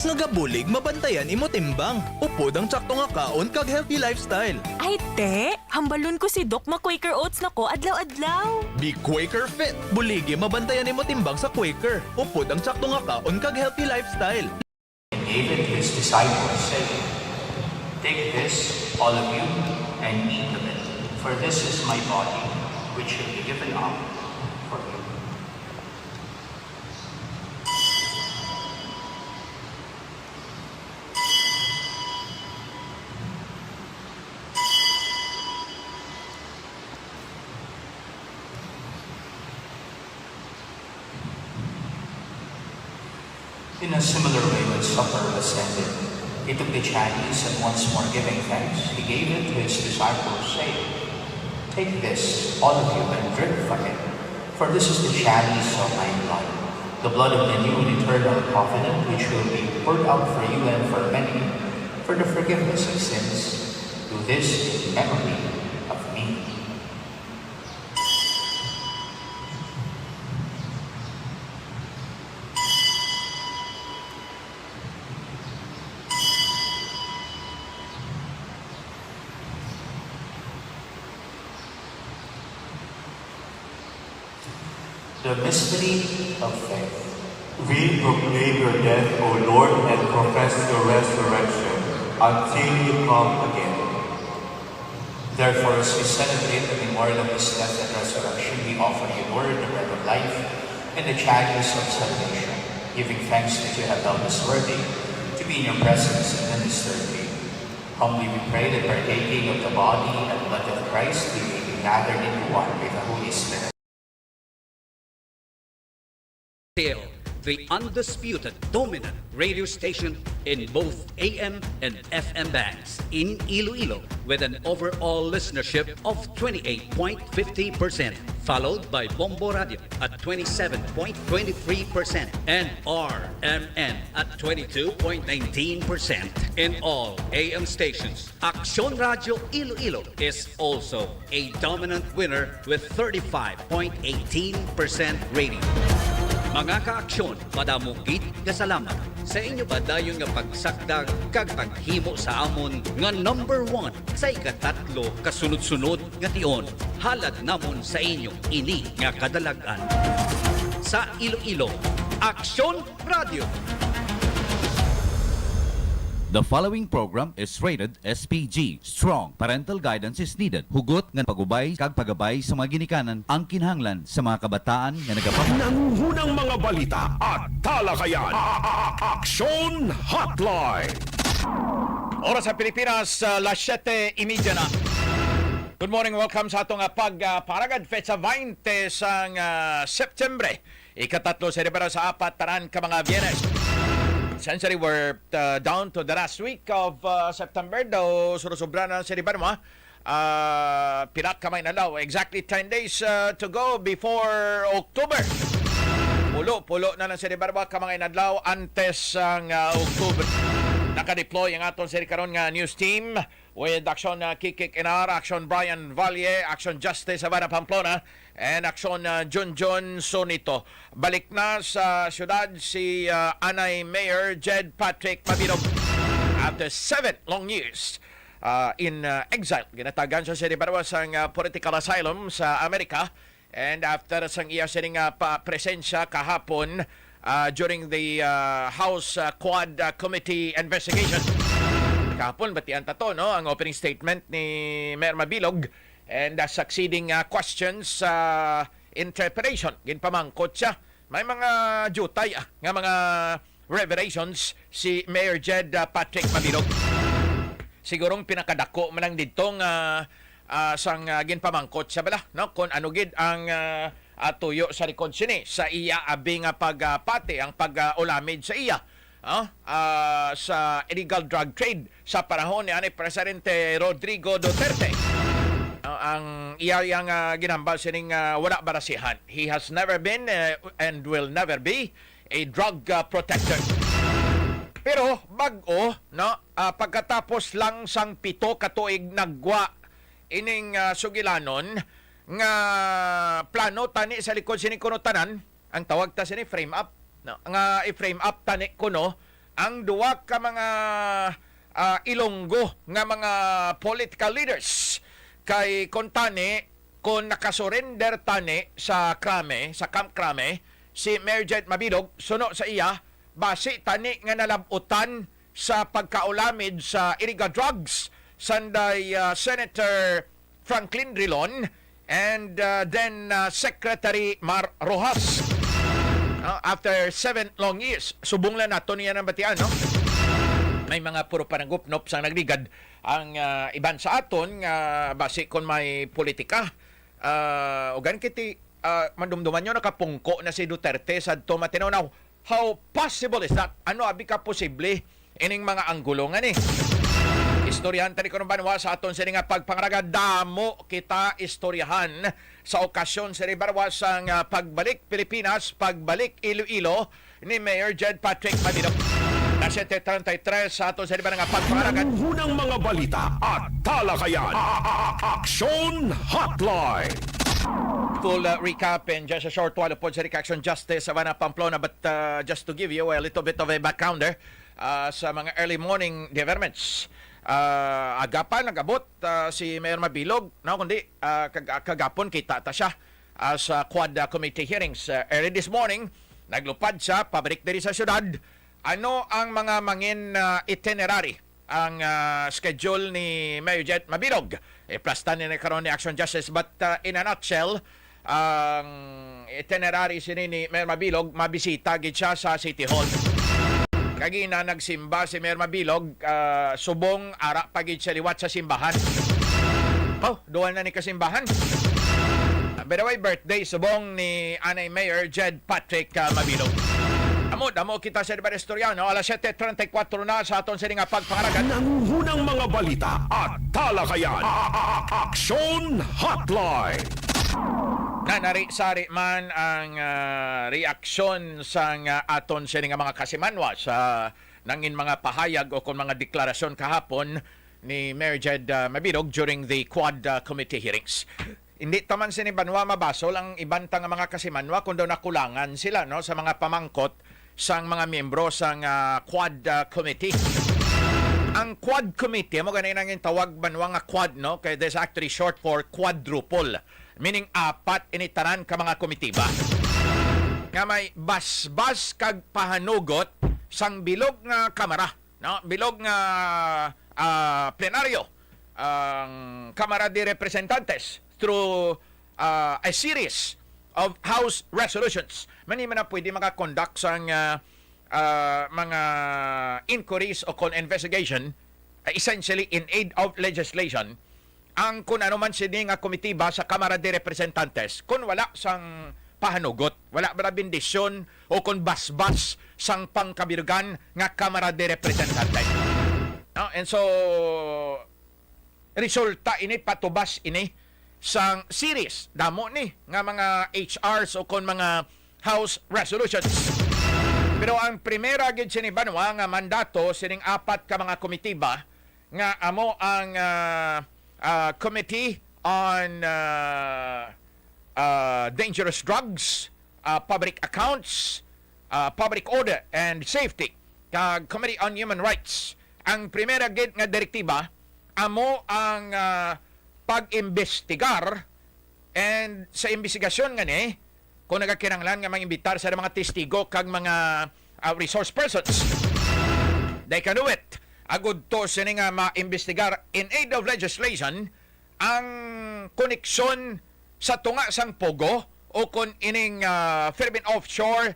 Nagabulig, mabantayan imo timbang. Upod ang tsaktong akaon kag healthy lifestyle. Ay, te, hambalon ko si Doc ma-Quaker Oats na ko adlaw-adlaw. Be Quaker Fit. Buligi, mabantayan imo timbang sa Quaker. Upod ang tsaktong akaon kag healthy lifestyle. David, his disciples, said, "Take this, all of you, and eat of it, for this is my body, which shall be given up for you." In a similar way, when supper was ended, he took the chalice and once more giving thanks, he gave it to his disciples, saying, "Take this, all of you, and drink from it, for this is the chalice of my blood, the blood of the new and eternal covenant, which will be poured out for you and for many, for the forgiveness of sins. Do this in memory of me." The mystery of faith. We proclaim your death, O Lord, and profess your resurrection until you come again. Therefore, as we celebrate the memorial of his death and resurrection, we offer you, Lord, the bread of life and the chalice of salvation, giving thanks that you have held us worthy to be in your presence and minister to you. Humbly we pray that partaking of the body and blood of Christ, we may be gathered into one with the Holy Spirit. The undisputed dominant radio station in both AM and FM bands in Iloilo with an overall listenership of 28.50%, followed by Bombo Radio at 27.23% and RMN at 22.19%. In all AM stations, Aksyon Radio Iloilo is also a dominant winner with 35.18% rating. Mga kaaksyon, madamugit nga salamat sa inyo ba dayon nga pagsakdag kag paghimo sa amon nga number 1 sa ikatatlo kasunod-sunod nga tion. Halad namon sa inyo ini nga kadalagan. Sa Iloilo, Aksyon Radio. The following program is rated SPG. Strong parental guidance is needed. Hugot nga pagubay kag pagabay sa mga ginikanan ang kinahanglan sa mga kabataan nga nagapaman. Nangungunang mga balita at talakayan. Aksyon Hotline. Oras sa Pilipinas, las 7:30 na. Good morning, welcome sa atong pagparagad Fetsa 20 sang Septembre. Ikatatlo sa Ribera sa apat taran ka mga Biyernes. Essentially, we're down to the last week of September. Daw surusobra na sa Ribera mo. Pilat kamay na daw. Exactly 10 days to go before October. Pulo na ng Seri Barba kamangay nadlaw antes ang October. Naka-deploy ang aton Seri karon nga news team with Aksyon Kikik Inar, Aksyon Brian Valle, Aksyon Justice Havana Pamplona, and Aksyon Junjun Sonito. Balik na sa syudad si Anay Mayor Jed Patrick Mabilog after 7 long years in exile. Ginatagan sa Seri Barba sang political asylum sa Amerika. And after sang iya sining presensya kahapon during the House Quad Committee investigation. Kahapon batian ta to, no, ang opening statement ni Mayor Mabilog and succeeding questions interpretation. Ginpamangkot siya. May mga jutay nga mga revelations si Mayor Jed Patrick Mabilog. Sigurong pinakadako man lang ditong sang ginpamangkot sa bala, no, kung ano gid ang tuyo sa likod sini sa iya abing pagpati ang pag-ulamid sa iya sa illegal drug trade sa panahon ni ani Presidente Rodrigo Duterte. Ang iya yang ginambal sining wala barasihan. He has never been and will never be a drug protector. Pero bag-o, no, pagkatapos lang sang 7 ka tuig nagwa ining sugilanon nga plano tani sa likod sini kuno tanan ang tawag ta sini frame up, no, nga i-frame up tani kuno ang duwa ka mga Ilonggo nga mga political leaders kay kontani kung nakasurrender tani sa Camp Crame, si Mayor Jed Mabilog suno sa iya base tani nga nalabutan sa pagkaulamid sa illegal drugs sanday Senator Franklin Drilon and then Secretary Mar Rojas. After 7 long years, subong lang nato niya ng batian, no? May mga puro panagupnop sa nagligad ang iban sa aton base kon may politika. Ugan kiti mandumduman nyo nakapungko na si Duterte sa tumatinaw now. How possible is that? Ano abi ka posible ining mga anggulongan eh? Istoryahan tani ko ng banwa sa aton sa nga pagpangaraga damo kita istoryahan sa okasyon sa banwa sang pagbalik Pilipinas, pagbalik Iloilo ni Mayor Jed Patrick Mabilog. Na 7:33 sa aton sa nga pagpangaraga. Unang mga balita at talakayan. Aksyon Hotline. Full recap in just a short while po sa Aksyon Justice Savannah Pamplona, but just to give you a little bit of a backgrounder sa mga early morning developments. Agapan nagabot si Mayor Mabilog, no, kundi kagapon kita ta siya sa Quad Committee hearings. Early this morning naglupad siya pabalik diri sa syudad. Ano ang mga mangin itinerary ang schedule ni Mayor Jed Mabilog? Plastan ni karon ni Aksyon Justice, but in a nutshell, ang itinerary sini ni Mayor Mabilog, mabisita gid siya sa City Hall. Kagina nagsimba si Mayor Mabilog, subong ara pagid siya liwat sa simbahan. Duwan na ni kasimbahan. By the way, birthday subong ni Anay Mayor Jed Patrick Mabilog. Damo kita sa Diba Historiano, alas 7:34 na sa aton sa nga pagpangaragan. Nangungunang mga balita at talakayan. Aksyon Hotline. Nanari-sari man ang reaksyon sa aton sa nga mga kasimanwa sa nangin mga pahayag o kung mga deklarasyon kahapon ni Mayor Jed Mabilog during the Quad Committee hearings. Hindi taman sinibanwa mabasol ang ibang nga mga kasimanwa kung daw nakulangan sila, no, sa mga pamangkot sang mga miyembro sang Quad Committee. Ang Quad Committee, mo ganun ang tawag banwa nga Quad, no? Kaya this actually short for quadruple. Meaning apat initaran ka mga komitiba. Nga may bas-bas kag pahanugot sang bilog nga kamara, no? Bilog nga plenaryo ang Kamara de Representantes through a series of House resolutions. Mani man na pwede makakonduct sang mga inquiries o con investigation, essentially in aid of legislation, ang kung ano man sini nga komitiba sa Kamara de Representantes, kung wala sang pahanugot, wala ba bindisyon o kung basbas sang pangkabirugan nga Kamara de Representantes. No? And so, resulta ini, patubas ini, sang series, damo ni, nga mga HRs o kung mga House resolutions. Pero ang primera gid sinibanwa nga mandato sining apat ka mga komitiba nga amo ang Committee on Dangerous Drugs, Public Accounts, Public Order and Safety, kag Committee on Human Rights. Ang primera gid nga direktiba amo ang pag-imbestigar, and sa investigasyon nga ni kung nagakinanglan nga mang-imbitar sa mga testigo kag mga resource persons. They can do it. Agud to sini nga ma-imbestigar in aid of legislation ang koneksyon sa tunga sang pogo o kung ining Philippine offshore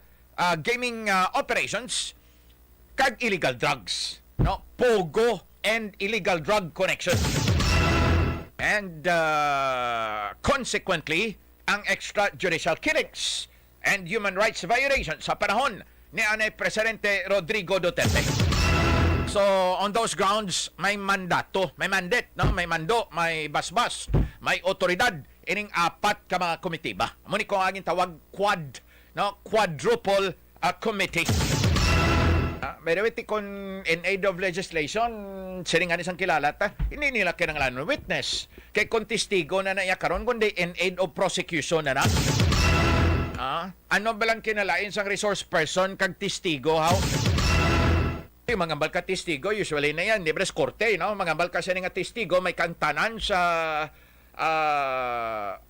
gaming operations kag illegal drugs. No? Pogo and illegal drug connection. And consequently, ang extrajudicial killings and human rights violations sa panahon ni Anay Presidente Rodrigo Duterte. So, on those grounds, may mandato, may mandate, no? May mando, may basbas, may otoridad, ining apat ka mga komitiba. Muni ko ang aging tawag quad, no? Quadruple committee. By the way, kung in aid of legislation, siningan isang kilala ta, hindi nila kinanglan witness. Kay kung testigo na naiya karon, kundi in aid of prosecution na na. Ano ba lang kinalain sang resource person kag testigo, how? Yung mga ambal ka testigo, usually na yan, libres korte, no? Mga ambal ka sa nga testigo, may kantanan sa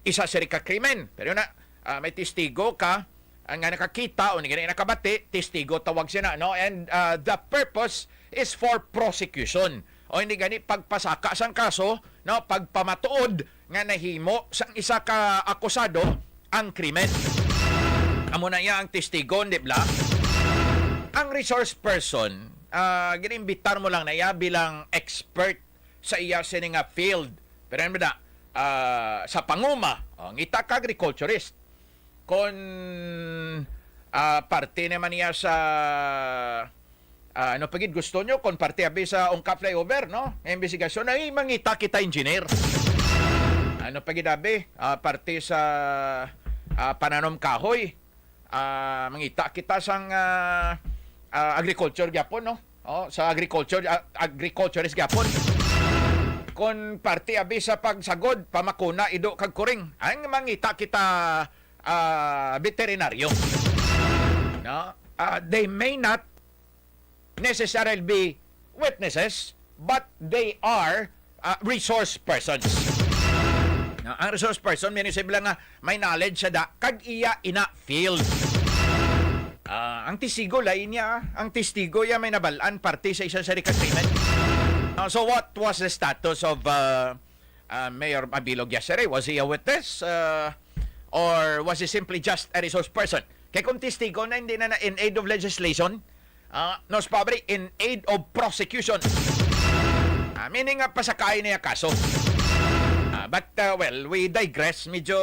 isa sa ka krimen. Pero na, may testigo ka, ang nga nakakita o nga nakabati, testigo tawag siya na, no? And the purpose is for prosecution. O hindi gani pagpasaka sang kaso, no? Pagpamatuod nga nahimo sang isa ka akusado ang krimen. Amo na iya ang testigo, di ba? Ang resource person, ginimbitar mo lang na iya bilang expert sa iya sining nga field. Pero ano ba sa panguma, ngita ka agriculturist. Kung parte naman niya sa ano pagid gusto nyo, kung parte abi sa ungkap flyover, no? Investigasyon ay mangita kita engineer. Ano pagid abi, parte sa pananom kahoy, mangita kita sang agriculture gyapon, no? Sa agriculturist gyapon. Kung parte abi sa pagsagod, pamakuna, ido kag kuring, ang mangita kita veterinaryo. No? They may not necessarily be witnesses, but they are resource persons. No? Ang resource person, minisibla nga may knowledge sa da, kag iya ina field. Ang testigo lain niya, ang testigo ya may nabalaan parte sa isa sa agreement. So what was the status of Mayor Mabilog yesterday? Was he a witness? Or was he simply just a resource person? Kaya kung testigo na hindi na in aid of legislation, most probably in aid of prosecution. Meaning pasakay niya kaso. But well, we digress. Medyo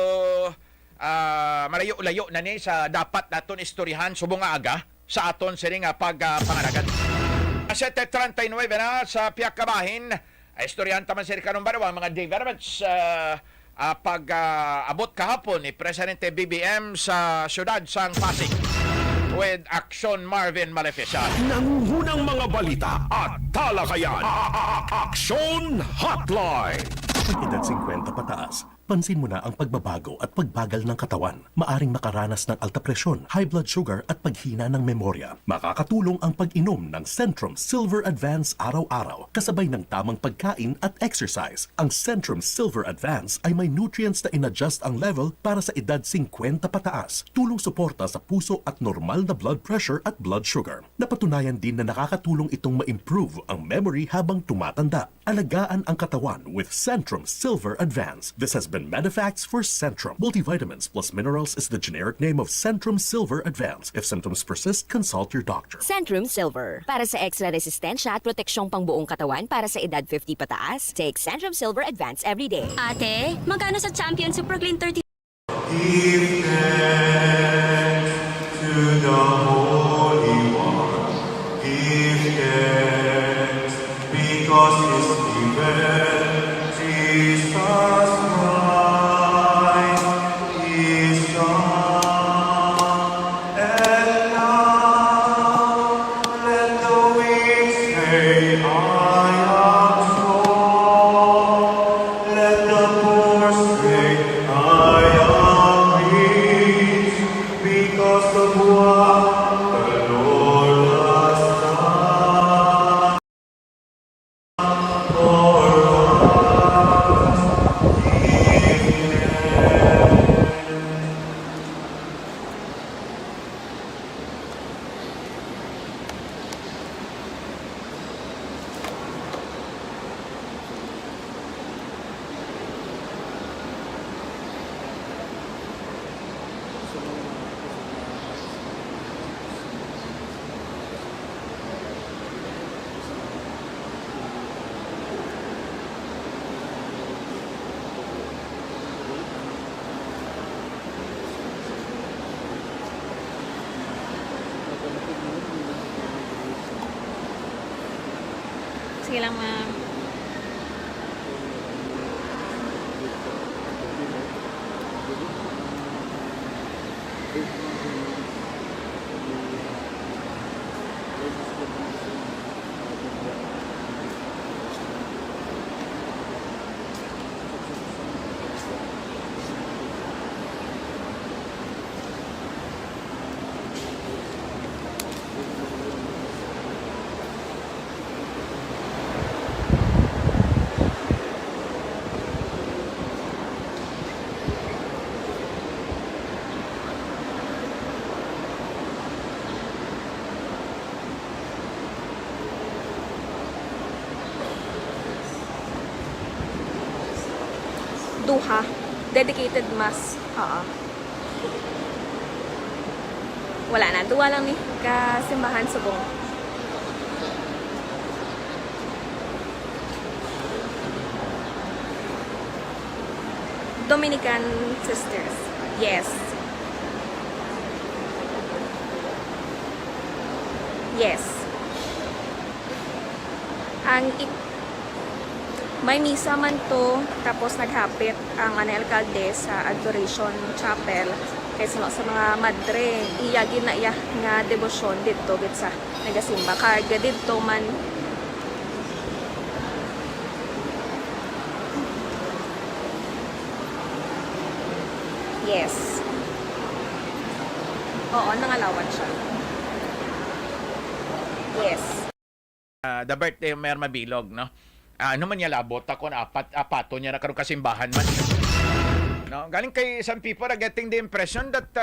malayo-layo na ni sa dapat naton istoryahan subong aga sa aton sining pagpangaragan. 7:39 na sa Piak Kabahin. Istoryahan taman sir kanong barawa mga developments pag-abot kahapon ni Presidente BBM sa syudad sang Pasig with Aksyon Marvin Maleficial. Nangungunang mga balita at talakayan. Aksyon Hotline. Pag edad 50 pataas, pansin mo na ang pagbabago at pagbagal ng katawan. Maaring makaranas ng alta presyon, high blood sugar at paghina ng memorya. Makakatulong ang pag-inom ng Centrum Silver Advance araw-araw kasabay ng tamang pagkain at exercise. Ang Centrum Silver Advance ay may nutrients na in-adjust ang level para sa edad 50 pataas. Tulong suporta sa puso at normal na blood pressure at blood sugar. Napatunayan din na nakakatulong itong ma-improve ang memory habang tumatanda. Alagaan ang katawan with Centrum Silver Advance. This has been Medifacts for Centrum. Multivitamins plus minerals is the generic name of Centrum Silver Advance. If symptoms persist, consult your doctor. Centrum Silver. Para sa extra resistensya at proteksyong pangbuong katawan para sa edad 50 pataas, take Centrum Silver Advance every day. Ate, magkano sa Champion Super Clean 30? Give thanks to the Holy One. Give thanks because His given Jesus Christ is God. And now let the weak say, I am strong. Let the poor say, I am rich, because of what the Lord has done for us. Sige lang, ma'am. duha. Dedicated mass. Oo. Wala na. Duwa lang ni kasimbahan subong. Dominican sisters. Yes. Yes. May misa man to, tapos naghapit ang alkalde sa Adoration Chapel kaysa sa mga madre iyagin na iya nga debosyon dito gid sa nagasimba karga dito man yes. Oo, nangalawan siya. Yes. The birthday of Mayor Mabilog, no? Ano man niya labot ako na apato niya na karong kasimbahan man. No, galing kay some people are getting the impression that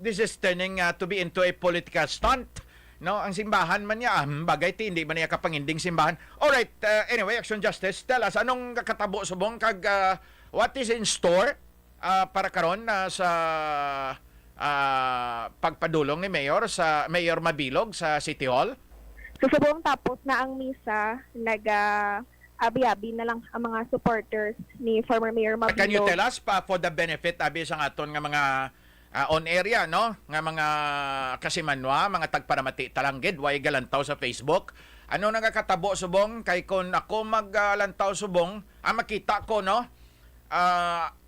this is turning to be into a political stunt. No, ang simbahan man niya, bagay ti hindi man niya kapanginding simbahan. All right, anyway, Action Justice, tell us anong katabo subong kag what is in store para karon sa pagpadulong ni Mayor Mabilog sa City Hall? Susubong tapos na ang misa, abi-abi na lang ang mga supporters ni former Mayor Mabilog. Can you tell us pa for the benefit abi sa aton nga mga on area, no? Nga mga kasimanwa, mga tagparamati talanggid, way galantaw sa Facebook. Ano nagakatabo subong kay kon ako maglantaw subong, makita ko, no?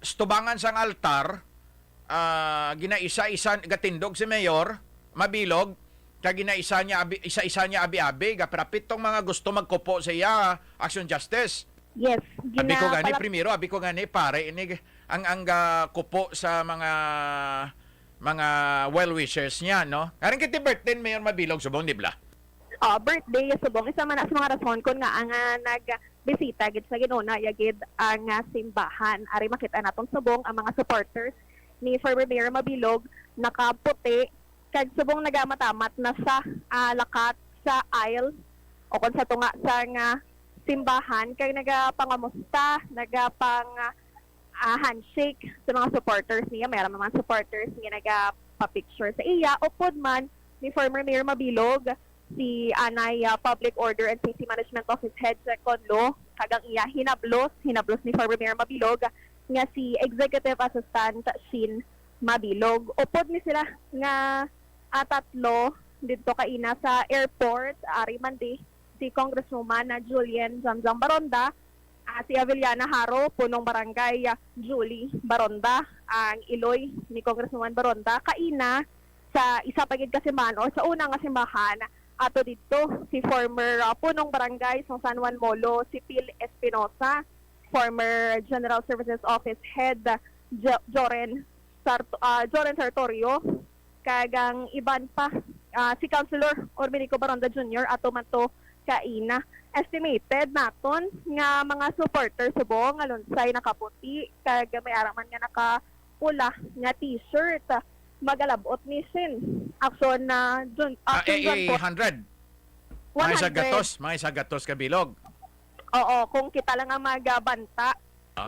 Stubangan sang altar, ginaisa-isa gatindog si Mayor Mabilog. Kaya isa-isa niya abi-abi, kapirapit tong mga gusto magkupo sa iya, Action Justice. Yes. Abi ko gani, pare, ini ang kupo sa mga well-wishers niya, no? Karing kiti birthday Mayor Mabilog, subong, di ba? Birthday, subong. Isa man sa mga rason ko nga ang nagbisita gid sa ginuna, yagid ang simbahan. Ari makita naton subong ang mga supporters ni former Mayor Mabilog, nakaputi, kag subong nagamatamat na sa lakat sa aisle o kung sa tunga sa simbahan kag nagapangamusta, nagapang handshake sa mga supporters niya. Mayroon mga supporters niya nagapa-picture sa iya. Upod man ni former Mayor Mabilog, si Anay Public Order and Safety Management Office Head Second Law, kagang iya hinablos ni former Mayor Mabilog nga si Executive Assistant Shin Mabilog. Upod ni sila nga tatlo dito kaina sa airport, ari man di si Congresswoman na Julian Zamzam Baronda, si Avellana Haro, punong barangay Julie Baronda, ang Iloy ni Congresswoman Baronda, kaina sa isa pagid kasimbahan o sa unang kasimbahan ato dito si former punong barangay sa San Juan Molo, si Phil Espinosa, former General Services Office Head Joren Sartorio, kagang iban pa si Councilor Ormenico Baronda Jr. ato man to kaina. Estimated naton nga mga supporters subong alunsay nakaputi kag may araman nga nakapula nga t-shirt magalabot ni Sin Aksyon na 100 mga isagatos kabilog. Oo, kung kita lang ang magabanta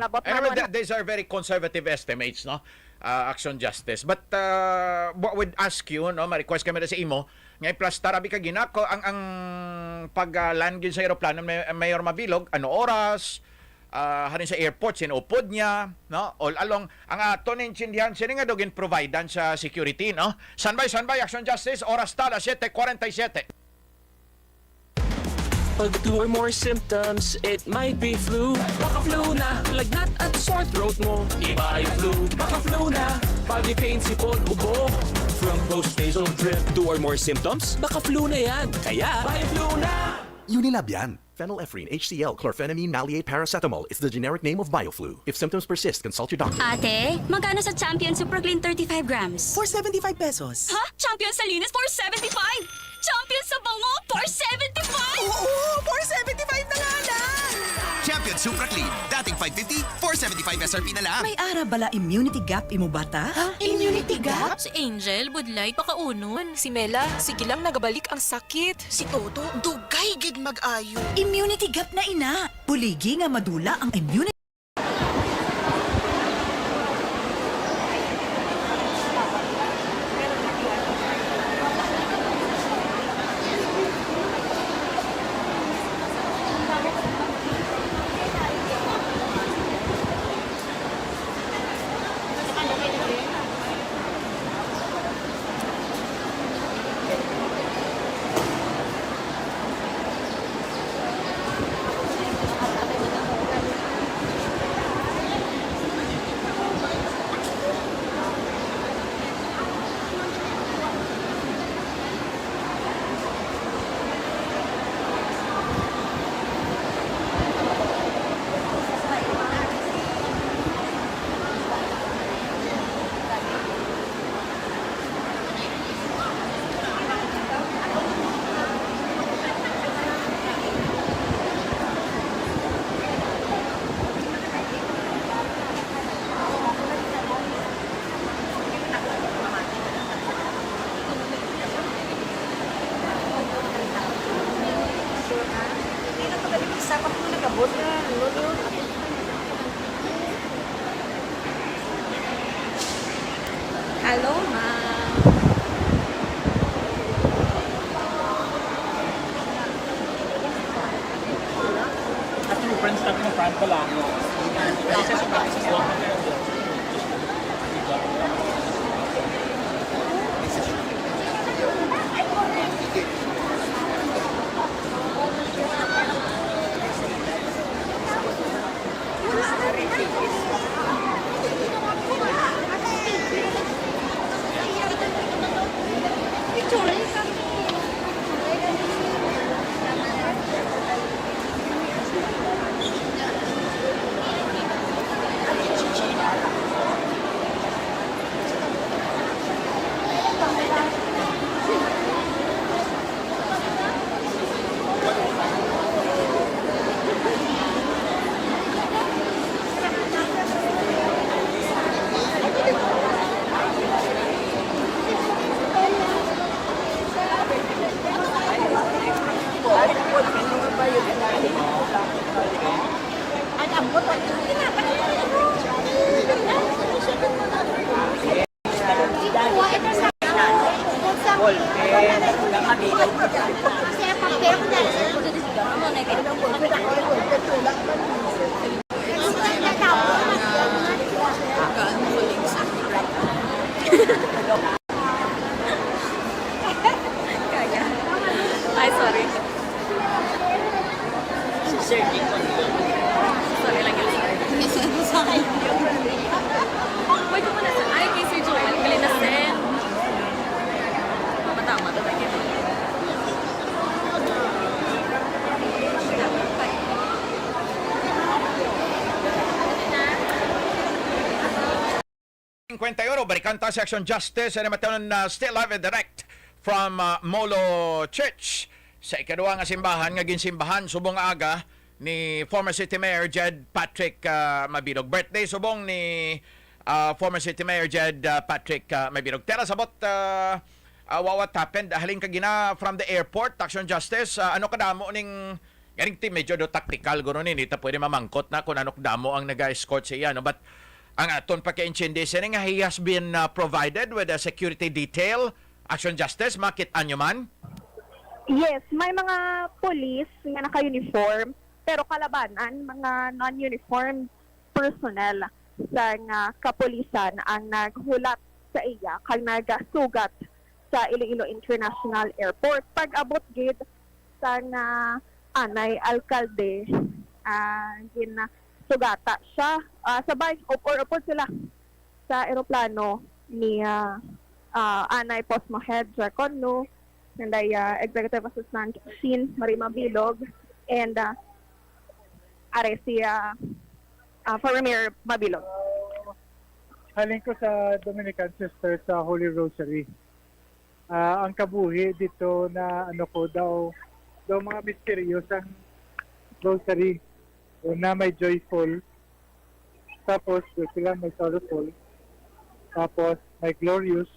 labot anyway, these are very conservative estimates, no? Action Justice. But what would ask you, no, ma-request kami na sa imo, ngay plus tarabi ka ginako ang pag-land gyud sa eroplano Mayor Mabilog, ano oras, harin sa airport, sinupod niya, no? All along, ang ato nintindihan, sino nga dogin providan sa security, no? Standby, Action Justice, oras tala, 7:47. Pag 2 or more symptoms, it might be flu. Baka flu na, lagnat at sore throat mo. Iba yung flu, baka flu na. Body pain, sipon, ubo. From post-nasal drip. 2 or more symptoms, baka flu na yan. Kaya, baka flu na. Unilab yan. Phenylephrine, HCl, chlorphenamine, maleate, paracetamol. It's the generic name of BioFlu. If symptoms persist, consult your doctor. Ate, magkano sa Champion Super Clean 35 grams? 475 pesos. Ha? Champion sa linis, 475? Champion sa bango, 475? Oo, 475 na nga lang! Champion Super Clean. Dating 550, 475 SRP na lang. May ara bala immunity gap imo bata? Ha? Immunity gap? Si Angel, budlay, pakaunon. Si Mela, sige lang nagabalik ang sakit. Si Toto, dugay gid mag-ayo. Immunity gap na ina. Puligi nga madula ang immunity. Hello, ma'am. Friends natin ng friend ko lang. Ay, sorry. Sorry lang yun. Wait, muna sa... Ay, kay Sir Joel. Kali na send. Matama, tatagin. €50, Barikanta Section Justice, and matanon na still live and direct from Molo Church. Sa ikaduwa nga simbahan, nga ginsimbahan, subong aga ni former City Mayor Jed Patrick Mabilog. Birthday subong ni former City Mayor Jed Patrick Mabilog. Tera sabot, what happened? Haling kagina from the airport, Aksyon Justice. Ano kadamo ning ganing team medyo do tactical guro ni, hindi ta pwede mamangkot na kung anok damo ang nag-escort sa iya, no? But ang aton pagka-intindi siya nga he has been provided with a security detail. Action Justice, makit-an nyo man? Yes, may mga police nga naka-uniform, pero kalabanan, mga non-uniform personnel sa nga kapulisan ang naghulat sa iya kag nagsugat sa Iloilo International Airport. Pag-abot gid sa nga anay alkalde, ginasugata siya. Sabay, upor sila sa aeroplano ni Anay Posmo Head Draconno, nanday Executive Assistant Sin Mabilog, and are si former Mayor Mabilog. Haling ko sa Dominican Sister sa Holy Rosary. Ang kabuhi dito na ano ko daw mga misteryosang rosary na may joyful, tapos sila may sorrowful, tapos may glorious.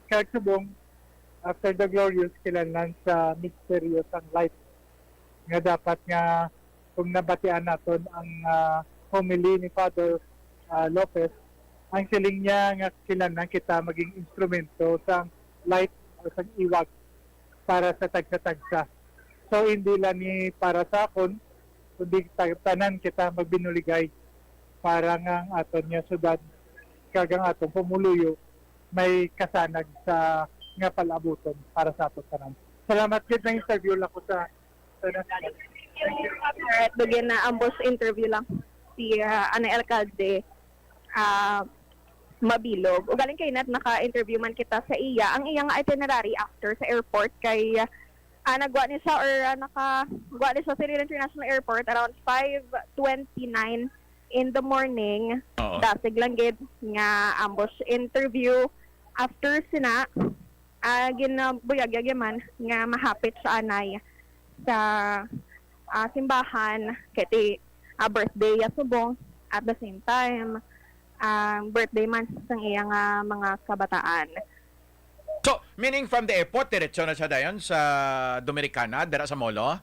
Kaya subong, after the glorious, kilanlan sa mysterious ang light. Nga dapat nga, kung nabatian natin ang homily ni Father Lopez, ang siling niya nga kilanlan kita maging instrumento sa light o sa iwag para sa tagsa-tagsa. So, hindi lang ni para sa akon, kundi tanan kita magbinuligay para nga ang aton niya sudad kagang aton pumuluyo may kasanag sa nga palabuton para sa aton tanan. Salamat kit na interview lang ko sa Bigyan na ambos interview lang si Anay Alcalde Mabilog. O galing kay Nat, naka-interview man kita sa iya. Ang iyang itinerary after sa airport kay nagwa ni siya or nakagwa ni siya sa Iloilo International Airport around 5:29 in the morning. Dasig lang gid nga ambos interview after sina ginabuyag man nga mahapit sa anay sa simbahan kay birthday ya subong at the same time birthday man sa iyang mga kabataan. So, meaning from the airport, diretso na siya dayon sa Dominicana, dira sa Molo?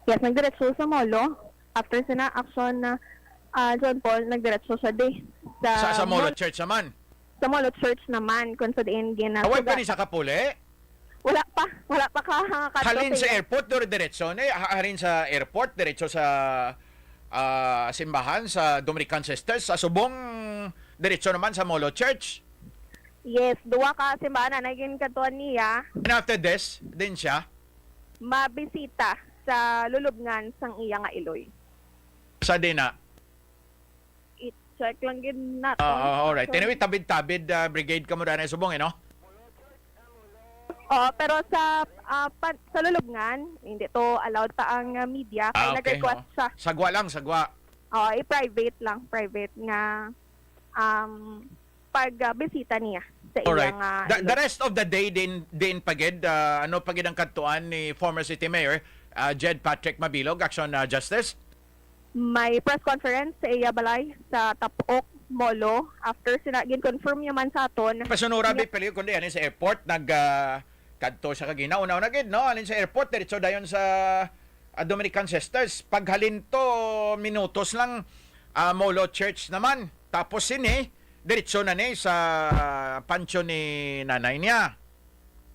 Yes, nagdiretso sa Molo. After sina action na John Paul, nagdiretso siya Sa Molo Church naman. Sa Molo Church naman, kung sa diin Away pa ni sa kapuli? Wala pa ka Halin sa airport, diretso na. Halin sa airport, diretso sa simbahan sa Dominican Sisters. Sa subong, diretso naman sa Molo Church. Yes, duwa ka simbahan na naging katuan niya. And after this, din siya? Mabisita sa lulubngan sang iya nga Iloy. Sa Dina? I-check lang gid natin. Alright. Anyway, tabid-tabid brigade ka mo na subong, no? Pero sa lulubngan, hindi to allowed pa ang media. Kaya Okay. nag-request siya. Sagwa lang, sagwa. Private nga pagbisita niya sa Alright. iyang The rest of the day din pagid ano pagid ang kadtuan ni former City Mayor Jed Patrick Mabilog, Aksyon Justice? May press conference sa iya balay sa Tapok Molo after gin-confirm niya man sa aton. Pasunura bi pili kundi ani sa airport kadto siya kagina una gid no alin sa airport diretso dayon sa Dominican Sisters. Paghalin to minutos lang Molo Church naman. Tapos sini diretso na ni sa pansyon ni nanay niya.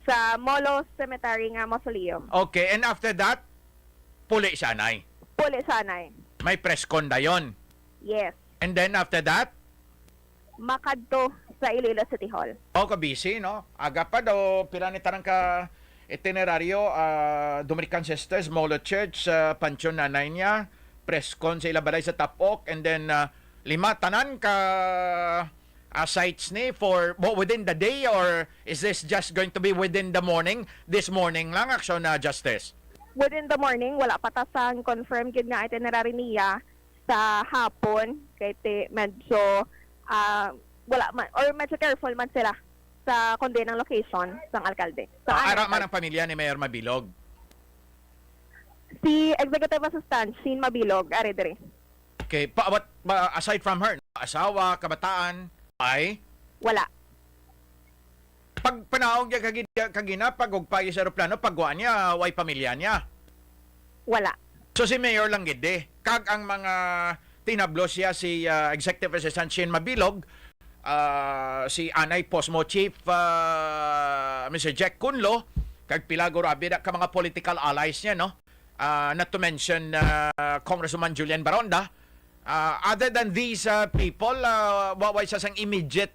Sa Molo Cemetery nga mausoleum. Okay, and after that, puli sanay. Puli sanay. May press con dayon. Yes. And then after that, makadto sa Iloilo City Hall. Kabisi, no? Aga pa daw, piranitarang ka itineraryo, Dominican Sisters, Molo Church, pansyon nanay niya, press con sa ilabalay sa Tapok, and then 5 tanan ka sites ni for within the day, or is this just going to be within the morning? This morning lang, Aksyon Justice? Within the morning, wala pa tasang confirm gid nga itinerary niya sa hapon, kay medyo wala man, or medyo careful man sila sa kundi ng location sang alkalde. Ara man ang pamilya ni Mayor Mabilog? Si Executive Assistant, Shane Mabilog, ari diri. Okay, aside from her, asawa, kabataan, ay? Wala. Pag panahon niya kagina, pag ugpay sa aeroplano, pagwa niya, way pamilya niya? Wala. So si Mayor lang gid kag ang mga tinablo siya si Executive Assistant Shane Mabilog, si Anay Posmo Chief Mr. Jack Kunlo, kag Pilago Rabi ka mga political allies niya, no? Not to mention Congresswoman Julian Baronda. Other than these people, waway sa sang immediate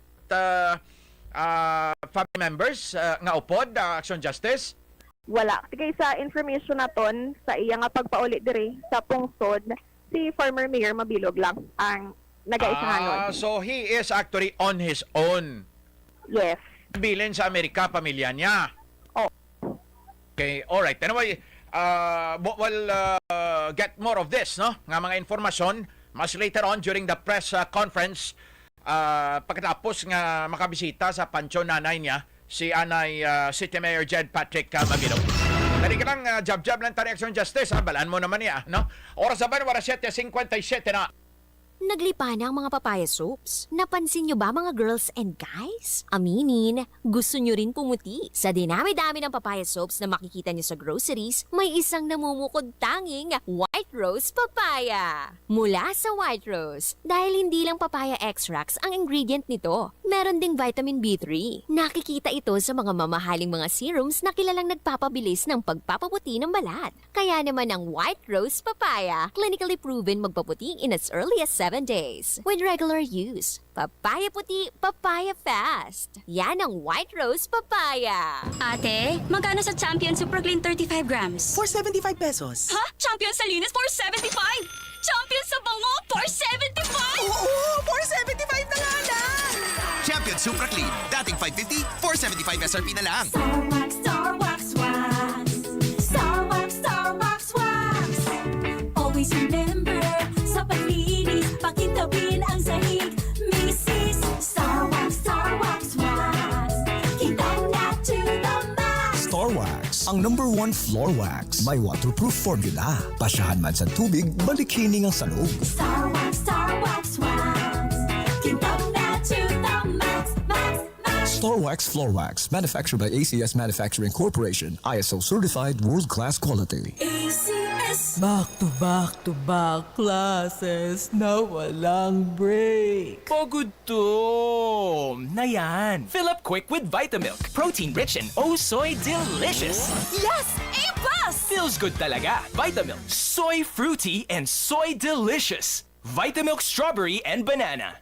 family members nga upod, Aksyon Justice? Wala. Kaya sa information naton sa iya nga pagpaulit diri sa pungsod, si former Mayor Mabilog lang ang nagaisahanon. So he is actually on his own? Yes. Bilin sa Amerika, pamilya niya? Oh. Okay, alright. Anyway, we'll get more of this, no? Nga mga informasyon mas later on during the press conference pagkatapos nga makabisita sa pansyon nanay niya si Anay City Mayor Jed Patrick Mabilog. Dali ka lang, jab-jab lang tayo Aksyon Justice, balaan mo naman niya, no? Oras na ba, 7:57 na. Naglipa na ang mga papaya soaps. Napansin nyo ba mga girls and guys? Aminin, gusto nyo rin pumuti. Sa dinami-dami ng papaya soaps na makikita nyo sa groceries, may isang namumukod tanging White Rose Papaya. Mula sa White Rose, dahil hindi lang papaya extracts ang ingredient nito, meron ding vitamin B3. Nakikita ito sa mga mamahaling mga serums na kilalang nagpapabilis ng pagpapaputi ng balat. Kaya naman ang White Rose Papaya, clinically proven magpaputi in as early as 7 days. With regular use, papaya puti, papaya fast. Yan ang White Rose Papaya. Ate, magkano sa Champion Super Clean 35 grams? 475 pesos. Ha? Champion sa linis 475? Champion sa bango 475? Oo, 475 na nga lang! Champion Super Clean. Dating 550, 475 SRP na lang. Star Wax, Star Wax, Wax. Star Wax, Star Wax, Wax. Always remember, sa paglinis, pakintabin ang sahig. Mrs. Star Wax, Wax. Kitang na to the max. Star Wax, ang #1 floor wax. May waterproof formula. Pasyahan man sa tubig, balikining ang salog. Star Wax, Wax. Kitang na to the max, max, max. Star Wax floor wax, manufactured by ACS Manufacturing Corporation, ISO certified, world-class quality. ACS. Back to back classes na walang break. Pagod to. Na yan. Fill up quick with Vitamilk. Protein-rich and oh soy delicious. Yes! A+! Feels good talaga. Vitamilk. Soy fruity and soy delicious. Vitamilk strawberry and banana.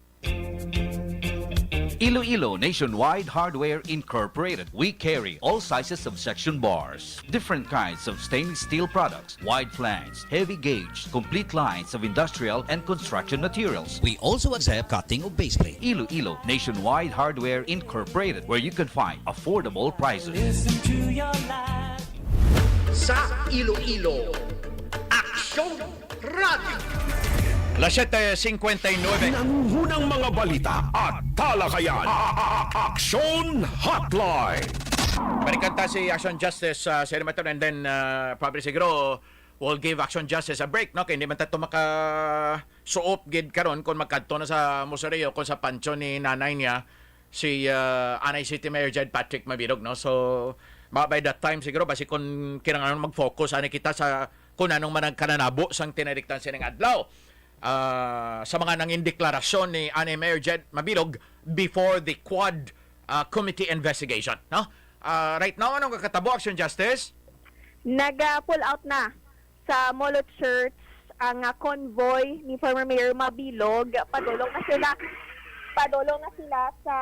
Iloilo Nationwide Hardware Incorporated. We carry all sizes of section bars, different kinds of stainless steel products, wide flange, heavy gauge, complete lines of industrial and construction materials. We also accept cutting of base plate. Iloilo Nationwide Hardware Incorporated, where you can find affordable prices. Sa Iloilo, Aksyon Radio. Las 7:59. Nangungunang mga balita at talakayan. Aksyon Hotline. Balikan ta si Action Justice Senator, and then probably siguro we'll give Action Justice a break, no? Kaya hindi man tayo makasuop gid karon kung magkadto na sa Musareo kung sa pancho ni nanay niya si Anay City Mayor Jed Patrick Mabilog, no? So by that time siguro basi kung kinahanglan mag-focus ani kita sa kung anong man ang kananabo sang tinadiktan sining adlaw. Sa mga nanging deklarasyon ni Anay Mayor Jed Mabilog before the Quad Committee investigation, no? Right now, anong kakatabo, Action Justice? Nag-pull out na sa Molo Church ang convoy ni former Mayor Mabilog. Padulong na sila sa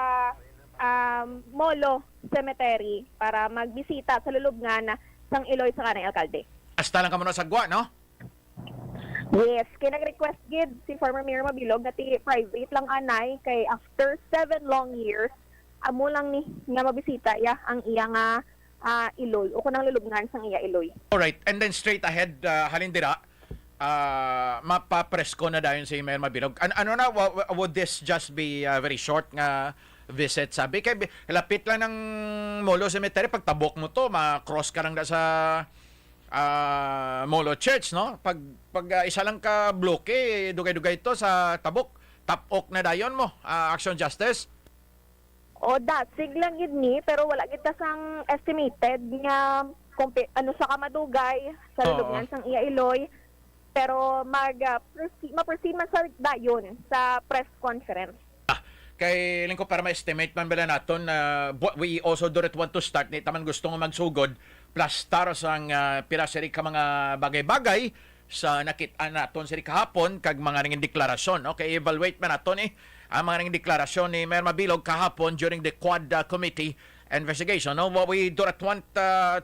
Molo Cemetery para magbisita sa lulubngan sang Iloy sa kanang alkalde. Hasta lang ka muna sagwa, no? Yes, kaya nag-request gid si former Mayor Mabilog na private lang anay kay after 7 long years amo lang ni nga mabisita ya ang iya nga Iloy o kunang lulubngan sang iya Iloy. Alright, and then straight ahead halindira mapapresko na dayon si Mayor Mabilog. Ano na, would this just be a very short nga visit? Sabi kay lapit lang ng Molo Cemetery, pagtabok mo to ma-cross ka lang da sa Molo Church, no? Pag isa lang ka bloke, dugay-dugay ito sa tabok, tapok na dayon mo, Action Justice. O dasig lang gid ni, pero wala gid ta sang estimated nga ano sa kamadugay sa lulubngan sang iya Iloy, pero ma-proceed man sa dayon sa press conference. Kay lingko para ma-estimate man bala naton we also do not want to start ni taman gusto nga magsugod plus taros ang pirasiri ka mga bagay-bagay sa nakit-an naton siri kahapon kag mga nanging deklarasyon, okay? Evaluate man naton ang mga nanging deklarasyon ni Mayor Mabilog kahapon during the Quad Committee investigation, no? What we do not want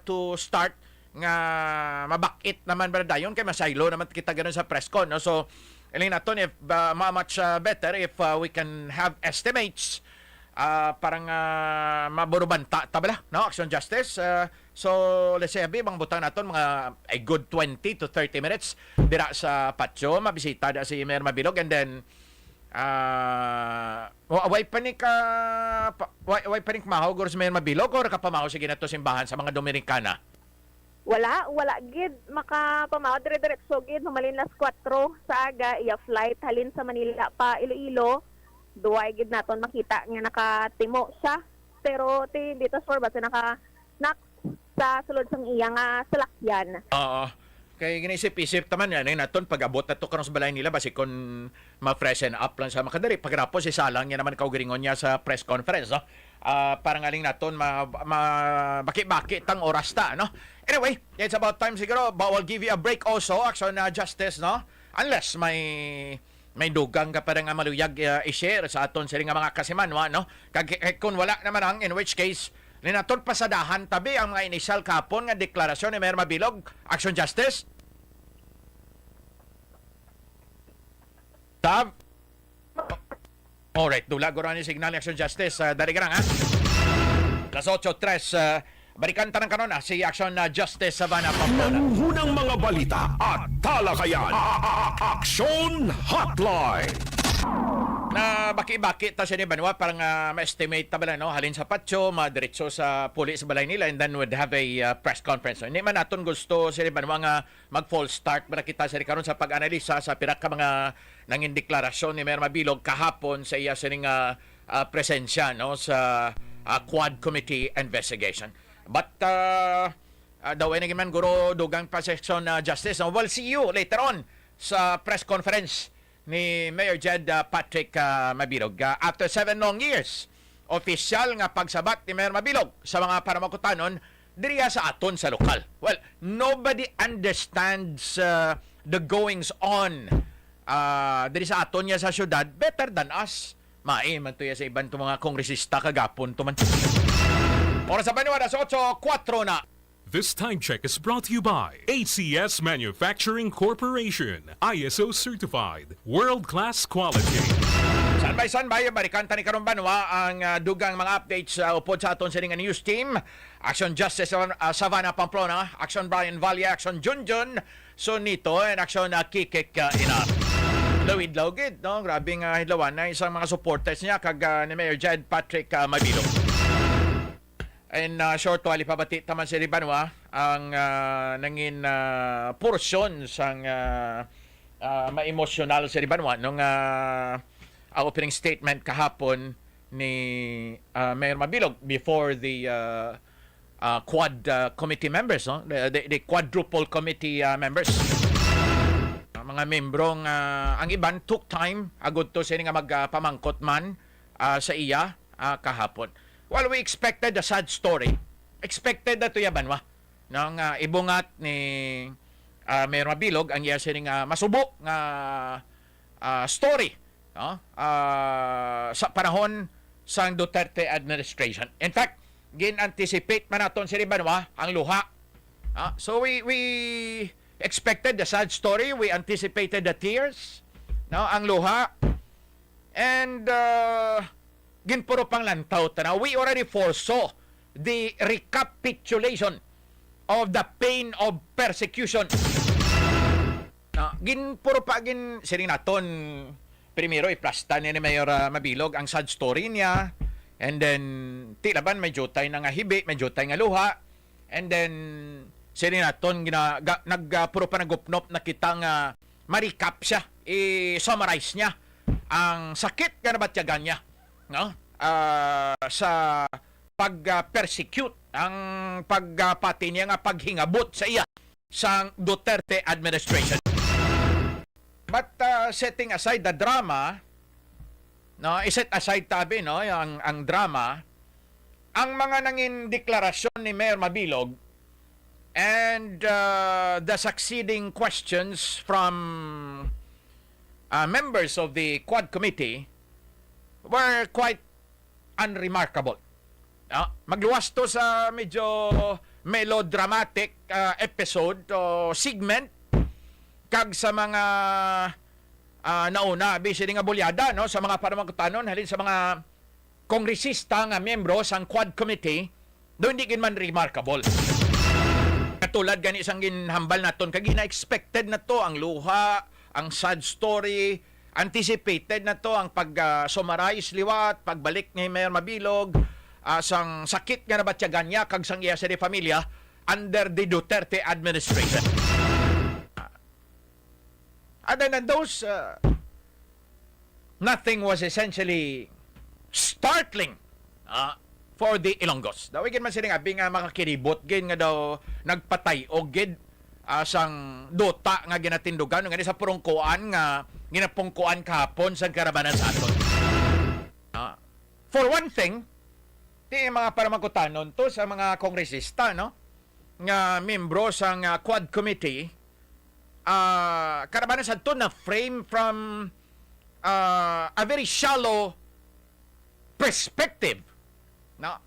to start nga mabakit naman ba dayon kay masaylo naman kita ganoon sa press con, no? So Elin naton if much better if we can have estimates parang maburubanta tabala, no? Action Justice. So let's say bang butang naton mga a good 20 to 30 minutes dira sa patio mabisita da si Mayor Mabilog, and then way panik mahaw guro si Mayor Mabilog or kapamahaw sige nato simbahan sa mga Dominikana. Wala gid makapamaw dire-diretso gid humalin las 4 sa aga iya flight halin sa Manila pa Iloilo. Duay gid naton makita nga nakatimo siya, pero dito for basta naka sa sulod sang iya nga salakyan. Oo. Kay ginisip-isip taman yan naton pag-abot na to karon sa balay nila basi kon ma-freshen up lang sa makadari pagkatapos isalang niya naman kaugiringon niya sa press conference, no? Parang aling naton baki-baki tang oras ta, no? Anyway, it's about time siguro, but we'll give you a break also, Action Justice, no? Unless may dugang ka pa rin nga maluyag i-share sa aton sila nga mga kasimanwa, no? Kung wala naman ang, in which case, naton pasadahan tabi ang mga initial kapon nga deklarasyon ni Mayor Mabilog. Action Justice? Tab? Alright, dula guro ni signal ni Action Justice. Dari ka lang, ha? Las 8:03, balikan tanang kanon si Action Justice Savannah Pampona. Nangungunang mga balita at talakayan. Aksyon Hotline. Na baki-baki ta siya ni Banwa parang ma-estimate ta bala, no? Halin sa patio, madiretso sa pulis sa balay nila, and then would have a press conference. So, hindi man naton gusto siya ni Banwa nga mag-false start para kita siya karon sa pag-analisa sa pirak ka mga nanging deklarasyon ni Mayor Mabilog kahapon sa iya sining presensya, no? Sa Quad Committee investigation. But daw ay nagiman guro dugang pa section justice. We'll see you later on sa press conference ni Mayor Jed Patrick Mabilog. After 7 long years, opisyal nga pagsabat ni Mayor Mabilog sa mga paramangkutanon diriya sa aton sa lokal. Well, nobody understands the goings on diri sa aton niya sa syudad better than us. Mai man to ya sa ibang mga kongresista kagapon to man. Oras sa Baniwada sa 8:04 na. This time check is brought to you by ACS Manufacturing Corporation, ISO certified, world-class quality. Sanbay, barikanta ni karon banwa ang dugang mga updates upod sa aton sining news team. Aksyon Justice Savannah Pamplona, Aksyon Brian Valle, Aksyon Junjun Sonito, and Aksyon Kikik Inar. Lawid gid, no? Grabing hidlawan na isang mga supporters niya kag ni Mayor Jed Patrick Mabilog. And short wali pabati taman si Ribanwa ang nangin porsyon sang ma-emotional si Ribanwa nung opening statement kahapon ni Mayor Mabilog before the quad committee members, no? The quadruple committee members. Mga membrong ang iban took time agud to sini nga magpamangkot man sa iya kahapon. Well, we expected a sad story. Expected na ito yaban, nang ibungat ni Mayor Mabilog ang iya sining masubo nga story, no? Sa panahon sa Duterte administration. In fact, gin-anticipate man naton si Ribanwa ang luha. So we expected the sad story. We anticipated the tears, no? Ang luha. And ginpuro pang lantaw tanaw. We already foresaw the recapitulation of the pain of persecution. Ginpuro pa sining naton primero iplasta ni Mayor Mabilog ang sad story niya, and then tilaban medyo tay nga hibi, medyo tay nga luha, and then sining naton nagpuro pa nagupnop na kitang ma-recap siya, i-summarize niya ang sakit nga nabatyagan niya, no? Sa pag-persecute, ang pagpati niya nga paghingabot sa iya sa Duterte administration. But setting aside the drama, no, iset aside tabi, no, ang drama, ang mga nangin deklarasyon ni Mayor Mabilog and the succeeding questions from members of the Quad Committee were quite unremarkable. Magluwas to sa medyo melodramatic episode o segment kag sa mga nauna bisi nga bulyada, no, sa mga paramangkutanon halin sa mga kongresista nga miyembro sang Quad Committee, do hindi gin man remarkable. Katulad gani isang ginhambal naton kag gina-expected na to ang luha, ang sad story, anticipated na to ang pag-summarize liwat, pagbalik ni Mayor Mabilog sang sakit nga nabatyagan niya kag sang iya sa di pamilya under the Duterte administration. Other than those, nothing was essentially startling for the Ilonggos. Daw gid man sila nga makakiribot gid nga daw nagpatay og gid sang dota nga ginatindugan nga sa purungkuan nga ginapungkuan kahapon sa karabanan sa aton. For one thing, di mga paramangkutanon to sa mga kongresista, no, nga membro sang Quad Committee, karabanan sa aton na frame from a very shallow perspective, no.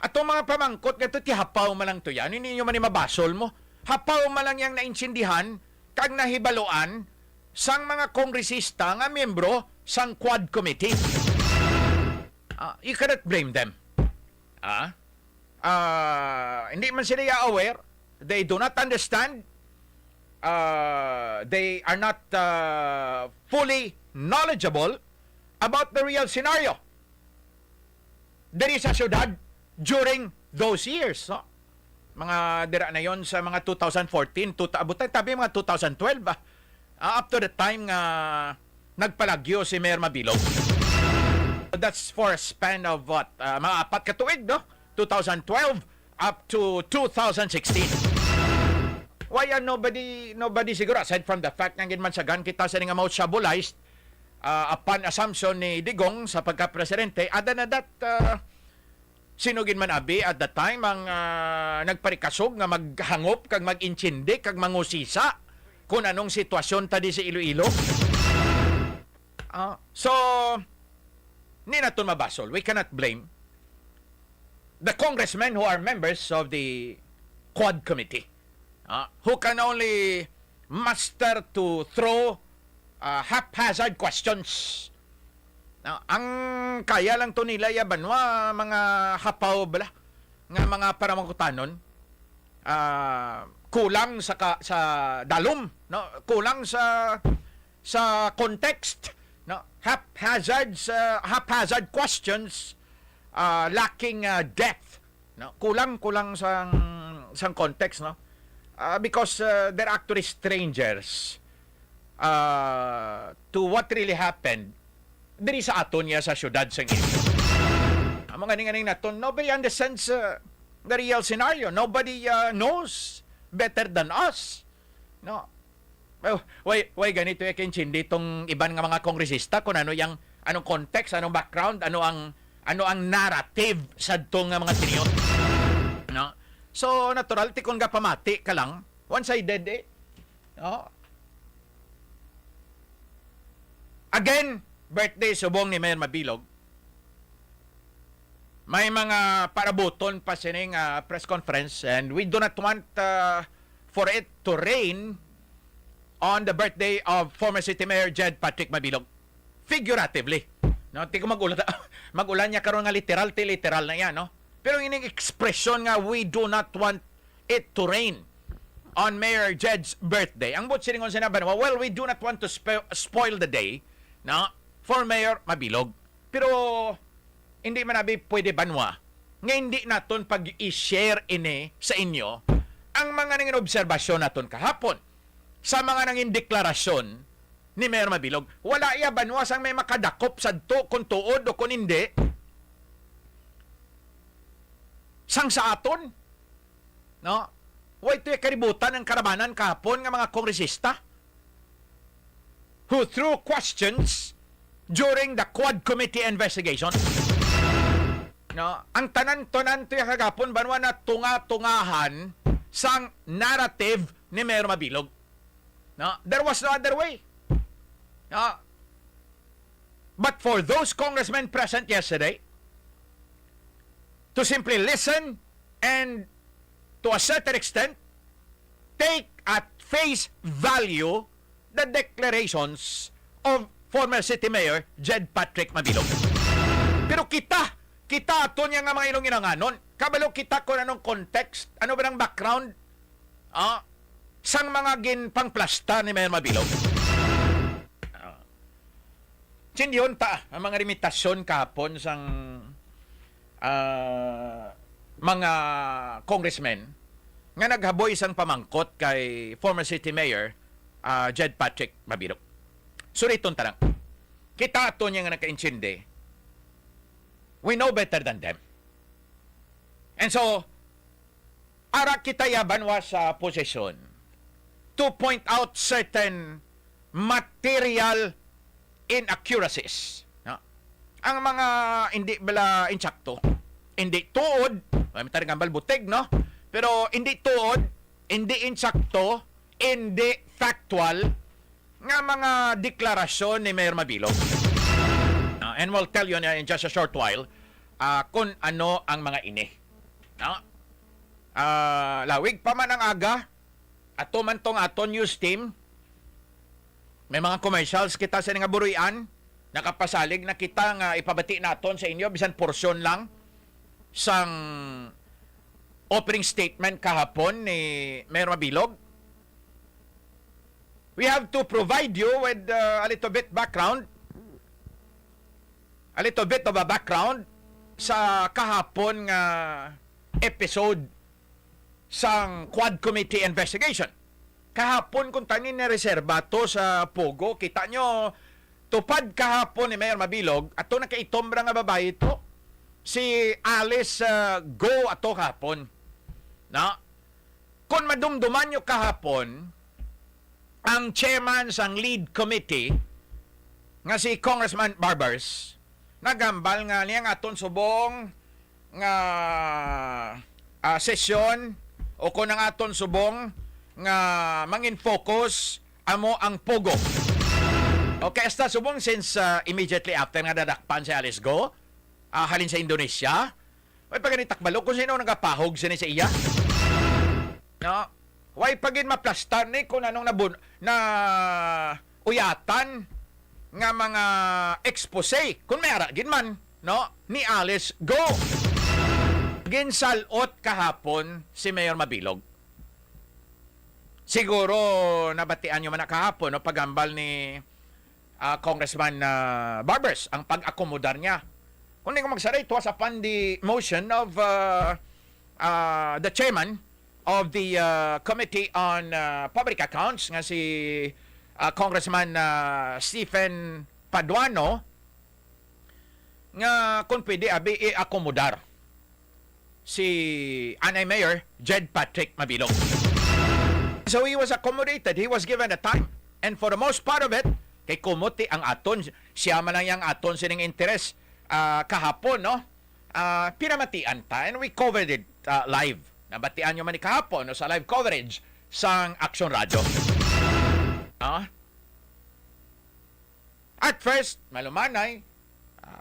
Atong mga pamangkot nga to tihapaw man lang to yan, hindi nyo man mabasol mo. Hapaw man lang yang naintindihan kag nahibaluan sang mga kongresista nga miyembro sang Quad Committee. You cannot blame them. Hindi man sila aware. They do not understand. They are not fully knowledgeable about the real scenario diri sa syudad during those years. No? Mga dira na yon sa mga 2014, abutan tabi mga 2012 up to the time nga nagpalagyo si Mayor Mabilog. That's for a span of what? Mga 4 ka tuig, no? 2012 up to 2016. why nobody siguro aside from the fact nga man sagan kita sa nga mouth-shabulized upon assumption ni Digong sa pagka-presidente, other na that sinugin man abi at that time ang nagparikasog nga maghangop kag mag-inchindi kag mangusisa kung anong sitwasyon tadi sa Iloilo. So ni naton mabasol, we cannot blame the congressmen who are members of the Quad Committee, who can only muster to throw haphazard questions. Ang kaya lang to nila yabanwa mga hapaw bala nga mga paramangkutanon, kulang sa dalom, no, kulang sa context, no, haphazard questions, lacking depth, no, kulang sa context, no, because they're actually strangers to what really happened diri sa aton niya sa syudad sa Iloilo. Ang mga ning naton, nobody understands the real scenario. Nobody knows better than us. No. Why ganito kinchindi itong iban nga mga kongresista kung anong context, anong background, ano ang narrative sa itong mga tiniyon. No. So natural ti kung pamati ka lang, one-sided No. Again, birthday subong ni Mayor Mabilog. May mga parabuton pa sining press conference, and we do not want for it to rain on the birthday of former City Mayor Jed Patrick Mabilog. Figuratively. No, ti ko magulan niya karon nga literal na yan, no. Pero ining expression nga we do not want it to rain on Mayor Jed's birthday. Ang bot siningon sinabi, well, we do not want to spoil the day, no, for Mayor Mabilog. Pero hindi man abi pwede banwa nga hindi naton pag-i-share ini sa inyo ang mga nanging obserbasyon naton kahapon sa mga nanging deklarasyon ni Mayor Mabilog. Wala iya banwa sang may makadakop sadto kung tuod o kung hindi sang sa aton, no. Way ito kaributan ng karabanan kahapon nga mga kongresista who threw questions during the Quad Committee investigation. No, ang tanan-tanan to kagapon banwa na tunga-tungahan sang narrative ni Mayor Mabilog. No, there was no other way. No. But for those congressmen present yesterday to simply listen and to a certain extent take at face value the declarations of former City Mayor Jed Patrick Mabilog. Pero kita ato niya nga mga ilong inanganon. Kabalo kita kung anong context, ano ba ng background sang mga ginpangplasta ni Mayor Mabilog. Sindiyon ta ang mga limitasyon kahapon sang mga congressmen nga naghaboy sang pamangkot kay former City Mayor Jed Patrick Mabilog. Suriton tarang. Kita ato niya nga nakainchinde. We know better than them. And so, ara kita yabanwa sa posisyon to point out certain material inaccuracies. No? Ang mga hindi bala insakto, hindi tuod, may taring ambal butig, no? Pero hindi tuod, hindi insakto, hindi factual, nga mga deklarasyon ni Mayor Mabilog. And we'll tell you in just a short while kung ano ang mga ini. No? Lawig pa man ang aga, ato man tong aton news team, may mga commercials kita sa nga buruyan, nakapasalig na kita nga ipabati naton sa inyo, bisan porsyon lang, sang opening statement kahapon ni Mayor Mabilog. We have to provide you with a little bit of a background sa kahapon nga episode sang Quad Committee investigation. Kahapon kung tanin ni reserba to sa Pogo, kita nyo tupad kahapon ni Mayor Mabilog ato nakaitombra nga babae to si Alice Go ato kahapon. No? kung madumduman nyo kahapon, ang chairman sang lead committee, nga si Congressman Barbers, nagambal nga niya nga aton subong nga sesyon o kung ang aton subong nga mangin focus amo ang pogo. Okay, esta subong since immediately after nga dadakpan si Alice Go, halin sa Indonesia, may pagkanitakbalo kung sino nagapahog sini sa iya. No? Why pagin maplastar ni kung anong na uyatan nga mga expose kung may aragin man, no? Ni Alice Go. Ginsalot kahapon si Mayor Mabilog. Siguro nabatian nyo man na kahapon, no? Pagambal ni Congressman Barbers ang pag-akomodar niya. Kung hindi ko magsara, it was upon the motion of the chairman of the Committee on Public Accounts, nga si Congressman Stephen Paduano, nga kung pwede abi i-akomodar si Anay Mayor Jed Patrick Mabilog. So he was accommodated, he was given a time, and for the most part of it, kay kumuti ang aton, siya man lang yung aton sining interest kahapon, no? Pinamatian ta, and we covered it live. Nabatian nyo man ni kahapon, no, sa live coverage sang Aksyon Radio. At first, malumanay,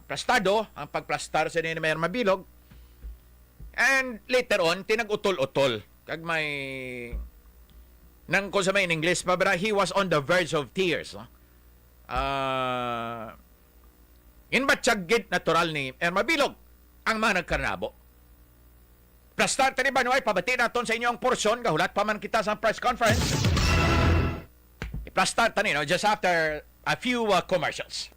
plastado ang pagplastar sa ni Mayor Mabilog, and later on, tinag-utol-utol. Kag may nang kung sa may in English, he was on the verge of tears. No? Inbatsyagit natural ni Mayor Mabilog ang mga nagkarnabo. Plastar tani ba nuay, pabati naton sa inyong porsyon, kahulat pa man kita sa press conference. I-plastar tani, no? Just after a few commercials.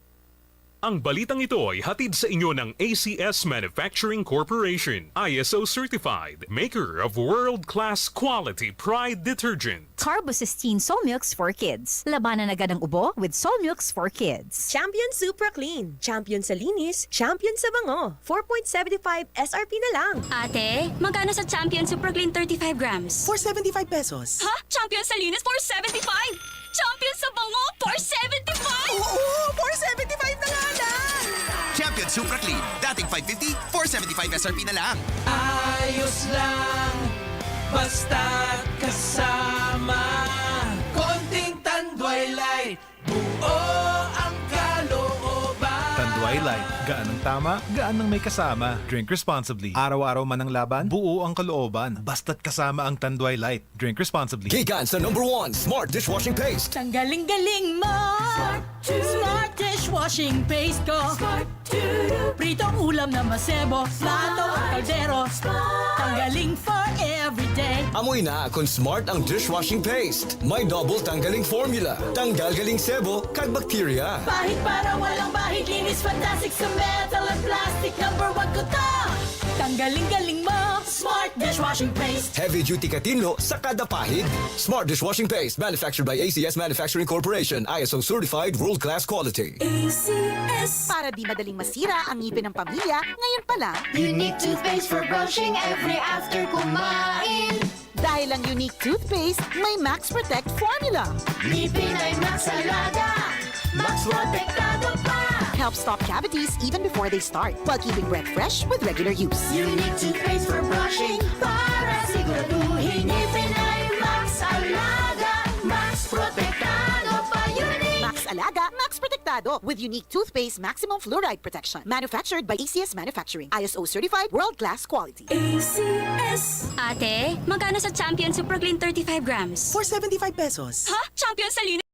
Ang balitang ito ay hatid sa inyo ng ACS Manufacturing Corporation, ISO certified, maker of world-class quality Pride detergent. Carbocystine Soul Milks for Kids. Labanan agad ang ubo with Soul Milks for Kids. Champion Supra Clean. Champion sa linis. Champion sa bango. 4.75 SRP na lang. Ate, magkano sa Champion Super Clean 35 grams? 475 pesos. Ha? Champion sa linis, 475! Champion sa bango, 475! Oo! 475 na nga lang! Champion Super Clean. Dating 550, 475 SRP na lang. Ayos lang, basta't kasama. Konting tanduay light, buo ang kalooban. Tanduay Light. Gaan ang tama, gaan ang may kasama. Drink responsibly. Araw-araw man ang laban, buo ang kalooban. Basta't kasama ang Tanduay Light. Drink responsibly. Gigan sa #1 Smart Dishwashing Paste. Ang galing-galing mo! Smart dishwashing paste ko. Pritong ulam na masebo, plato at kaldero. Tanggaling for everyday. Amoy na kung Smart ang dishwashing paste. May double tanggaling formula. Tanggal galing sebo, kag bakterya. Bahid para walang bahid, linis fantastic sa metal at plastic. #1 ko to! Tanggaling-galing mo, Smart dishwashing paste. Heavy duty katinlo sa kada pahid. Smart dishwashing paste, manufactured by ACS Manufacturing Corporation, ISO certified world-class quality. ACS. Para di madaling masira ang ngipin ng pamilya, ngayon pa lang, Unique toothpaste for brushing every after kumain. dahil ang unique toothpaste may Max Protect formula. Ngipin ay Max Alaga, Max Protektado pa. Helps stop cavities even before they start, while keeping breath fresh with regular use. Unique toothpaste for brushing para siguraduhin ngipin ay Max Alaga, Max Protektado pa. Unique Max Alaga, Max Protektado with unique toothpaste maximum fluoride protection. Manufactured by ACS Manufacturing. ISO certified world-class quality. ACS. Ate, magkano sa Champion Super Clean 35 grams? 475 pesos. Ha? Champion sa linis?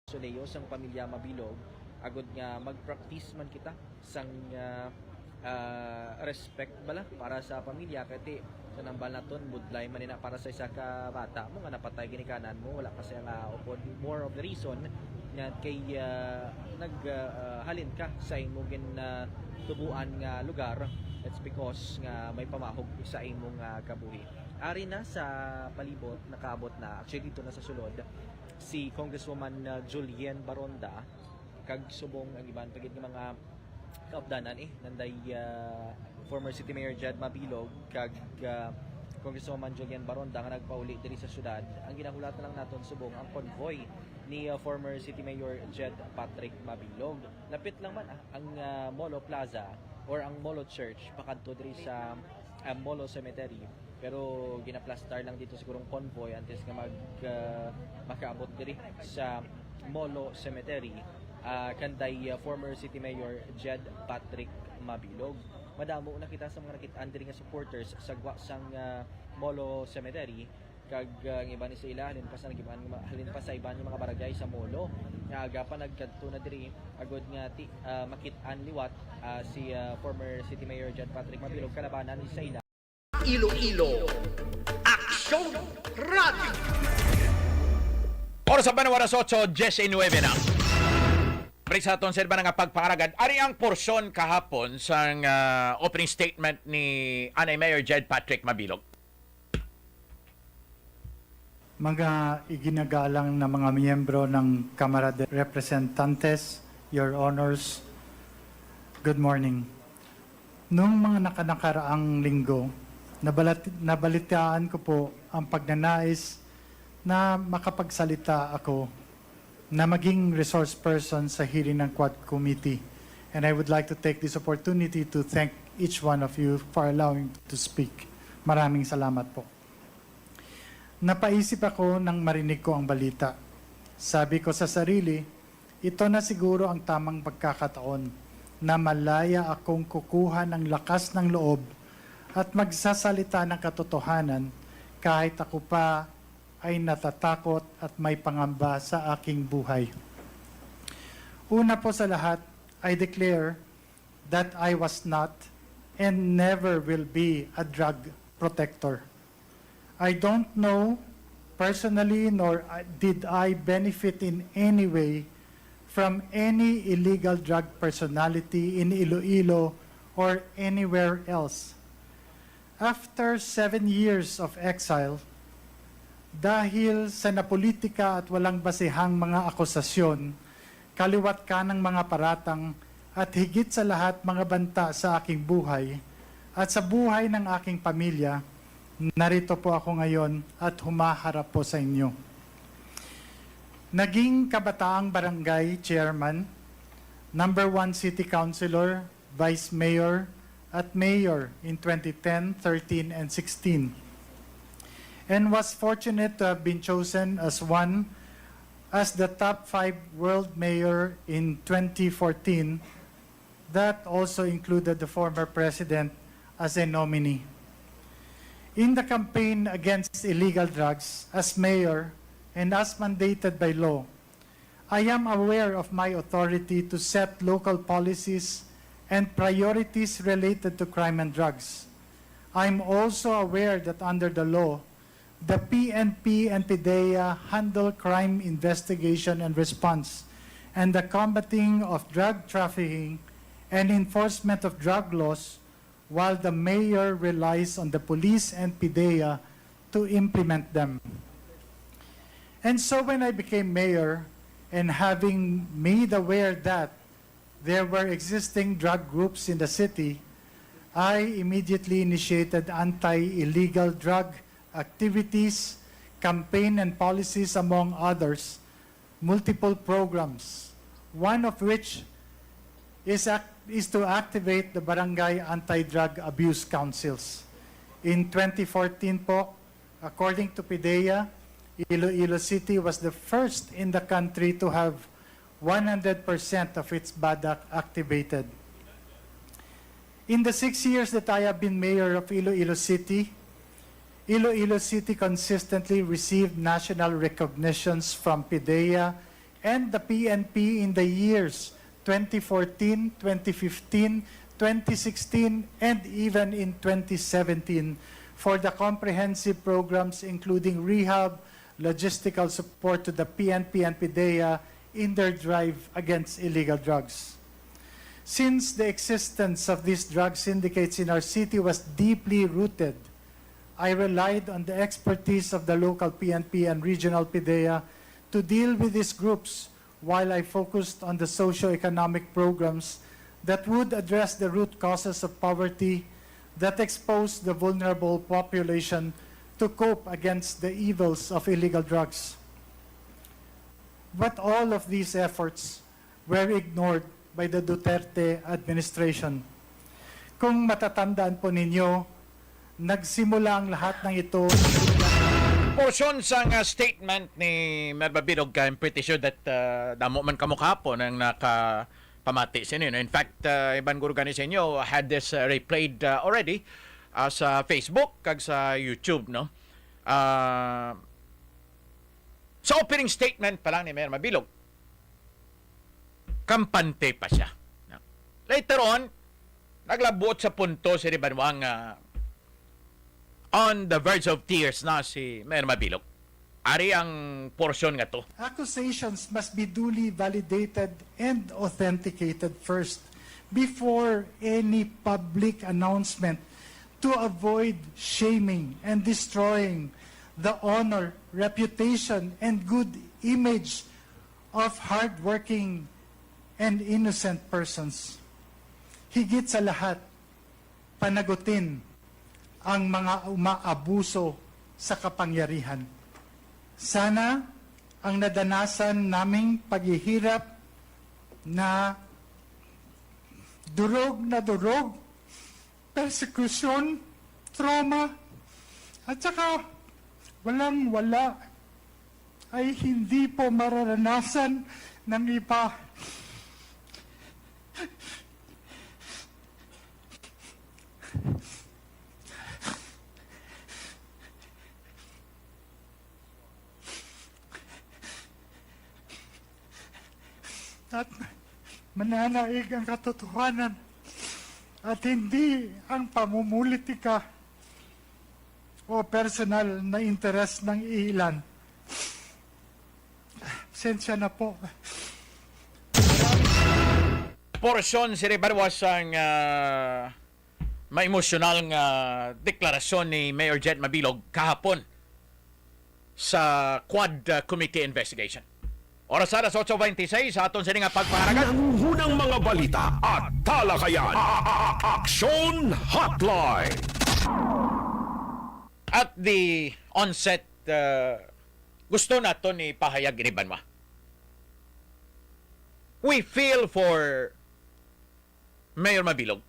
Soleo sang pamilya Mabilog agud nga mag-practice man kita sang respect bala para sa pamilya kay sa nambal naton budlay man na para sa isa ka bata mo nga napatay ginikanan mo wala kasi nga upod more of the reason nga kay naghalin ka sa imong tubuan nga lugar. It's because nga may pamahog sa imong kabuhi. Ari na sa palibot nakaabot na actually dito na sa sulod si Congresswoman Julian Baronda kag subong ang iban pagid nga mga kaupdanan nanday former City Mayor Jed Mabilog kag Congresswoman Julian Baronda nga nagpauli diri sa syudad. Ang ginahulatan lang naton subong ang convoy ni former City Mayor Jed Patrick Mabilog. Lapit lang man ang Molo Plaza or ang Molo Church pakadto diri sa Molo Cemetery. Pero ginaplastar lang dito sigurong convoy antes nga makaabot diri sa Molo Cemetery kanday former City Mayor Jed Patrick Mabilog. Madamo na kita sa mga nakitaan diri nga supporters sa sang Molo Cemetery kag ang iba ni sa ila halin pa sa iba ni mga barangay sa Molo nga aga pa nagkadto na diri agod nga makit-an liwat si former City Mayor Jed Patrick Mabilog kalabanan ni sa ila Iloilo Aksyon Radio. Oras sa Oras 8:19 na. Break sa aton serba nga pagparagad. Ari ang porsyon kahapon sa opening statement ni Anay Mayor Jed Patrick Mabilog. Mga iginagalang na mga miyembro ng Kamara de Representantes, Your Honors, good morning. Noong mga nakaraang linggo, nabalitaan ko po ang pagnanais na makapagsalita ako na maging resource person sa hearing ng Quad Committee. And I would like to take this opportunity to thank each one of you for allowing to speak. Maraming salamat po. Napaisip ako nang marinig ko ang balita. Sabi ko sa sarili, ito na siguro ang tamang pagkakataon na malaya akong kukuha ng lakas ng loob at magsasalita ng katotohanan kahit ako pa ay natatakot at may pangamba sa aking buhay. Una po sa lahat, I declare that I was not and never will be a drug protector. I don't know personally nor did I benefit in any way from any illegal drug personality in Iloilo or anywhere else. After 7 years of exile, dahil sa napolitika at walang basehang mga akusasyon, kaliwat ka ng mga paratang at higit sa lahat mga banta sa aking buhay at sa buhay ng aking pamilya, narito po ako ngayon at humaharap po sa inyo. Naging kabataang barangay chairman, number 1 city councilor, vice mayor, at mayor in 2010, 13, and 16. And was fortunate to have been chosen as the top 5 world mayor in 2014. That also included the former president as a nominee. In the campaign against illegal drugs, as mayor and as mandated by law, I am aware of my authority to set local policies and priorities related to crime and drugs. I'm also aware that under the law, the PNP and PDEA handle crime investigation and response, and the combating of drug trafficking and enforcement of drug laws, while the mayor relies on the police and PDEA to implement them. And so when I became mayor, and having made aware that there were existing drug groups in the city, I immediately initiated anti-illegal drug activities, campaign and policies, among others, multiple programs, one of which is to activate the Barangay Anti-Drug Abuse Councils. In 2014 po, according to PDEA, Iloilo City was the first in the country to have 100% of its BADAC activated. In the 6 years that I have been mayor of Iloilo City consistently received national recognitions from PDEA and the PNP in the years 2014, 2015, 2016, and even in 2017 for the comprehensive programs including rehab, logistical support to the PNP and PDEA in their drive against illegal drugs. Since the existence of these drug syndicates in our city was deeply rooted, I relied on the expertise of the local PNP and regional PDEA to deal with these groups while I focused on the socio-economic programs that would address the root causes of poverty that expose the vulnerable population to cope against the evils of illegal drugs. But all of these efforts were ignored by the Duterte administration. Kung matatandaan po ninyo, nagsimula ang lahat ng ito. Portion sa statement ni Mabilog, I'm pretty sure that damo man kamukha po nang nakapamati sa inyo. In fact, ibang gurugani sa inyo had this replayed already sa Facebook kag sa YouTube, no? Sa opening statement pa lang ni Mayor Mabilog, kampante pa siya. Later on, naglabuot sa punto si Ribanwang on the verge of tears na si Mayor Mabilog. Ari ang portion nga to. Accusations must be duly validated and authenticated first before any public announcement to avoid shaming and destroying the honor, reputation, and good image of hardworking and innocent persons. Higit sa lahat, panagutin ang mga umaabuso sa kapangyarihan. Sana ang nadanasan naming paghihirap na durog, persecution, trauma, at saka walang-wala ay hindi po mararanasan ng iba. At mananaig ang katotohanan at hindi ang pamumulitika o personal na interes ng ilan. Sensya na po. Portion si Ribarwas ang ma-emosyonal nga deklarasyon ni Mayor Jet Mabilog kahapon sa Quad Committee Investigation. Oras alas 8:26 sa aton sining nga pagpaharagan. Nangungunang mga balita at talakayan. Aksyon Hotline. At the onset, gusto nato ni pahayag ni Banwa. We feel for Mayor Mabilog.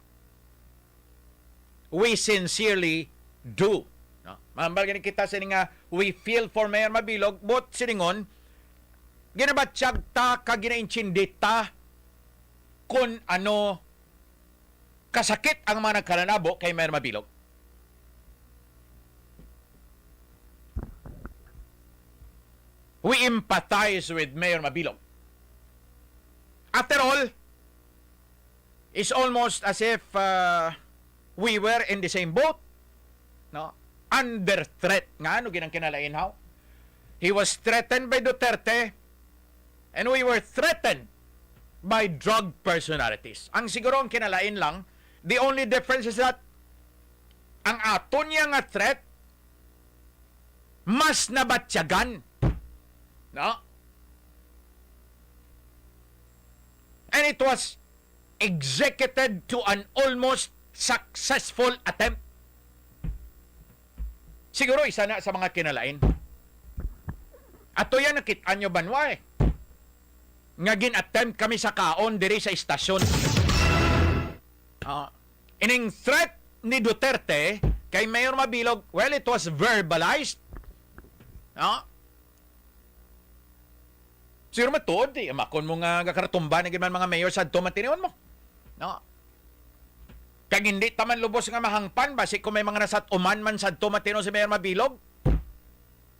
We sincerely do. No? Mahambal ganin kita sa nga we feel for Mayor Mabilog, but siningon, ginabatsyag ta ka ginainchindita kung ano kasakit ang mga nagkalanabo kay Mayor Mabilog. We empathize with Mayor Mabilog. After all, it's almost as if we were in the same boat. No? Under threat. Nga, ano ginang kinalainhaw? He was threatened by Duterte and we were threatened by drug personalities. Ang siguro ang kinalain lang, the only difference is that ang aton niya nga threat mas nabatsyagan. No? And it was executed to an almost successful attempt. Siguro isa na sa mga kinalain. Ato yan nakita nyo Banwa eh. Nga gin-attempt kami sa kaon diri sa istasyon. Ining threat ni Duterte kay Mayor Mabilog, well, it was verbalized. Siguro matuod, makon mo nga karatumba na mga mayor sa ato matiniwan mo. Kag hindi taman lubos nga mahangpan, basi kung may mga nasat uman man sa ato matiniwan si Mayor Mabilog,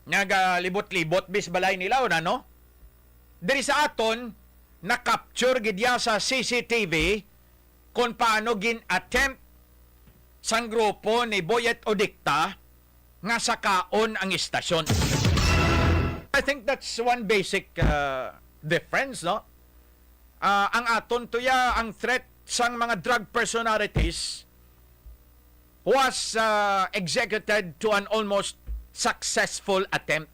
nga libot-libot bis balay nila, o na, no? Diri sa aton, na-capture gidya sa CCTV kung paano gin-attempt sang grupo ni Boyet Odikta nga sakaon ang istasyon. I think that's one basic difference, no? Ang aton tuya, ang threat sang mga drug personalities was executed to an almost successful attempt.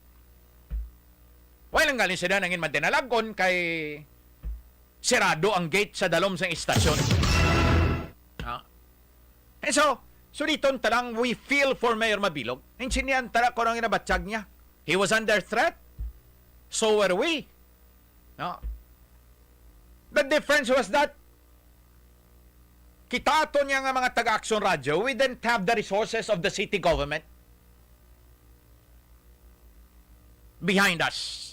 Walang galing sila nangin madinalagon kay sirado ang gate sa dalom sa istasyon. And so, suliton talang we feel for Mayor Mabilog. Insinian tara ko nang inabatsyag niya. He was under threat. So were we. No? The difference was that kita ato niya nga mga taga-Aksyon Radio, we didn't have the resources of the city government behind us.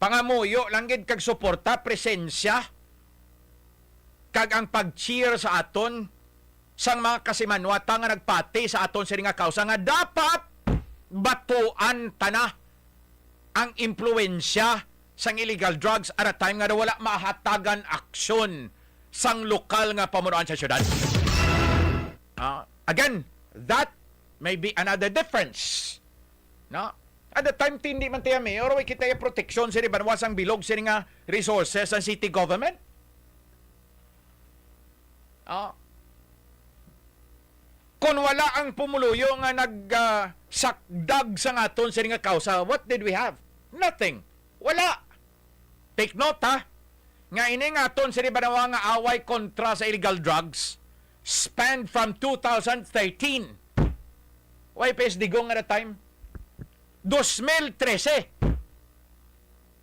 Pangamuyo lang gid kag suporta, presensya, kag ang pag-cheer sa aton sang mga kasimanwata nga nagpati sa aton sa nga kausa nga dapat batuan tana ang impluensya sang illegal drugs at a time nga wala mahatagan aksyon sang lokal nga pamunuan sa syudad. Again, that may be another difference. No? At the time, hindi man tayo mayor, kita yung protection sa banwasang bilog sa nga resources sa city government. Kung wala ang pumuluyo nga nagsakdag sa aton sa nga kausa, what did we have? Nothing. Wala. Take note ha, nga ini nga aton sa banawa nga away kontra sa illegal drugs spanned from 2013. Why PS digong at a time? 2013.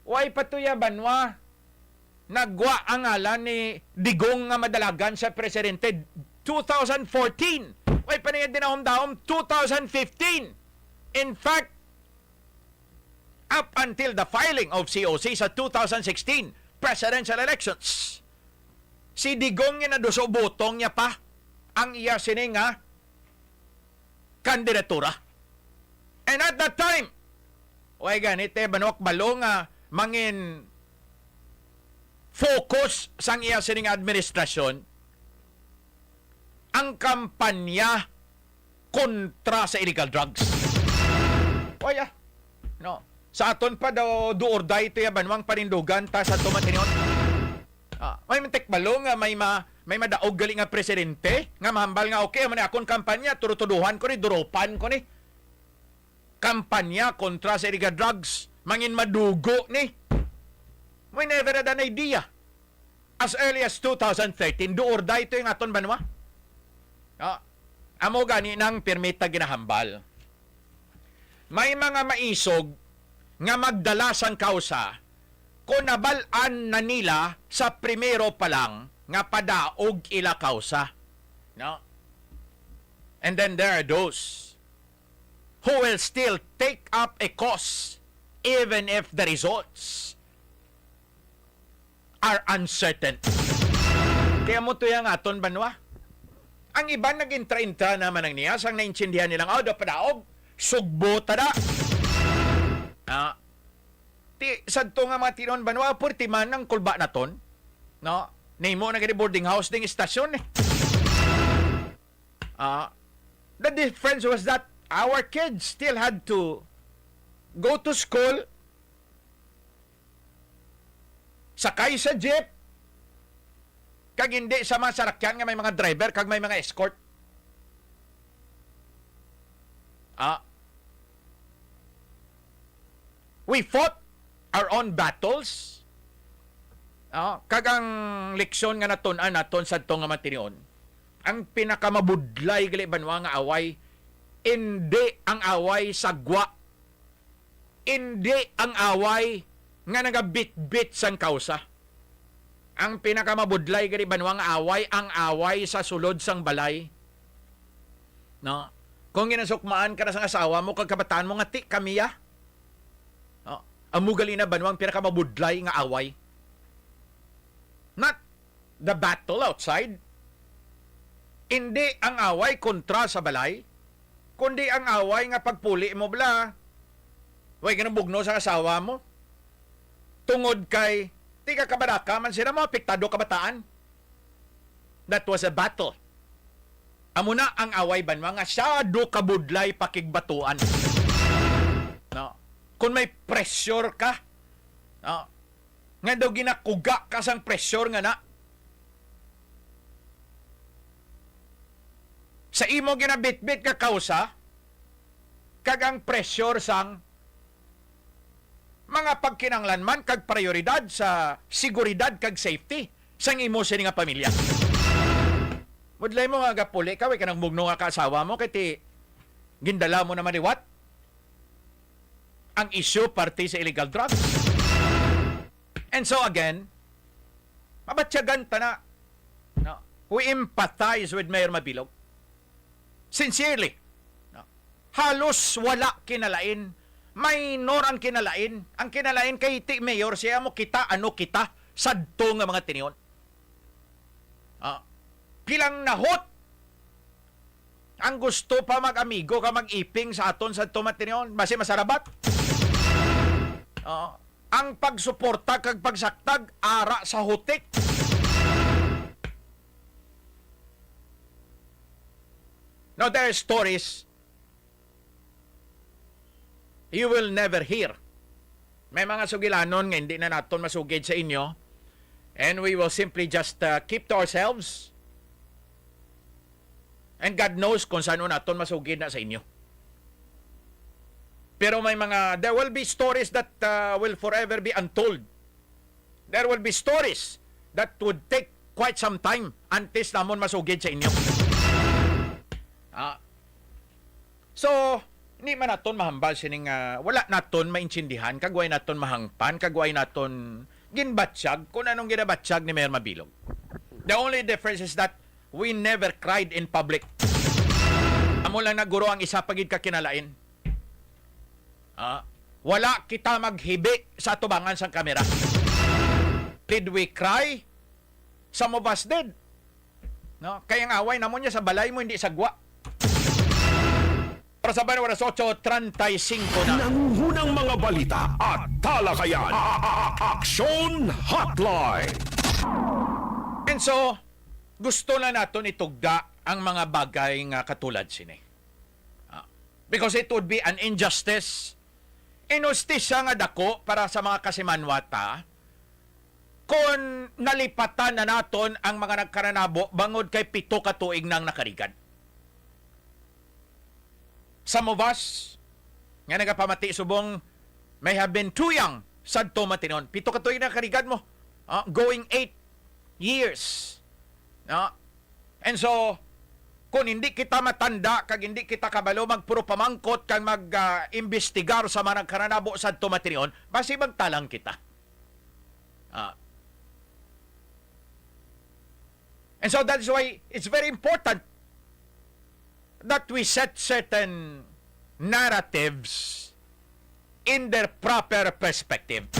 Why patuya banwa nagwa ang ngalan ni Digong nga madalagan sa presidente 2014. Why pa niya dinahom-dahom 2015. In fact, up until the filing of COC sa 2016 presidential elections, si Digong nga naduso botong niya pa ang iya sini nga kandidatura. And at that time, way ganite banok balo nga mangin focus sang iya sining administrasyon ang kampanya kontra sa illegal drugs. Oya, no. Sa aton pa daw do or die ito ya banwang panindugan ta sa tumatinion. May mantek balo nga may madaog galing nga presidente nga mahambal nga okay man akong kampanya turutuduhan ko ni duropan ko ni kampanya kontra sa illegal drugs mangin madugo ni. We never had an idea. As early as 2013, do or die ito yung aton banwa. Amo gani nang permita ginahambal. May mga maisog nga magdala sang kausa kung nabalaan na nila sa primero pa lang nga padaog ila kausa. No? And then there are those who will still take up a cause even if the results are uncertain. Kaya mo to yung aton banwa. Ang iba nag-intra-intra naman ang niya sang naintindihan nilang da padaog sugbo tada. Sadto nga mga tinon banwa purti man ng kulba naton. No? Nimo na gani boarding house ding istasyon eh. The difference was that our kids still had to go to school, sakay sa jeep, kag hindi sa mga sarakyan nga may mga driver, kag may mga escort. We fought our own battles. Kag ang leksyon nga naton-an naton sa nga matinion, ang pinakamabudlay gali banwa nga away, hindi ang away sagwa. Hindi ang away nga nagabit-bit sang kausa. Ang pinakamabudlay gali banwa nga away, ang away sa sulod sang balay. No? Kung ginasukmaan ka na sa asawa mo, kag kabataan mo nga ti kamiya. No? Amo gali na banwang pinakamabudlay nga away. Not the battle outside. Hindi ang away kontra sa balay, kundi ang away nga pagpuli mo bala. Way ka bugno sa asawa mo. Tungod kay di ka kabaraka man sila mo, apektado kabataan. That was a battle. Amo na ang away ban mga syado kabudlay pakigbatuan. No. Kung may pressure ka, no, nga daw ginakuga ka sang pressure nga na, sa imo ginabitbit ka kausa, kag ang pressure sang mga pagkinanglanman kag prioridad sa seguridad kag safety sang imo sa nga pamilya. Mudlay mo nga gapuli ka, ka nang mugno nga kaasawa mo, kiti gindala mo naman iwat. Ang issue parte sa illegal drugs. And so again, mabatsyagan ta na. No? We empathize with Mayor Mabilog. Sincerely. No? Halos wala kinalain. Minor ang kinalain. Ang kinalain kay ti Mayor, siya mo kita, ano kita, sadto nga mga tiniyon. Pilang nahot ang gusto pa mag-amigo ka mag-iping sa aton sa tumatinion, basi masarabat. Ang pagsuporta kag pagsaktag ara sa hutik. Now there are stories you will never hear. May mga sugilanon nga hindi na naton masugid sa inyo, and we will simply just keep to ourselves. And God knows kung saan naton masugid na sa inyo. Pero there will be stories that will forever be untold. There will be stories that would take quite some time antes namon masugid sa inyo. So, hindi man naton mahambal sining wala naton maintindihan, kagway naton mahangpan, kagway naton ginbatsyag kung anong ginabatsyag ni Mayor Mabilog. The only difference is that we never cried in public. Amo lang naguro ang isa pagid ka kinalain. Wala kita maghibi sa tubangan sa kamera. Did we cry? Some of us did. No? Kaya nga away namon niya sa balay mo, hindi sagwa. Para sa Bayan, 8:35 na. Nangungunang mga balita at talakayan. Aksyon Hotline. And so, gusto na naton itugda ang mga bagay nga katulad sini. Because it would be an injustice. Inustisya nga dako para sa mga kasimanwata kung nalipatan na naton ang mga nagkaranabo bangod kay 7 ka tuig nang nakarigan. Some of us, nga nagapamati subong, may have been too young sadto matinon. 7 ka tuig na nakarigan mo. Going 8 years. And so, kung hindi kita matanda, kag hindi kita kabalo, magpuro pamangkot, kag mag-imbestigar sa mga nagkaranabo sa tumatinion, basi magtalang kita. And so that's why it's very important that we set certain narratives in their proper perspective.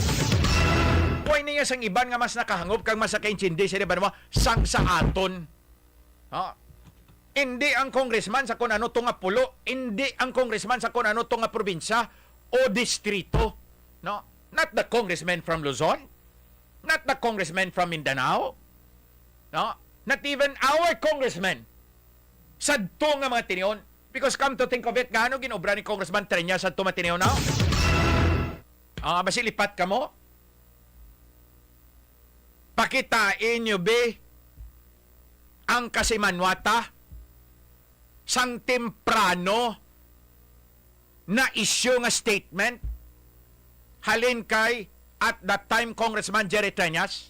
Kuhay niya sang iban nga mas nakahangop kang mas nakaintindi siya ba naman sang sa aton. Hindi ang congressman sa kung ano to nga pulo, hindi ang congressman sa kung ano to nga probinsya o distrito. No? Not the congressman from Luzon, not the congressman from Mindanao, no? Not even our congressman sa nga mga tiniyon. Because come to think of it, gaano ginobra ni Congressman Trenya sa tumatiniyon na? Basi lipat ka mo? Pakitain nyo be ang kasimanwata sang temprano na issue nga statement halin kay at that time Congressman Jerry Treñas.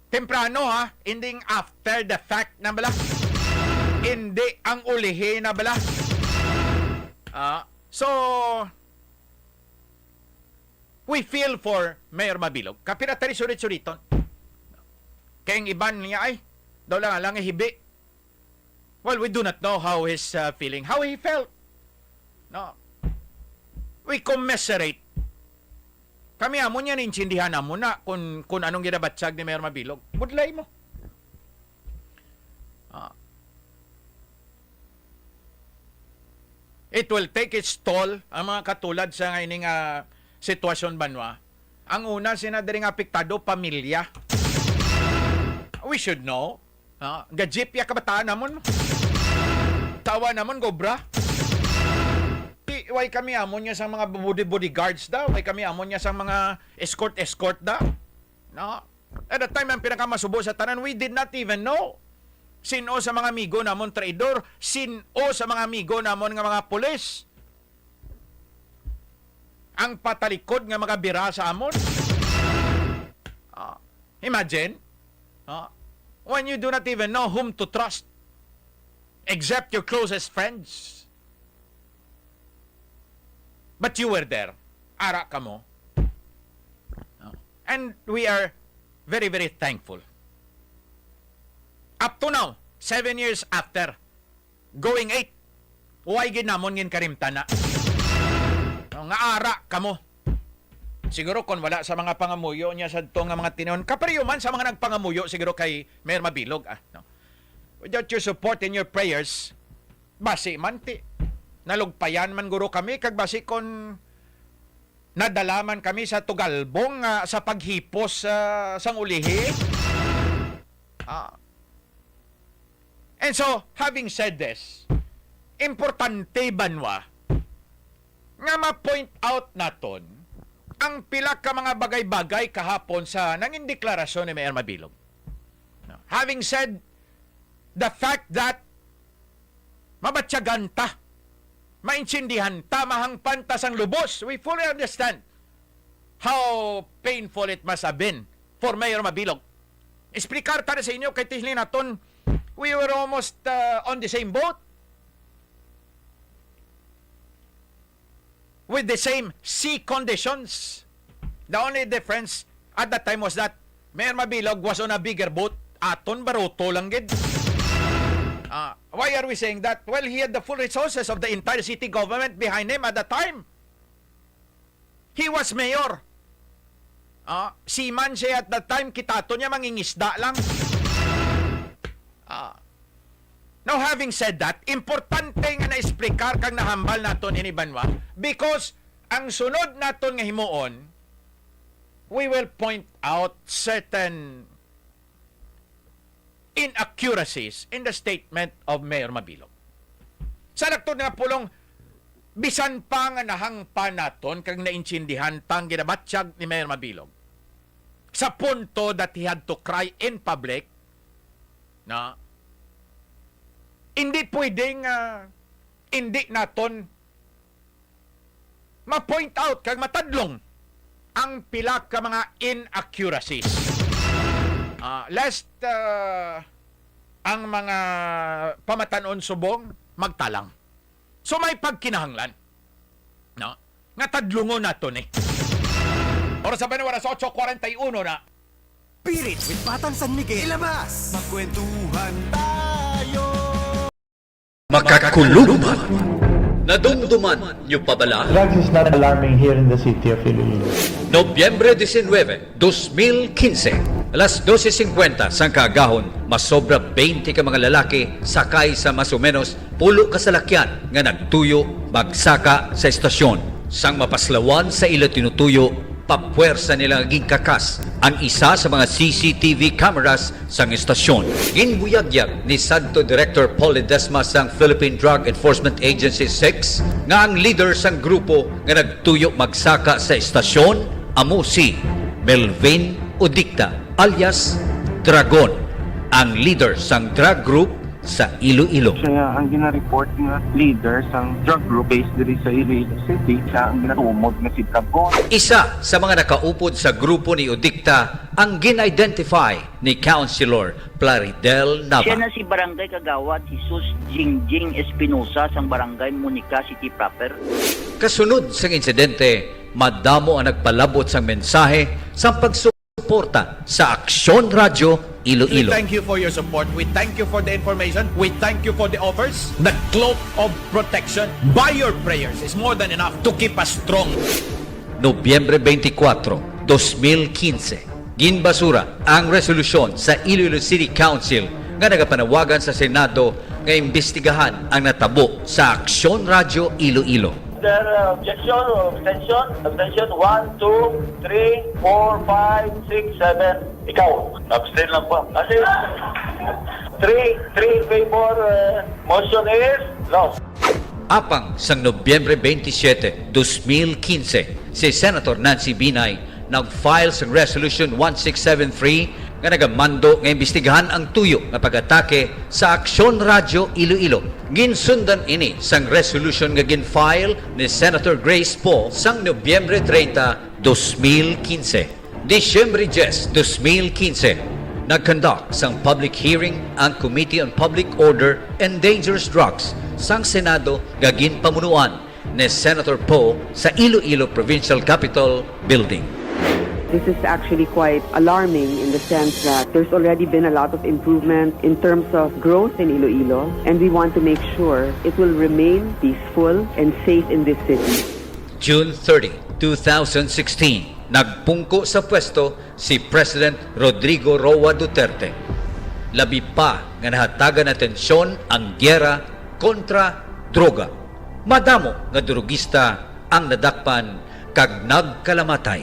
Temprano hindi after the fact na bala. Hindi ang ulihi na bala. So, we feel for Mayor Mabilog. Kapiratari sulit-suliton. Kayang iban niya ay, daw lang hibi. Well, we do not know how his feeling, how he felt. No. We commiserate. Kami amon yan, insindihan mo na kung anong ginabatsag ni Mayor Mabilog. Budlay mo. It will take its toll ang mga katulad sa ngayong sitwasyon banwa. Ang una, sinadaring apektado, pamilya. We should know. Gajip ya kabataan namon. Tawa namon, gobra. Way kami amon niya sa mga bodyguards daw. Way kami amon niya sa mga escort daw. No? At the time ang pinakamasubo sa tanan, we did not even know. Sino sa mga amigo namon traidor, sino sa mga amigo namon nga mga pulis. Ang patalikod nga mga bira sa amon. Imagine, When you do not even know whom to trust, except your closest friends. But you were there. Ara ka mo. And we are very, very thankful. Up to now, 7 years after, going 8, huwag ginamon ngin karimtana. Nga ara ka mo. Siguro kung wala sa mga pangamuyo niya sa itong mga tinon, kapariyo man sa mga nagpangamuyo siguro kay Mayor Mabilog. No? Without your support and your prayers, basi man ti. Nalugpayan man guro kami, kag basi kon nadalaman kami sa tugalbong sa paghipos sang ulihi. And so, having said this, importante banwa nga ma-point out naton ang pila ka mga bagay-bagay kahapon sa nanging deklarasyon ni Mayor Mabilog. Having said the fact that mabatyagan ta, maintindihan ta, mahangpan ta sang lubos, we fully understand how painful it must have been for Mayor Mabilog. Explicar ta sa inyo kay tihlin naton, we were almost on the same boat. With the same sea conditions. The only difference at that time was that Mayor Mabilog was on a bigger boat. Aton baroto lang gid. Why are we saying that? Well, he had the full resources of the entire city government behind him at that time. He was mayor. Seaman siya at that time, kitato niya mangingisda lang. Now, having said that, importante nga na-explicar kang nahambal naton inibanwa because ang sunod naton nga himuon, we will point out certain inaccuracies in the statement of Mayor Mabilog. Sa naktod nga pulong, bisan pa nga nahangpa naton kang naintindihan tang ginabatsyag ni Mayor Mabilog sa punto that he had to cry in public na hindi pwedeng hindi naton ma-point out kag matadlong ang pila ka mga inaccuracies. Lest ang mga pamatanon subong magtalang. So may pagkinahanglan. No? Nga tadlungon naton eh. Oras sa oras 8:41 na. Pirit with Batang San Miguel. Ilabas! Magkwentuhan tayo! Makakulugban. Nadumduman niyo pa bala? Drugs is not alarming here in the city of Iloilo. Nobyembre 19, 2015, alas 12:50 sang kaagahon, masobra 20 ka mga lalaki sakay sa mas o menos pulo ka salakyan nga nagtuyo magsaka sa estasyon. Sang mapaslawan sa ilo tinutuyo, papuwersa nila gigkakas ang isa sa mga CCTV cameras sang estasyon. Ginbuyagyag ni Santo Director Paul Ledesma sang Philippine Drug Enforcement Agency 6 nga ang leader sang grupo nga nagtuyo magsaka sa estasyon amo si Melvin Udicta alias Dragon, ang leader sang drug group sa Iloilo. Siya ang gina-report nga leader sang drug group based diri sa Iloilo City. Siya ang ginatumod nga si Dragon. Isa sa mga nakaupod sa grupo ni Udicta ang gin-identify ni Councilor Plaridel Nava. Siya na si Barangay Kagawad Jesus Jingjing Espinosa sang Barangay Monica City proper. Kasunod sang insidente, madamo ang nagpalabot sang mensahe sa pagsuporta sa Aksyon Radyo Iloilo. We thank you for your support. We thank you for the information. We thank you for the offers. The cloak of protection by your prayers is more than enough to keep us strong. Nobyembre 24, 2015, ginbasura ang resolusyon sa Iloilo City Council nga nagapanawagan sa Senado nga imbestigahan ang natabo sa Aksyon Radyo Iloilo. There objection or abstention? Abstention 1, 2, 3, 4, 5, 6, 7. Ikaw, abstain lang po. Kasi 3 in favor, motion is lost. Apang sang Nobyembre 27, 2015, si Senator Nancy Binay nag-file sa Resolution 1673 nga nagamando nga imbestigahan ang tuyo nga pag-atake sa Aksyon Radyo Iloilo. Ginsundan ini sang resolution nga gin-file ni Senator Grace Poe sang Nobyembre 30, 2015. Disyembre 10, 2015, Nagkandak sang public hearing ang Committee on Public Order and Dangerous Drugs sang Senado gagin pamunuan ni Senator Poe sa Iloilo Provincial Capitol Building. This is actually quite alarming in the sense that there's already been a lot of improvement in terms of growth in Iloilo, and we want to make sure it will remain peaceful and safe in this city. June 30, 2016, nagpungko sa pwesto si President Rodrigo Roa Duterte. Labi pa nga nahatagan na tensyon ang gyera kontra droga. Madamo nga drugista ang nadakpan kag nagkalamatay.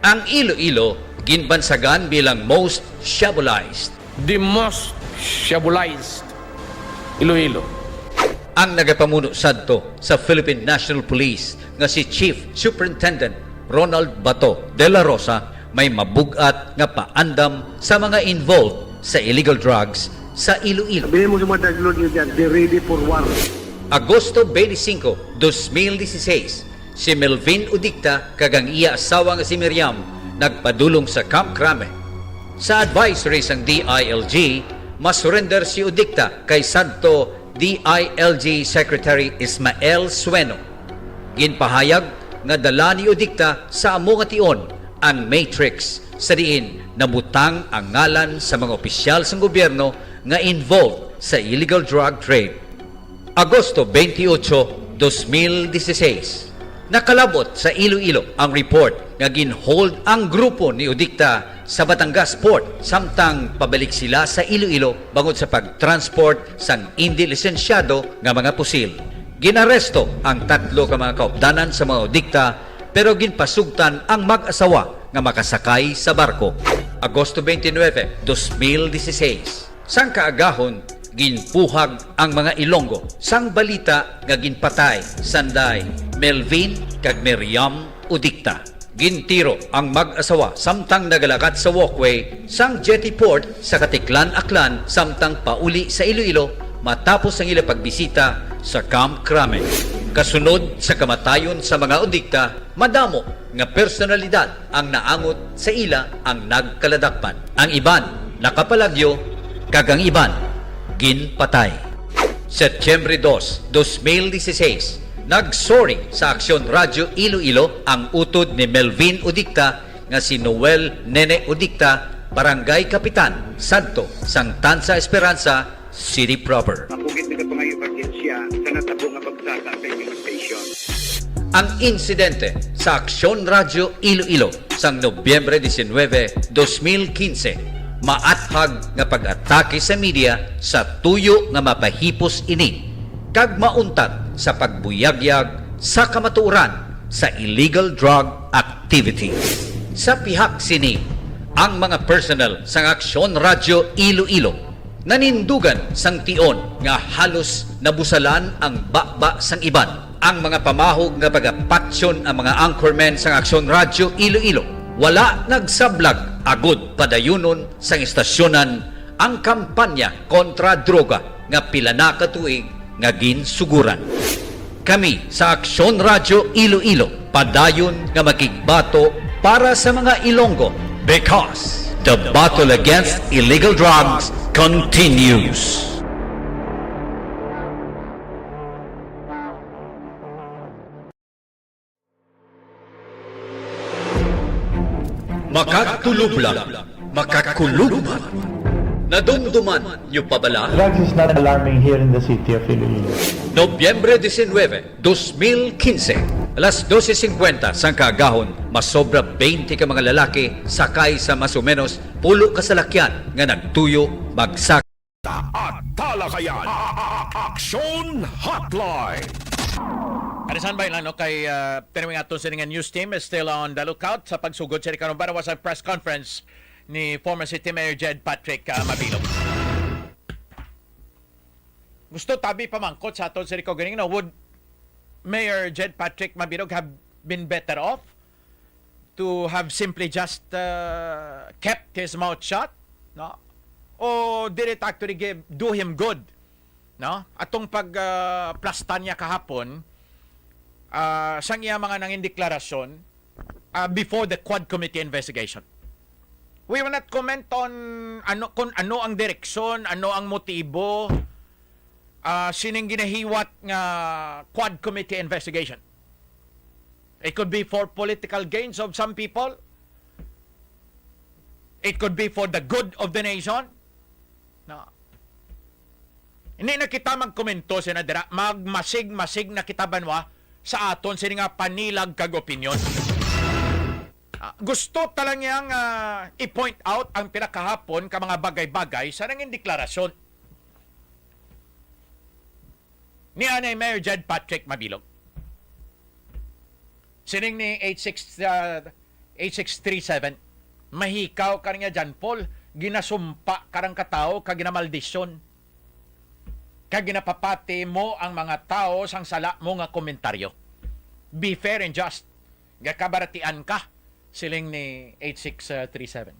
Ang Iloilo ginbansagan bilang most shabualized. The most shabualized Iloilo. Ang nagapamuno sadto sa Philippine National Police nga si Chief Superintendent Ronald Bato de la Rosa may mabugat nga paandam sa mga involved sa illegal drugs sa Iloilo. Sabihin mo sa mga drug lord dyan, be ready for war. Agosto 25, 2016, si Melvin Udicta kagang iya asawa nga si Miriam nagpadulong sa Camp Crame. Sa advisory sang DILG, masurrender si Udicta kay sadto DILG Secretary Ismael Sueno. Ginpahayag nga dala ni Udicta sa amo nga tion ang matrix sa diin nabutang ang ngalan sa mga opisyal sang gobyerno nga involved sa illegal drug trade. Agosto 28, 2016, nakalabot sa Iloilo ang report nga ginhold ang grupo ni Udicta sa Batangas Port samtang pabalik sila sa Iloilo bangod sa pagtransport sang hindi lisensyado nga mga pusil. Ginaresto ang 3 ka mga kaupdanan sa mga Udicta pero ginpasugtan ang mag-asawa nga makasakay sa barko. Agosto 29, 2016, sang kaagahon ginpuhag ang mga Ilonggo sang balita nga ginpatay sanday Melvin kag Miriam Udicta. Gintiro ang mag-asawa samtang nagalakat sa walkway sang jetty port sa Katiklan, Aklan samtang pauli sa Iloilo matapos ang ila pagbisita sa Camp Crame. Kasunod sa kamatayon sa mga Udicta, madamo nga personalidad ang naangot sa ila ang nagkaladakpan. Ang iban nakapalagyo kag ang iban ginpatay. Setyembre 2, 2016, nag-sorry sa Aksyon Radyo Iloilo ang utod ni Melvin Udicta nga si Noel Nene Udicta, Barangay Kapitan, Santo, sang Tansa Esperanza, City Proper. Mapugit na pangay emergensya sa natabo nga pagsaka sa inyong station. Ang insidente sa Aksyon Radyo Iloilo sang Nobyembre 19, 2015, maathag nga pag-atake sa media sa tuyo nga mapahipos ini kag mauntad sa pagbuyagyag sa kamatuoran sa illegal drug activity. Sa pihak sini, ang mga personnel sang Aksyon Radyo Iloilo nanindugan sang tion nga halos nabusalan ang bakba sang iban. Ang mga pamahog nga pagapatsyon ang mga anchormen sang Aksyon Radyo Iloilo wala nagsablag agud padayunon sang istasyonan ang kampanya kontra droga nga pila na ka tuig nga ginsuguran. Kami sa Aksyon Radyo Iloilo padayon nga makigbato para sa mga Ilonggo because the battle against illegal drugs continues. Makatulublan, makakulubman. Nadumduman niyo pa bala? Drugs is not alarming here in the city of Iloilo. Nobyembre 19, 2015, alas 12:50 sang kaagahon, masobra 20 ka mga lalaki sakay sa mas o menos pulo ka salakyan nga nagtuyo bagsak. At talakayan, Aksyon Hotline. Arisan ba lang no kay tinawing ato sa nga news team is still on the lookout sa pagsugod sa karon para sa press conference ni former City Mayor Jed Patrick Mabilog. Gusto tabi pamangkot sa aton sa ganing no, would Mayor Jed Patrick Mabilog have been better off to have simply just kept his mouth shut, no? O did it actually do him good, no? Atong plastan niya kahapon sang iya mga nanging deklarasyon before the Quad Committee investigation. We will not comment on kung ano ang direksyon, ano ang motibo, sining ginahiwat nga quad committee investigation. It could be for political gains of some people. It could be for the good of the nation. No. Hindi na kita magkomento, Senadora. Magmasig-masig na kita banwa sa aton sini nga panilag kag opinyon. Gusto talagang i-point out ang pinakahapon ka mga bagay-bagay sa nanging deklarasyon ni Anay Mayor Jed Patrick Mabilog. Sining ni 8637, mahikaw ka nga dyan, Paul, ginasumpa karang katao, ka ginamaldisyon, ka ginapapati mo ang mga tao sang sala mo nga komentaryo. Be fair and just. Gakabaratian ka, siling ni 8637.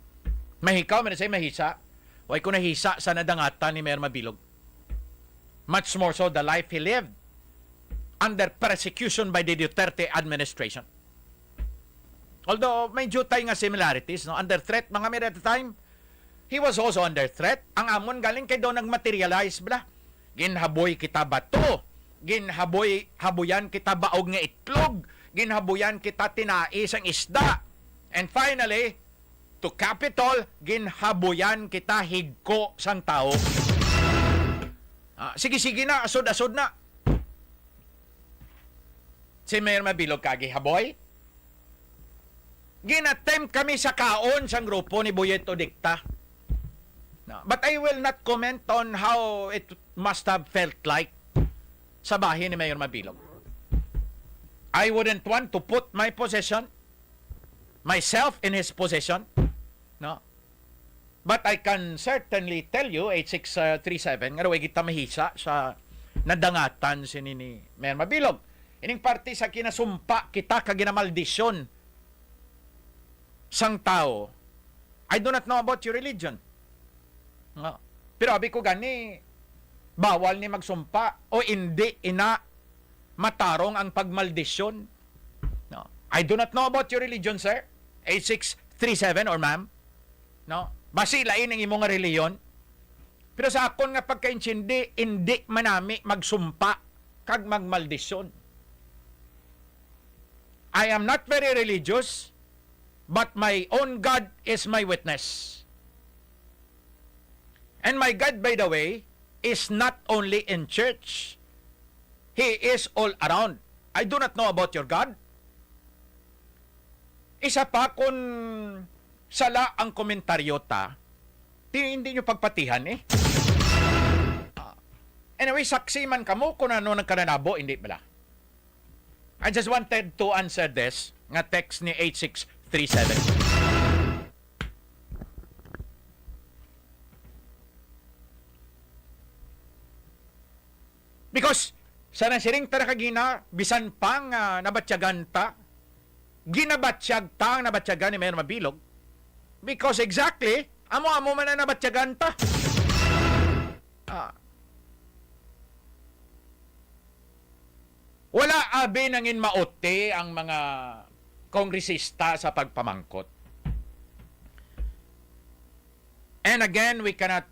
Mahikaw, say mahisa. Way ko nahisa sa nadangatan ni Mayor Mabilog. Much more so the life he lived under persecution by the Duterte administration. Although may jutay nga similarities, no? Under threat, mga Mayor at the time, he was also under threat. Ang amon galing kay daw nagmaterialize bla. Ginhaboy kita bato. Ginhaboyan kita baog nga itlog. Ginhaboyan kita tinais ang isda. And finally, to Capitol, ginhaboyan kita higko sang tao. Sige na, asod na. Si Mayor Mabilog kagihaboy. Ginatempt kami sa kaon sang grupo ni Boyeto Dicta. No, but I will not comment on how it must have felt like sa bahay ni Mayor Mabilog. I wouldn't want to put myself in his possession. No. But I can certainly tell you, 8637, nga raway kita mahisa sa nadangatan si ni Mayor Mabilog. Ining parte sa kinasumpa kita kaginamaldisyon sang tao. I do not know about your religion. No. Pero abi ko gani, bawal ni magsumpa o hindi ina matarong ang pagmaldisyon. No. I do not know about your religion, sir. 8637 or ma'am. No. Basi lain ang imong reliyon. Pero sa akon nga pagkaintindi, hindi manami magsumpa kag magmaldisyon. I am not very religious, but my own God is my witness. And my God, by the way, is not only in church. He is all around. I do not know about your God. Isa pa kung sala ang komentaryo ta, hindi nyo pagpatihan eh. Anyway, saksi man kamo kung ano nagkananabo, hindi bala. I just wanted to answer this nga text ni 8637. Because sa nasiring tarakagina, bisan pang nabatyagan ta, ginabatsyag ta ang nabatyagan ni Mayor Mabilog. Because exactly, amo-amo man na nabatyagan ta. Wala abi nangin maote ang mga kongresista sa pagpamangkot. And again, we cannot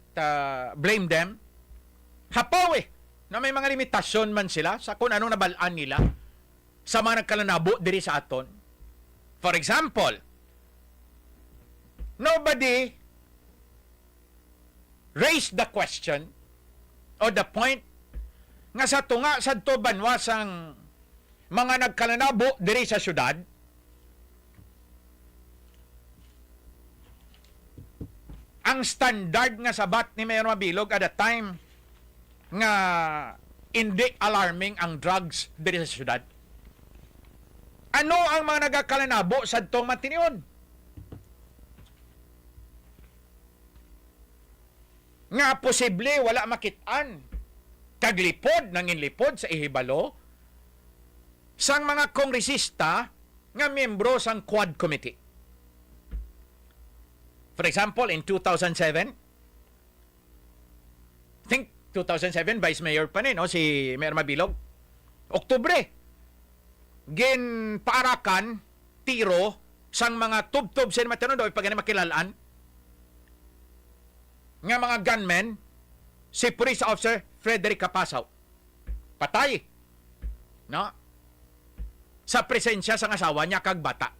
blame them. Hapaw na may mga limitasyon man sila sa kung anong nabalaan nila sa mga nagkalanabo diri sa aton. For example, nobody raised the question or the point nga sa tunga sa banwasang mga nagkalanabo diri sa syudad, ang standard nga sabat ni Mayor Mabilog at the time nga hindi alarming ang drugs diri sa syudad. Ano ang mga nagakalanabo sa tong matinion? Nga posible wala makitaan kaglipod nangin lipod sa ihibalo sang mga kongresista nga miyembro sang Quad Committee. For example, in 2007, I think 2007, Vice Mayor pa no? Si Mayor Mabilog. Oktubre, ginpaarakan, tiro, sang mga tub-tub sa matinon, pag makilalaan, nga mga gunmen si Police Officer Frederick Capasaw. Patay. No? Sa presensya sa asawa niya kag bata.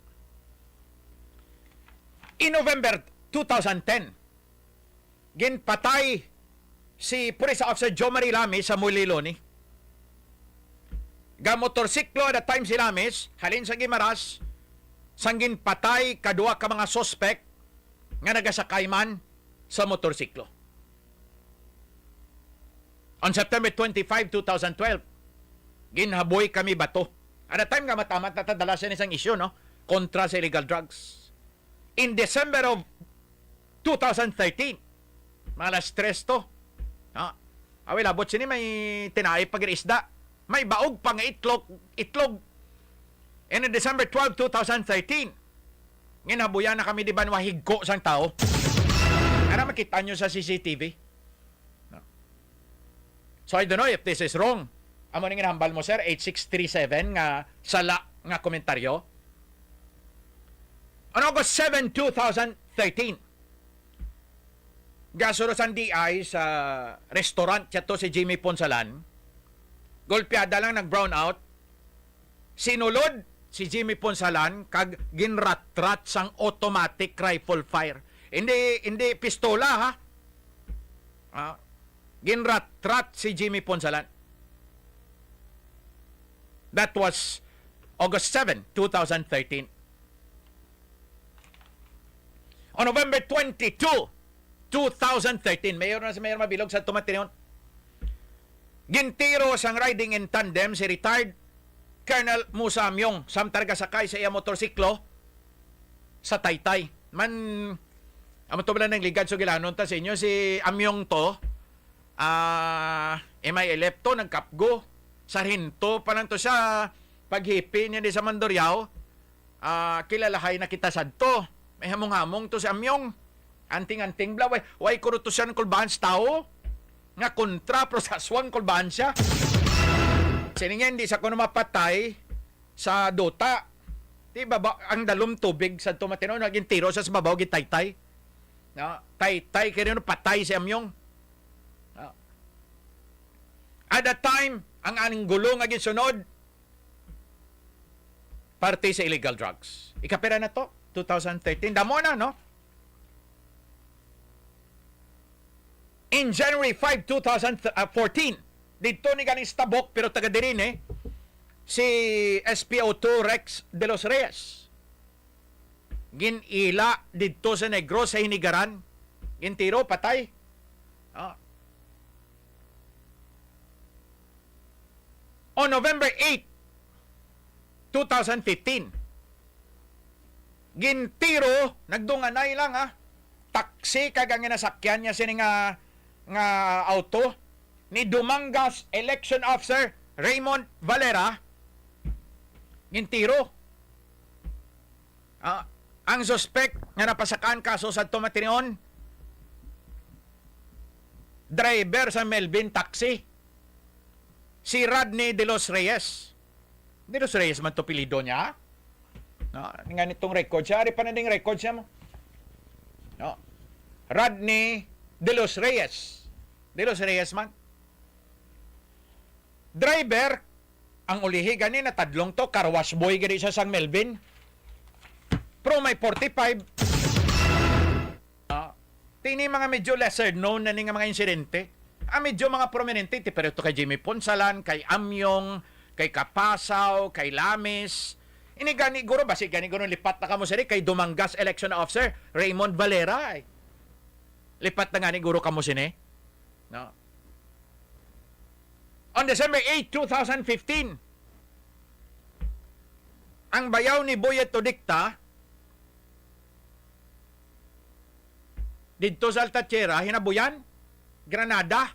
In November 2010, ginpatay si Police Officer Jo Marie Lamis sa Muliloni. Motorsiklo at time si Lamis, halin sa Gimaras, sanggin patay kadua ka mga sospek nga nagasakay man sa motorsiklo. On September 25, 2012, ginhaboy kami bato. At the time nga matamat natadala siya isang isyu, no? Kontra sa illegal drugs. In December of 2013, malas 3 to. Away labot sini may tinaay pag-isda. May baog pang itlog. And in December 12, 2013, nginabuyan na kami di ba higko sang tao. Ano makita nyo sa CCTV? No. So I don't know if this is wrong. Amo ning hinambal mo sir, 8637 nga sala nga komentaryo. On August 7, 2013, gasurosan DI sa restaurant chato si Jimmy Ponsalan. Golpeada lang nag-brown out. Sinulod si Jimmy Ponsalan kag ginratrat sang automatic rifle fire. Hindi pistola ha. Ginratrat si Jimmy Ponsalan. That was August 7, 2013. On November 22, 2013, Mayor Mabilog sa Tumatinion, gintiro sang riding in tandem si retired Colonel Musa Amyong samtarga sakay sa iya motorsiklo sa Taytay. Amo to bala ng ligad so gilanon ta sa inyo si Amyong to MI elepto nagkapgo sarhinto pa lang to siya paghipi niya di sa Mandurriao kilalahay na kita sadto. May hamong-hamong to si Amyong. Anting-anting bla. Way kuruto siya ng kulbahans tao. Nga kontra prosaswang kulbahan siya. Sininga hindi sa kuno mapatay sa Dota. Diba ba, ang dalom tubig sa Tumatino naging tiro sa babaw gitaytay. No? Taytay kaya patay si Amyong. No? At that time, ang aning gulong aging sunod parte sa illegal drugs. Ikapira na to. 2013. Damo na, no? In January 5, 2014, dito ni galing Stabok, pero taga dirin si SPO2 Rex de los Reyes. Ginila dito sa Negros sa Hinigaran. Gintiro, patay. On November 8, 2015, gintiro, nagdunganay lang taksi kagang nasakyan niya sini nga auto ni Dumangas Election Officer Raymond Valera. Gintiro. Ang suspect nga napasakan kaso sa Tumatinion, driver sa Melvin Taxi, si Rodney de los Reyes. De los Reyes man to pilido niya. No, nga nitong record siya. Ari pa na ding record siya mo. No. Rodney de los Reyes. De los Reyes man. Driver, ang ulihi gani na tadlong to, carwash boy gani siya sang Melvin. Pro may 45. Tini mga medyo lesser known na nga mga insidente. Medyo mga prominente. Pero ito kay Jimmy Ponsalan, kay Amyong, kay Capasaw, kay Lamis. Ini gani guro basi gani guro lipat na kamo siri kay Dumangas Election Officer Raymond Valera. Lipat na gani guro kamo sini. No. On December 8, 2015, ang bayaw ni Boyet Todicta dito sa Altatxera, hinabuyan, Granada,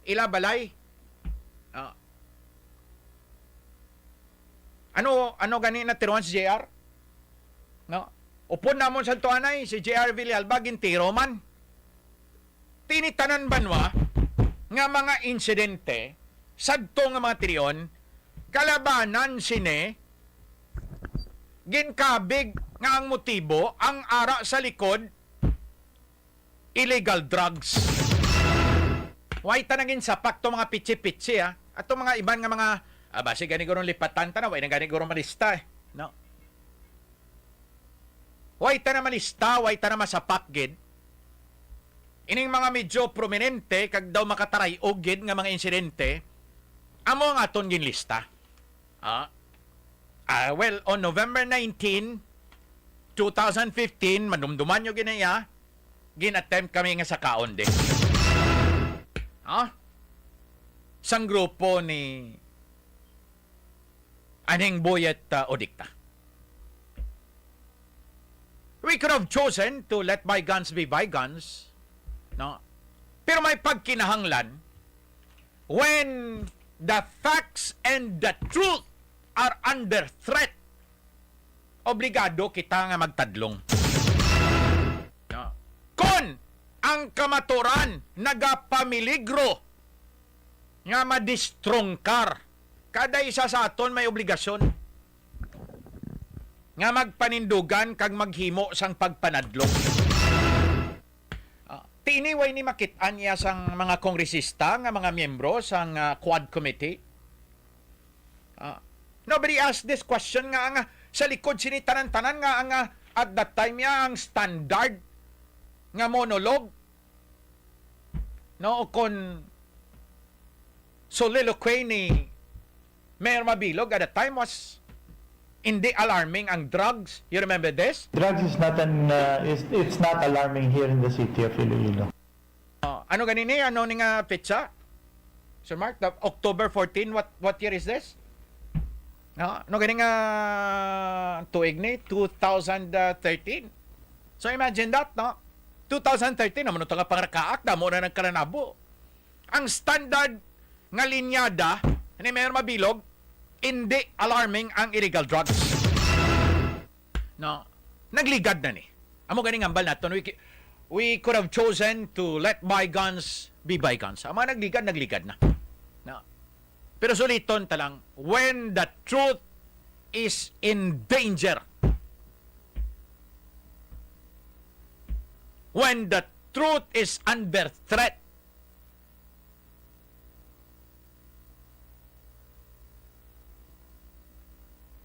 Ilabalay. Ano gani na tiruan si JR? No? Upon namon sa tuanay, si JR Villalba, gintiro man. Tinitanan banwa nga mga insidente, sadto nga mga tirion, kalabanan sine, ginkabig nga ang motibo, ang ara sa likod, illegal drugs. Way tanangin sapak to mga pitsi-pitsi ha. At to mga iban nga mga basi gani gurong lipatan ta na way na gani gurong malista eh. No. Way ta na malista, way ta na masapak gid. Ining mga medyo prominente kag daw makataray og gid nga mga insidente amo ang aton ginlista. Well, on November 19, 2015, manumduman nyo ginaya, gin-attempt kami nga sa kaonde. Sang grupo ni Aning Boyet Odikta. We could have chosen to let bygones be bygones, no? Pero may pagkinahanglan when the facts and the truth are under threat, obligado kita nga magtadlong. No? Kung ang kamaturan nagapamiligro nga madistrongkar, kada isa sa aton may obligasyon nga magpanindugan kag maghimo sang pagpanadlong. Tiniway ni makitaan niya sang mga kongresista nga mga miyembro sang Quad Committee. Nobody asked this question nga sa likod sinitanan-tanan nga at that time niya ang standard nga monologue no kon soliloquy ni Mayor Mabilog at that time was hindi alarming ang drugs. You remember this? Drugs is not it's not alarming here in the city of Iloilo. Ano ganini? Ano ni nga petsa? Sir Mark, October 14, what year is this? No gani nga tuig ni 2013. So imagine that, no? 2013 naman ito nga pangrakaak na mo na nagkaranabo. Ang standard nga linyada ni Mayor Mabilog, hindi alarming ang illegal drugs. No, nagligad na ni. Amo ganing ambal naton, we could have chosen to let bygones be bygones. Amo nagligad na. No. Pero suliton talang when the truth is in danger. When the truth is under threat.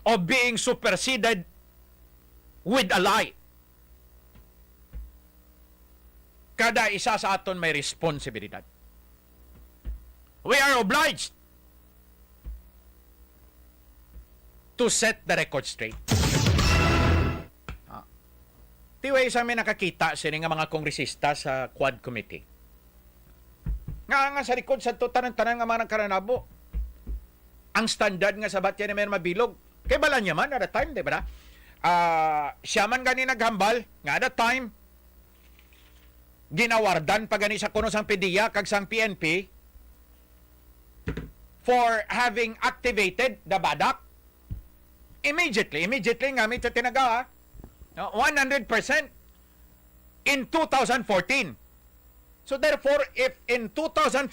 Of being superseded with a lie. Kada isa sa aton may responsibilidad. We are obliged to set the record straight. Tiway sa amin nakakita sila nga mga kongresista sa Quad Committee. Nga sa likod sa tanan-tanan nga mga nagkaranabo. Ang standard nga sa batya ni Mayor Mabilog, kay bala niya man at the time, di ba? Siya man gani naghambal, nga at the time, ginawardan pa gani sa kuno sang PDEA kag sang PNP for having activated the badak. Immediately nga may tinaga 100% in 2014. So therefore, if in 2014,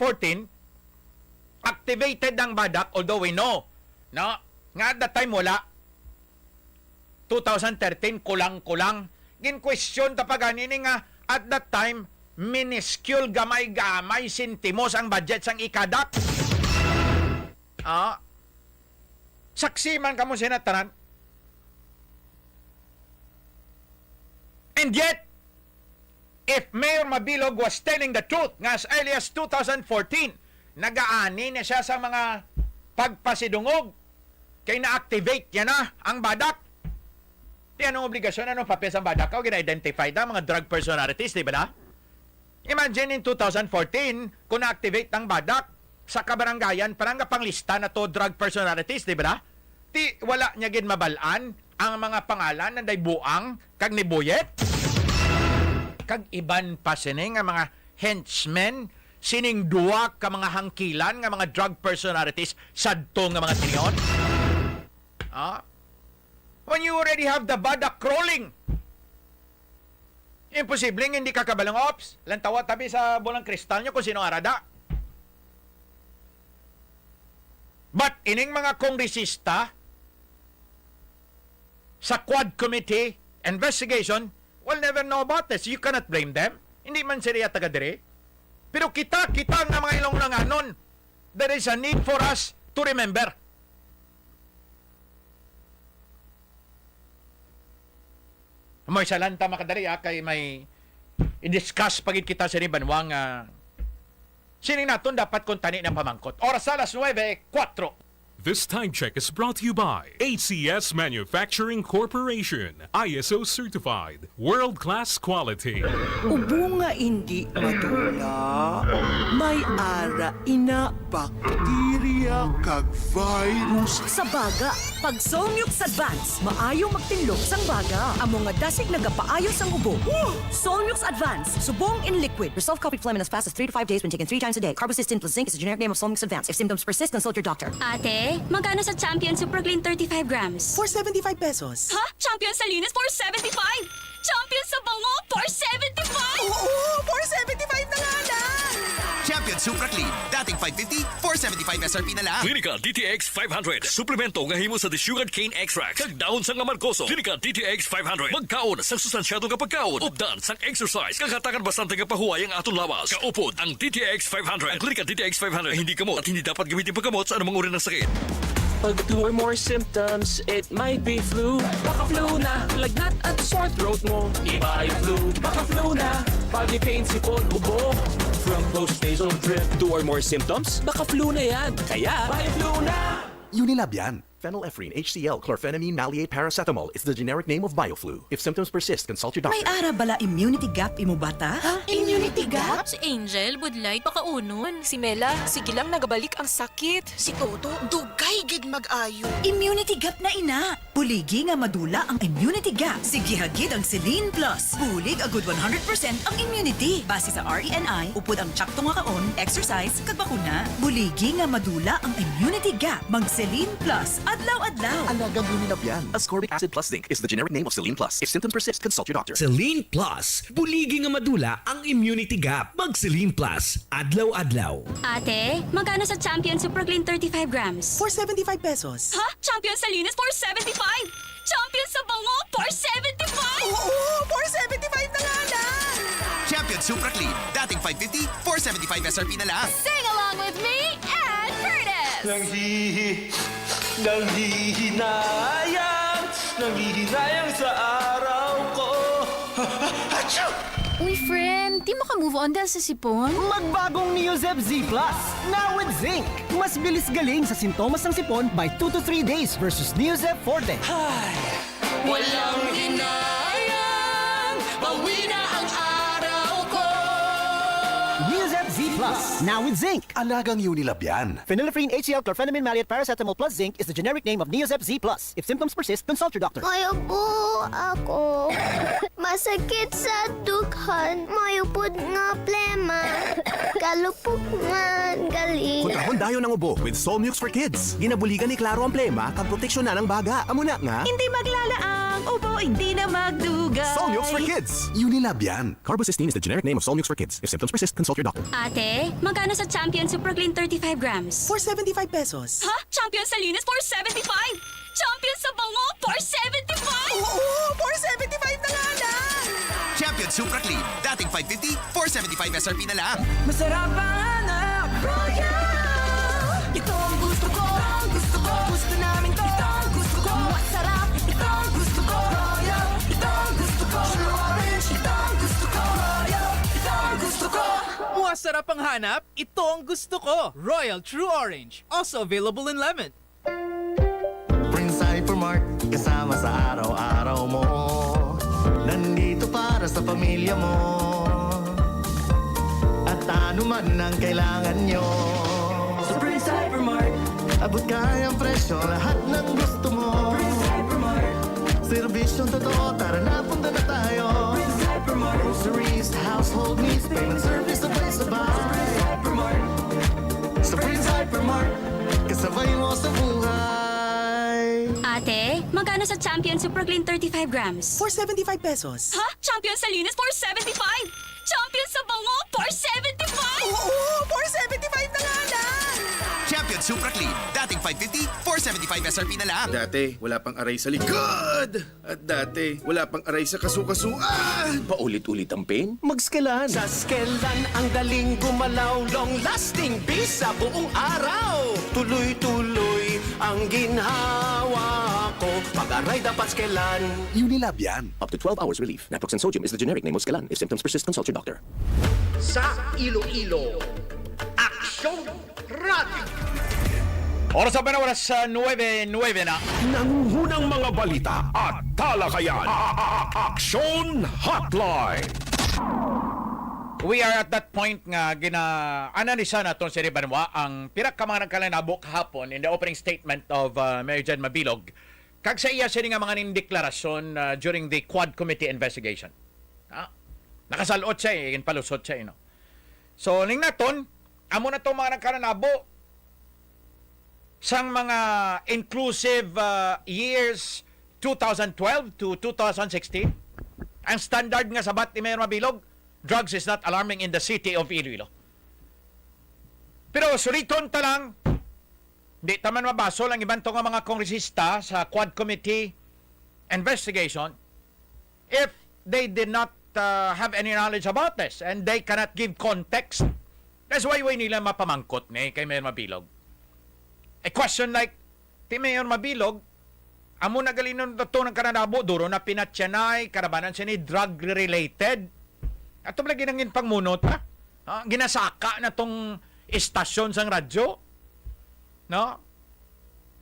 activated ang badak, although we know, no, nga at that time wala. 2013, kulang-kulang. Gin-question tapaganini nga at that time, minuscule gamay-gamay sintimos ang budget sang ikadak. Saksi man kamo sinatanan. And yet, if Mayor Mabilog was telling the truth nga as early as 2014, nagaani na siya sa mga pagpasidungog kay na-activate yan na ang badak. Di anong obligasyon, anong papel sa badak? O gina-identify na mga drug personalities, di ba na? Imagine in 2014, kung na-activate ang badak sa kabaranggayan, parang panglista na to drug personalities, di ba na? Di wala niya gin mabalaan ang mga pangalan na day buang kag ni Boyet. Kag iban pa sining ang mga henchmen, sining duwa ka mga hangkilan nga mga drug personalities sadto nga mga tinion. When you already have the badak crawling, imposibleng hindi ka kabalang ops. Lantawa tabi sa bulang kristal nyo kung sino arada. But ining mga kongresista sa Quad Committee investigation will never know about this. You cannot blame them. Hindi man sila taga dire. Pero kita nga mga ilong nanganon. There is a need for us to remember. May salanta makadari kay may i-discuss pagit kita sa Banwang sining naton dapat kung tani ng pamangkot. Oras alas 9:04. This time check is brought to you by ACS Manufacturing Corporation. ISO certified. World-class quality. Ubo nga hindi madula. May ara ina bakterya kag virus. Sa baga, pag Solmux Advance, maayo magtinlok sang baga. Amo nga dasig nagapaayo sang ubo. Solmux Advance, subong in liquid. Resolve coffee phlegm in as fast as 3 to 5 days when taken 3 times a day. Carbocysteine plus zinc is the generic name of Solmux Advance. If symptoms persist, consult your doctor. Ate, magkano sa Champion Super Clean 35 grams? 475 pesos. Ha? Champion sa linis, 475! Champion sa bango, 475! Oo, 475 na nga lang! Champion Super Clean. Dating 550, 475 SRP na lang. Clinica DTX 500. Suplemento nga himo sa desugared cane extract. Kag daon sang amargoso. Clinica DTX 500. Magkaon sang sustansyado nga pagkaon. Updan sang exercise. Kagatakan bastante nga pahuway ang atong lawas. Kaupod ang DTX 500. Ang Clinica DTX 500 ay hindi kamot at hindi dapat gamitin pagkamot sa anumang uri ng sakit. Pag 2 or more symptoms, it might be flu. Baka flu na, lagnat at sore throat mo. Iba yung flu, baka flu na. Body pain, sipon, ubo. From post-nasal drip. 2 or more symptoms, baka flu na yan. Kaya, baka flu na. Unilab yan. Phenylephrine, HCl, chlorphenamine, maleate, paracetamol is the generic name of BioFlu. If symptoms persist, consult your doctor. May ara bala immunity gap imo bata? Ha? Immunity gap? Si Angel, budlight, pakaunon. Si Mela, sige lang nagabalik ang sakit. Si Toto, dugay gid mag-ayo. Immunity gap na ina. Puligi nga madula ang immunity gap. Sige hagid ang Celine Plus. Bulig a good 100% ang immunity. Base sa RENI, upod ang tsakto nga kaon, exercise, kag bakuna. Buligi nga madula ang immunity gap. Mag Celine Plus. Adlaw-adlaw. Alagang Unilab yan. Ascorbic acid plus zinc is the generic name of Celine Plus. If symptoms persist, consult your doctor. Celine Plus. Buligi nga madula ang immunity gap. Mag Celine Plus. Adlaw-adlaw. Ate, magkano sa Champion Super Clean 35 grams? 475 pesos. Ha? Champion sa linis, 475! Champion sa bango, 475! Oo, 475 na nga lang! Champion Super Clean. Dating 550, 475 SRP na lang. Sing along with me and Curtis! Nanghihinayang sa araw ko. Achoo! Uy, friend, di mo ka move on dahil sa sipon? Magbagong Neozep Z Plus, now with zinc. Mas bilis galing sa sintomas ng sipon by 2 to 3 days versus Neozep Forte. Walang hinayang, bawi na ang araw ko. Neozep Z Plus, now with zinc. Alagang Unilab yan. Phenylephrine, HCl, chlorphenamine, maleate, paracetamol plus zinc is the generic name of Neozep Z Plus. If symptoms persist, consult your doctor. Mayo po ako. Masakit sa dughan. Mayo po nga plema. Kalupok nga galing. Kontrahon dayo ng ubo with Solmux for Kids. Ginabuligan ni Klaro ang plema kag proteksyon na ng baga. Amo na nga. Hindi maglalaang, ubo hindi na magdugay. Solmux for Kids. Unilab yan. Carbocysteine is the generic name of Solmux for Kids. If symptoms persist, consult your doctor. Ate, magkano sa Champion Super Clean 35 grams? 475 pesos. Ha? Champion sa linis, 475! Champion sa bango, 475! Oo, 475 na nga lang! Champion Super Clean. Dating 550, 475 SRP na lang. Masarap ang hanap, Royal! Ito ang gusto ko, gusto namin to. Ito ang gusto ko, masarap. Ito ang gusto ko, Royal. Ito ang gusto ko, True Orange. Ito ang gusto ko, Royal. Ito ang gusto ko. Masarap ang hanap, ito ang gusto ko. Royal True Orange, also available in lemon. Prince Hypermart, kasama sa araw-araw mo. Nandito para sa pamilya mo. At ano man ang kailangan nyo. Sa Prince Hypermart, abot kayang presyo, lahat ng gusto mo. Prince Hypermart, serbisyong totoo, tara na punta na tayo. Prince Hypermart, groceries, household needs, payment service, sabay-sabay. Prince Hypermart, sa Prince Hypermart, kasabay mo sa buhay. Ate, magkano sa Champion Super Clean 35 grams? 475 pesos. Ha? Champion sa linis, 475! Champion sa bango, 475! Oo, 475 na nga lang! Champion Super Clean. Dating 550, 475 SRP na lang. Dati, wala pang aray sa likod. At dati, wala pang aray sa kasukasuan. Paulit-ulit ang pain? Mag-Skelan. Sa Skelan, ang galing gumalaw, long-lasting peace sa buong araw. Tuloy-tuloy ang ginhawa ko. Pag-aray dapat Skelan. Unilab yan. Up to 12 hours relief. Naproxen sodium is the generic name of Skelan. If symptoms persist, consult your doctor. Sa Iloilo, Aksyon Radio. Oras na oras sa 9:09 na. Nangungunang mga balita at talakayan. Aksyon Hotline. We are at that point nga gina-analisa naton si Ribanwa ang pirak ka mga nagkalanabo kahapon in the opening statement of Mayor Jan Mabilog. Kag sa iya sini nga mga nindeklarasyon during the Quad Committee investigation. Nakasalot siya palusot siya no. So ning naton amo na to mga nagkalanabo sang mga inclusive years 2012 to 2016. Ang standard nga sabat ni Mayor Mabilog, drugs is not alarming in the city of Iloilo. Pero suliton ta lang, di taman mabasol ang ibang nga mga kongresista sa Quad Committee investigation if they did not have any knowledge about this and they cannot give context. That's why nila mapamangkot ni kay Mayor Mabilog. A question like, ti Mayor Mabilog, amo na galinon na ito ng kananabo, duro na pinatyanay, karabanan siya ni drug-related. At ito lagi nangin pangmunot, ha? Ginasaka na tong istasyon sang radyo. No?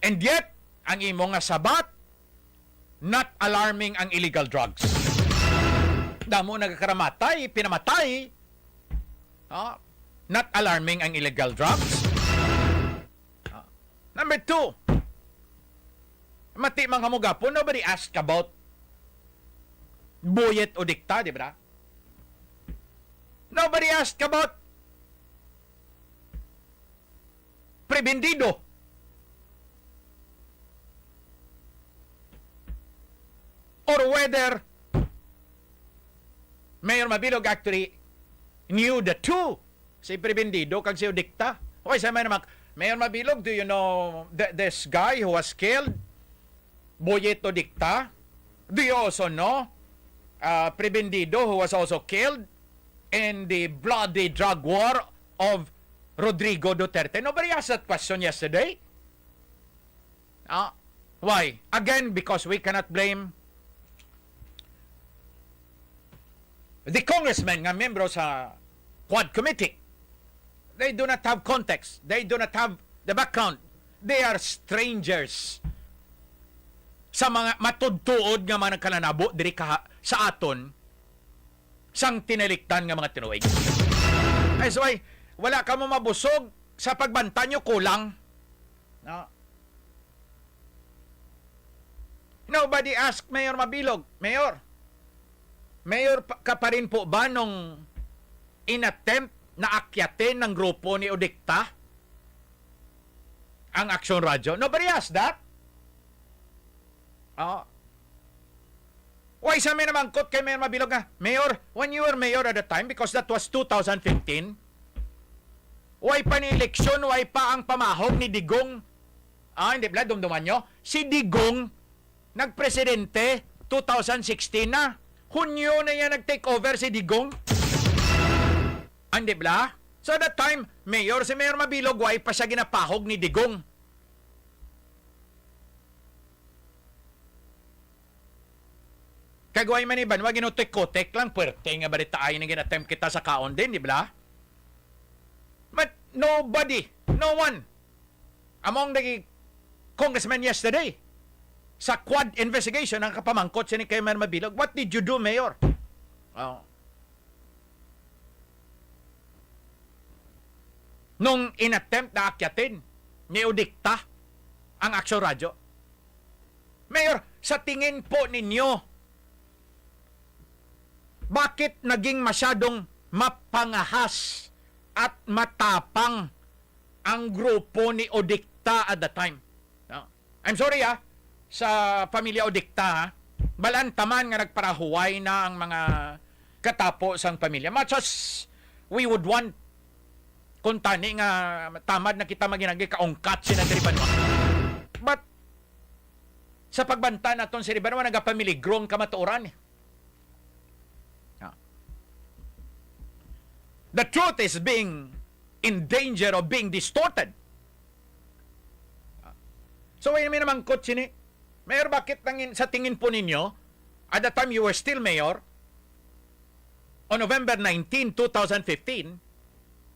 And yet, ang imo nga sabat, not alarming ang illegal drugs. Damo nagkaramatay, pinamatay. Not alarming ang illegal drugs. Number 2, mati mga hamugapon, nobody asked about buyet o dikta, di ba? Nobody asked about prebendido. Or whether Mayor Mabilog actually knew the two. Si prebendido kag si dikta. Okay, sa may naman, Mayor Mabilog, do you know this guy who was killed? Boyeto Dicta? Do you also know Prebendido who was also killed in the bloody drug war of Rodrigo Duterte? Nobody asked that question yesterday. Why? Again, because we cannot blame the congressmen nga membro sa Quad Committee. They do not have context. They do not have the background. They are strangers sa mga matudtuod nga mga nagkalanabo diri sa aton sang tinaliktan nga mga tinuig. That's why wala ka mo mabusog sa pagbanta nyo kulang. No? Nobody asked Mayor Mabilog, Mayor ka pa rin po ba nung inattempt na akyatin ng grupo ni Odikta ang Aksyon Radyo? Nobody asked that. Why sa may namangkot kay Mayor Mabilog nga, Mayor, when you were mayor at the time, because that was 2015, why pa ni eleksyon, why pa ang pamahog ni Digong, hindi pala, dumduman nyo, si Digong, nagpresidente, 2016 na, Hunyo na yan nag-take over si Digong. Hindi ba? So that time, si Mayor Mabilog, why pa siya ginapahog ni Digong? Kagway man iban, wag ginutik-kotek lang, puwerte nga balita ay na ginatempt kita sa kaon din, di ba? But nobody, no one, among the congressmen yesterday, sa Quad investigation, ang kapamangkot siya ni kay Mayor Mabilog, what did you do, Mayor? Nung inattempt na akyatin ni Udikta ang Aksyon Radyo. Mayor, sa tingin po ninyo, bakit naging masyadong mapangahas at matapang ang grupo ni Udikta at the time? I'm sorry sa pamilya Udikta, balantaman nga nagparahuway na ang mga katapo sang pamilya. Much as we would want kung tani nga tamad na kita maginagi kaungkat sinadriban mo. But sa pagbanta naton si Ribanwa nagapamiligrong kamatuoran. The truth is being in danger of being distorted. So, may naman kot sini. Mayor, bakit sa tingin po ninyo, at the time you were still mayor, on November 19, 2015,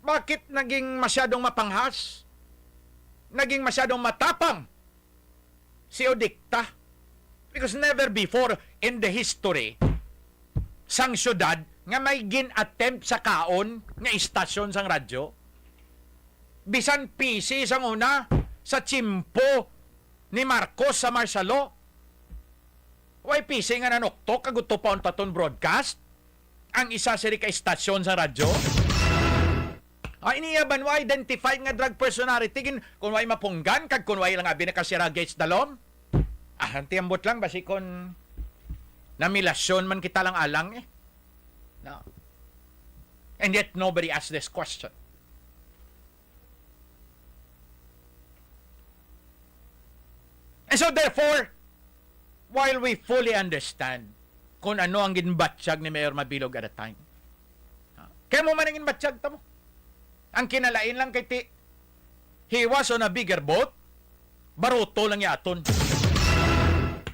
bakit naging masyadong mapanghas? Naging masyadong matapang si Odikta? Because never before in the history sang syudad nga may gin-attempt sa kaon nga istasyon sang radyo. Bisan PC sang una sa chimpo ni Marcos sa Marshalo. Way PC nga nanoktok kaguto pa taton broadcast ang isa siri ka istasyon sa radyo. Ay iniyaban wa identify nga drug personality gin kung way mapunggan kag kung way lang abi nakasira gates dalom. Antiambot lang basikon namilasyon man kita lang alang eh. No. And yet nobody asked this question. And so therefore, while we fully understand kung ano ang ginbatsyag ni Mayor Mabilog at the time, kaya mo man ang ginbatsyag ta mo. Ang kinalain lang kay he was on a bigger boat, baruto lang yaton.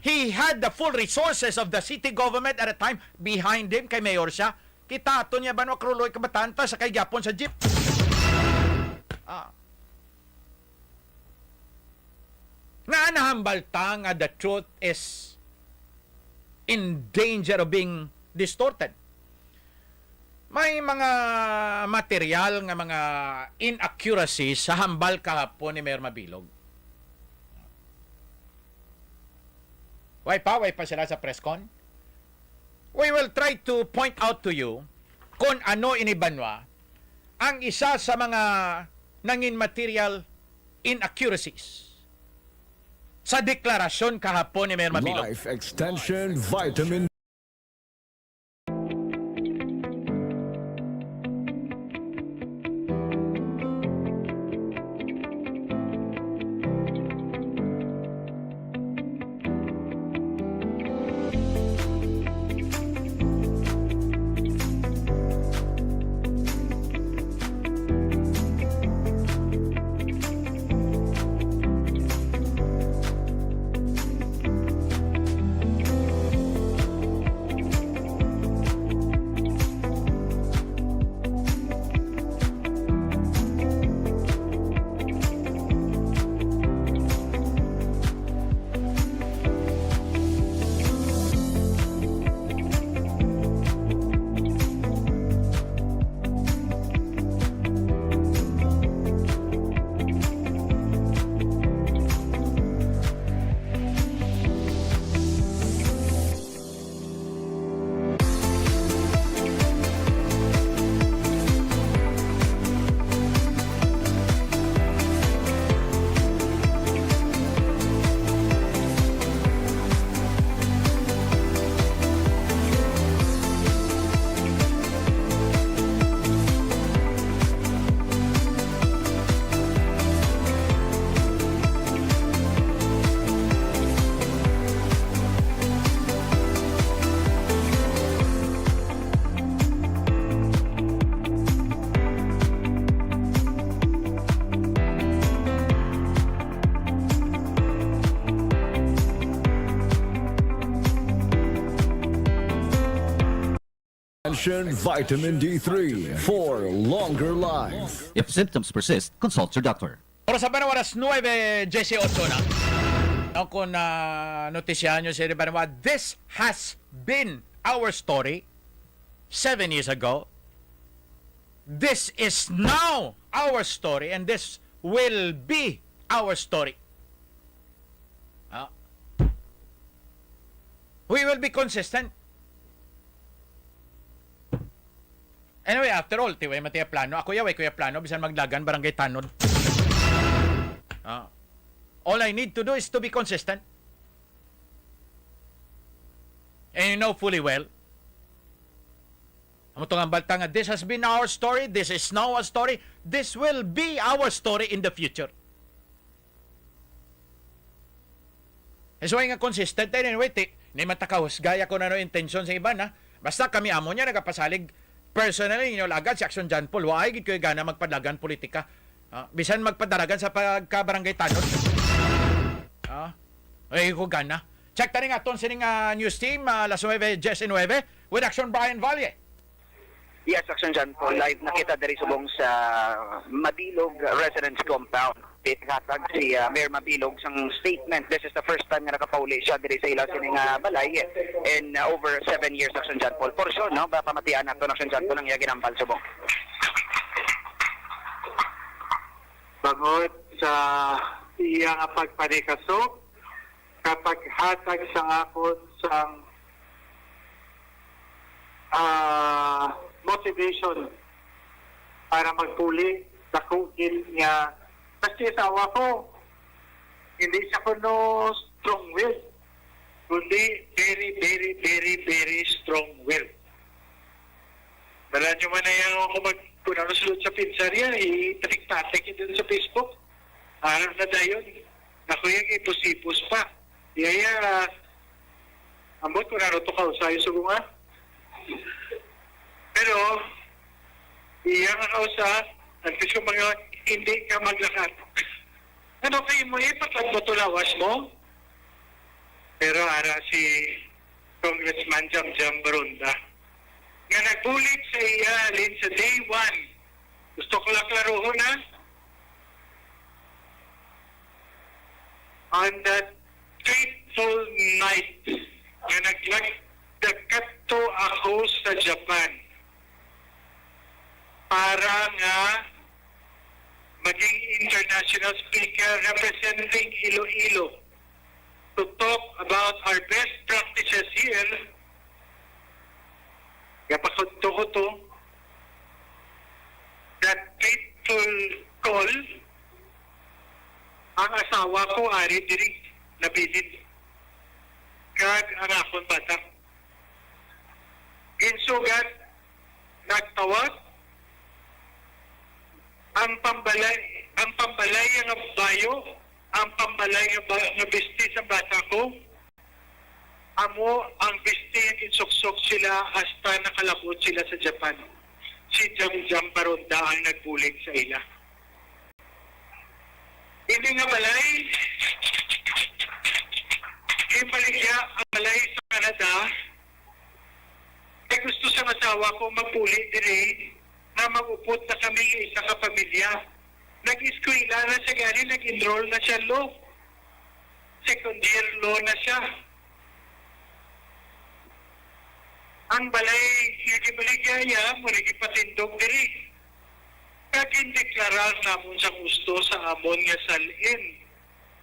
He had the full resources of the city government at the time behind him kay Mayor siya. Kita ato niya ba no kruloy kabataan ta sa kay Japon sa jeep. Nga nahambal ta nga the truth is in danger of being distorted. May mga material nga mga inaccuracies sa hambal kahapon ni Mayor Mabilog. Way pa sila sa press con. We will try to point out to you kung ano inibanwa ang isa sa mga nangin material inaccuracies sa deklarasyon kahapon ni Mayor Mabilog. Life Extension Vitamin Vitamin D3 for longer life. If symptoms persist, consult your doctor. Oras ba na oras 9:18 na? Ako na notisyahan nyo si Ribanwa, this has been our story 7 years ago. This is now our story and this will be our story. We will be consistent. Anyway, after all, tiway matiya plano. Ako yaway kuya plano, bisan maglagan, barangay tanod. All I need to do is to be consistent. And you know fully well, ang balta nga, this has been our story, this is now our story, this will be our story in the future. So nga consistent anyway, ni matakahusgaya ko na no intention sa iba na. Basta kami amo niya nagapasalig personally inyo lagad si Aksyon John Paul. Why gid ko gana magpadagan politika. Bisan magpadaragan sa pagka-barangay tanod. Ay ko gana. Check tani nga ton sining news team las 9:19 with Aksyon Brian Valle. Yes, Aksyon John Paul. Live nakita dari subong sa Mabilog Residence Compound. Hatag si Mayor Mabilog sang statement. This is the first time nga nakapauli siya diri sa ilaw sining balay in over 7 years, Aksyon John Paul. For sure, no? Ba pamatian nato Aksyon John Paul ang iya ginampal subong. Bangod sa iyang pagpanikasok, kapag hatag sa ako sang motivation para magpuli sa kugil niya. Kasi asawa ko, hindi siya ko no strong will, kundi very strong will. Dala nyo man na yan ako kung ano sulod sa pinsarya, itatik-tatik yun sa Facebook. Harap na dayon. Ako yung ipus-ipus pa. Iyaya, ambot ko na ito kausayo sa bunga. Pero, iya nga kausa, at kasi mga hindi ka maglakad. Ano kayo mo ipatag mo tulawas mo? Pero ara si Congressman Jam Barunda, nga nagbulit sa iya alin sa day 1. Gusto ko lang klaruhon na. On that fateful night, nga naglagdakato ako sa Japan para nga maging international speaker representing Iloilo to talk about our best practices here. Kapakot ko to, that fateful call, ang asawa ko ari diri nabilin. Kag ang akong bata. Insugat, nagtawag, ang pambalay nga bayo, ang pambalay nga bisti sa bata ko, amo ang bisti ang insuksok sila hasta nakalabot sila sa Japan. Si Jam Barunda ang nagbulig sa ila. Hindi nga balay, ibaligya ang balay sa Canada, ay gusto sa asawa ko magpuli diri na magupot na kami isa ka pamilya. Nag-eskwela na siya gani, nag-enroll na siya law. Second year law na siya. Ang balay, yung baligaya, muli ipatindog diri. Kagin-deklarar namon sa gusto sa amon nga salin.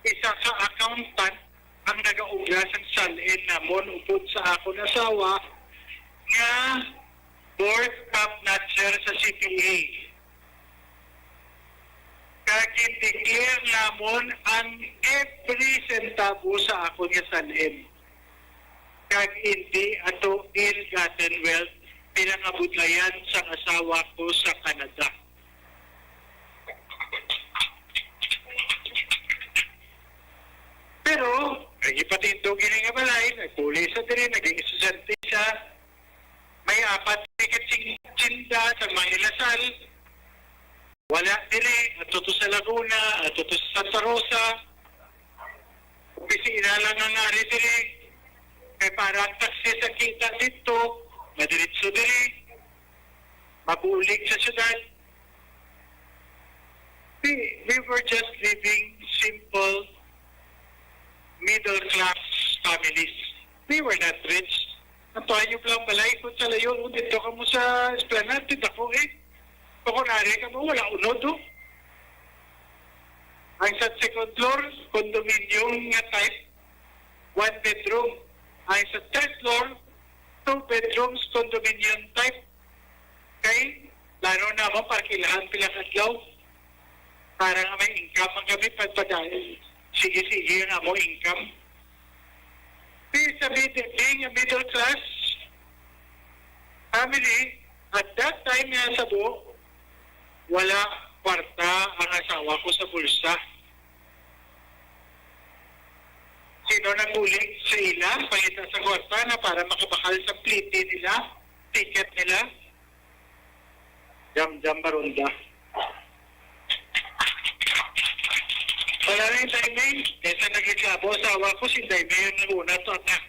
Isa ka accountant ang nagauglas ang salin namon upod sa akong asawa nga board top notcher sa CPA. Kagin-declare namon ang every centavo sa akong nga salin. Kag hindi ato ill-gotten wealth pinangabudlayan sa asawa ko sa Canada. Pero, nagipatindog yun nga balay, nagpuli sa diri, naging estudyante siya, may 4 ticket tsinda sa Manila Sal, wala diri, atuto sa Laguna, atuto sa Santa Rosa, opisina lang ang ari diri, kay parang taksi sa kita dito, madiritso diri, mabulig sa syudad. We were just living simple middle-class families. We were not rich. Natuhan nyo lang balay kung sa layo, dito ka mo sa Esplanade, dito ako Kung kunwari ka mo, wala unod Ang sa second floor, condominium nga type, 1 bedroom. Ang sa third floor, 2 bedrooms, condominium type. Kay, laro na mo, parkilahan pilang adlaw. Para nga may income ang kami pagpadahil. Sige nga mo income. Being a middle class family, at that time nga sa buo, wala kwarta ang asawa ko sa bulsa. Sino no, nagulik sa ila, pangita sa kwarta na para makabakal sa pliti nila, ticket nila. Jam-jam barunda. Wala na yung timing. Kesa nagreklamo, asawa ko, si Daime yung nanguna to attack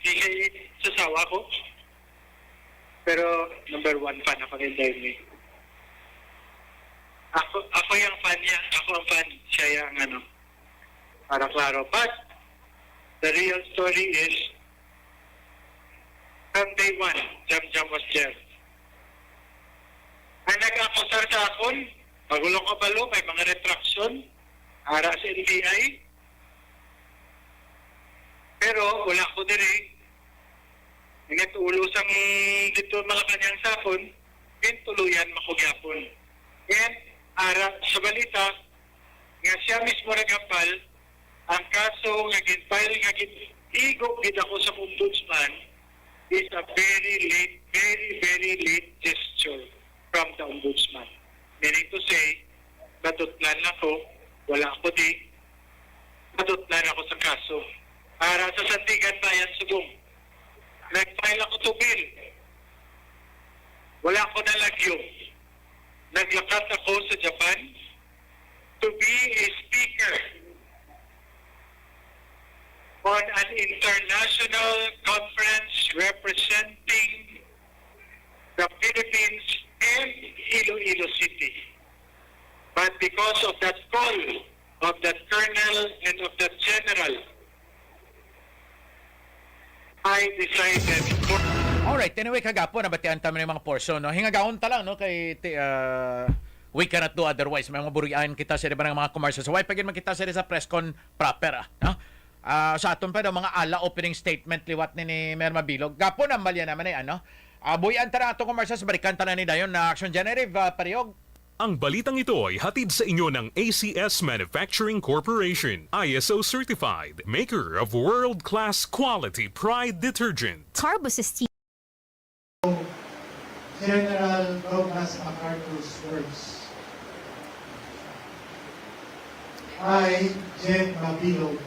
sa asawa ko. Pero number 1 fan ako ni Daime. Ako yung fan niya. Ako ang fan. Siya yung ano. Para klaro. But, the real story is, from day 1, Jam-Jam was there. Ang nag-akusar sa akon, magulong kabalo, may mga retraction, ara sa NBI. Pero wala ko diri. Ingat ulo sang dito mga kanyang sapon, tuluyan makugyapon. And ara sa balita, nga siya mismo nagapal, ang kaso nga ginfile nga igog gid ako sa ombudsman is a very late gesture from the ombudsman. Meaning to say, natutlan ako, wala ako di, natutlan ako sa kaso. Para sa Sandigan Bayan Subong, nag-file ako to bill. Wala ako nalagyo. Naglakat ako sa Japan to be a speaker on an international conference representing the Philippines and Iloilo City. But because of that call of that colonel and of that general, I decided for... Alright, anyway, kagapo, nabatian tayo ng mga portion. No? Hingagaon ta lang, no? Kay, we cannot do otherwise. May mga burian kita sa iba ng mga commercials. So, why pagin makita sa press con proper, no? Sa aton pa daw, mga ala opening statement liwat ni Mayor Mabilog. Gapo na malya naman ay ano. Buyan ta na itong commercials, balikan ta na ni Dayon na Aksyon Generative, Pariog. Ang balitang ito ay hatid sa inyo ng ACS Manufacturing Corporation, ISO certified, maker of world-class quality Pride detergent. Carbosystine. General Douglas MacArthur's words. I, Jen Mabilog,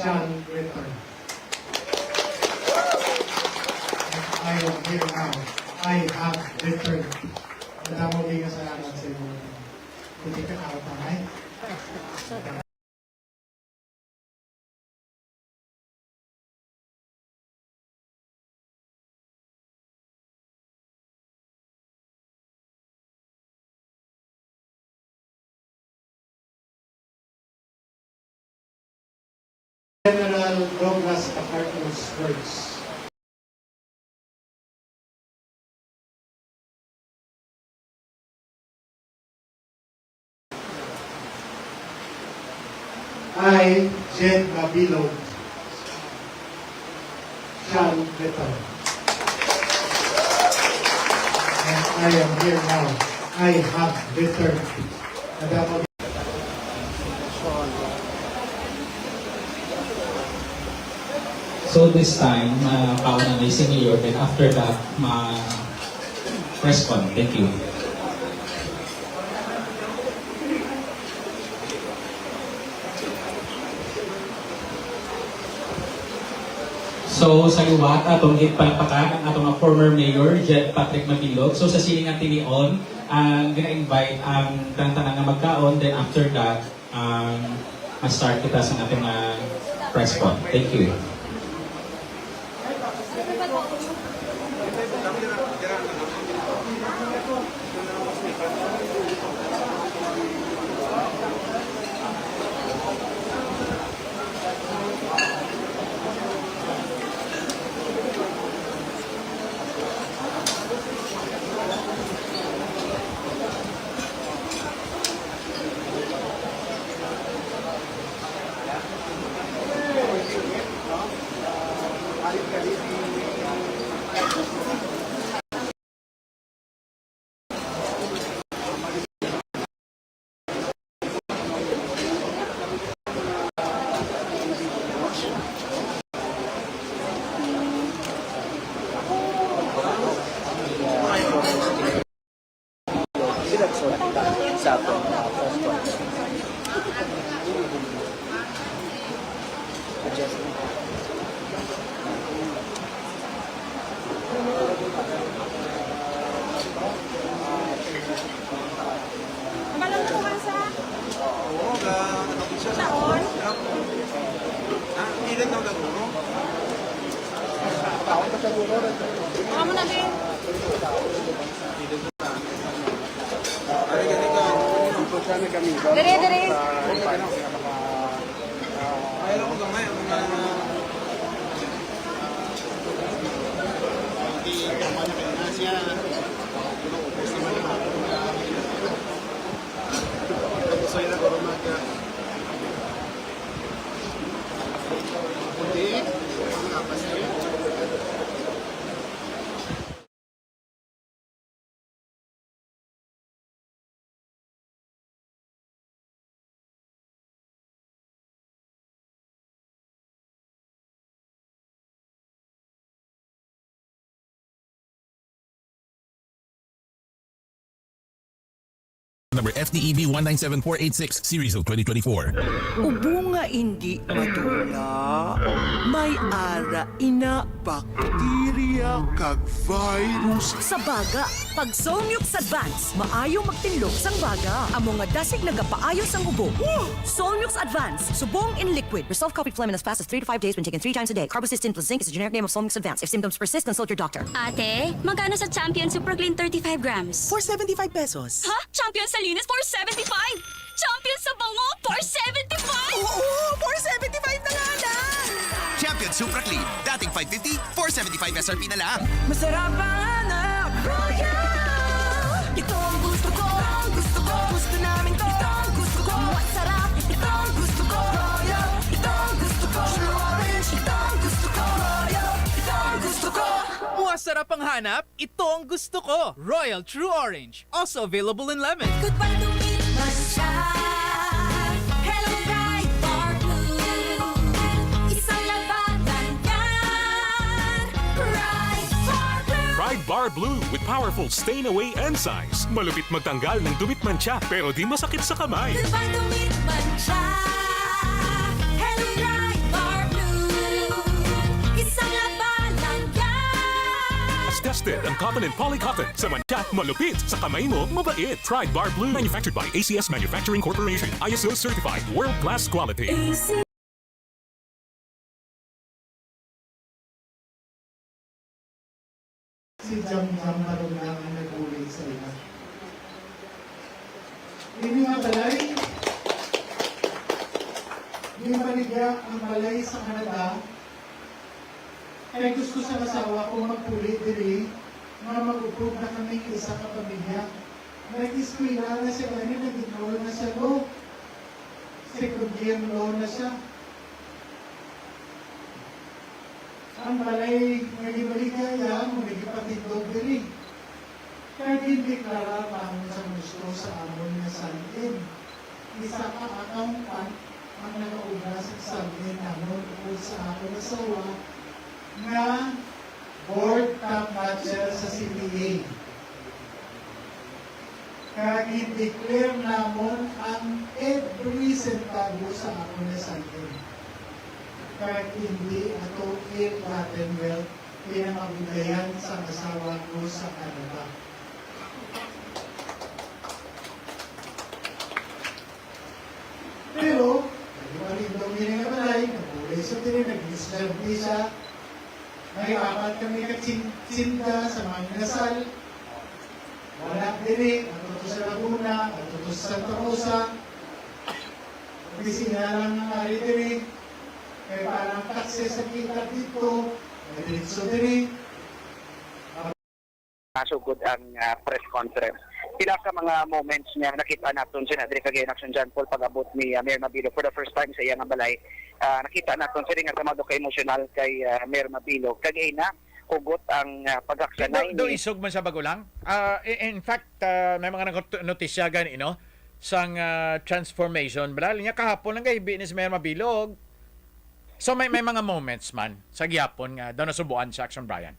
shall return. And I am here now. I have returned. Madamo din nga salamat sa inyo. Hindi ka nakapangay. General Douglas MacArthur's words. I, Jen Mabilog, shall return. And I am here now. I have returned. Madamo. So this time, pauna na si Mayor, then after that, respond. Thank you. So sa liwat, atong gitpalpakan ang atong former Mayor, Jet Patrick Mabilog. So sa silingan tinion, gina-invite ang tanang nga magkaon, then after that, ma-start kita sa ating press con. Thank you. Kamu na din. Dire. Number FDEB 197486, Series of 2024. Ubo nga hindi madula, may ara ina bakterya kag virus. Sa baga, pag Solmux Advance, maayo magtinlok sang baga. Amo nga dasig nagapaayo sang ubo. Solmux Advance, subong in liquid. Resolve coffee phlegm in as fast as 3 to 5 days when taken 3 times a day. Carbocisteine plus zinc is the generic name of Solmux Advance. If symptoms persist, consult your doctor. Ate, magkano sa Champion Super Clean 35 grams? For 75 pesos. Ha? Champion sa linis for 75! Champion sa bango for 75! Oo, for 75 na nga lang! Champion Super Clean. Dating 550, 475 SRP na lang. Masarap ang hanap, Royal! Ito ang gusto ko, gusto namin to. Ito ang gusto ko, masarap. Ito ang gusto ko, Royal. Ito ang gusto ko, True Orange. Ito ang gusto ko, Royal. Ito ang gusto ko. Masarap ang hanap, ito ang gusto ko. Royal True Orange. Also available in lemon. Goodbye to me, Hello, bright bar blue. Isang labanan yan. Bright bar blue. Pride Bar Blue with powerful stain-away enzymes. Malupit magtanggal ng dumit mancha pero di masakit sa kamay. Goodbye to me, Hello, bright bar blue. Isang labanan yan. As tested ang cotton and polycotton. Sa mancha, malupit. Sa kamay mo, mabait. Pride Bar Blue. Manufactured by ACS Manufacturing Corporation. ISO certified. World-class quality. Si Jam-Jam Marong lang ang nag-ulit sa iba. Hindi nga balay. Hindi maligya ang balay sa Canada. Kaya gusto sa asawa ko magpulit diri na mag-upog na kami isa ka pamilya. Nag-iskwila na siya kami, nag-enroll na siya lo. Second year law na siya. Ang balay naging maligaya, naging patindog diri. Kaya din-deklara paano sa gusto sa amon na salin. Isa ka accountant ang nakauna sa salin amon o sa akong asawa na board top notcher sa CPA. Kaya i-declare namon ang every centavo sa akong na salin. Kahit hindi ato ill-gotten wealth, pinamabigayan sa asawa ko sa Canada. Pero, nag-iwalindong yun nga balay, nag-ulay sa tiri, nag-islam siya. May apat kami katsinda sa mga nasal. Wala diri, atuto sa Laguna, atuto sa Santa Rosa. Opisina lang ng ari diri. Kaya parang access sa kita dito, may diritso diri. Nasugod ang press conference. Pila sa mga moments niya nakita natin si Nadri kagay Aksyon John Paul pag-abot ni Mayor Mabilog for the first time sa iyang balay. Nakita natin siya nga samado ka emosyonal kay Mayor Mabilog. Kagay na hugot ang pag-aksyon do isog man sa bagulang. In fact, may mga notisya gani no sang transformation. Balal niya kahapon lang kay ni Mayor Mabilog. So may mga moments man sa gyapon nga daw nasubuan sa Aksyon Brian.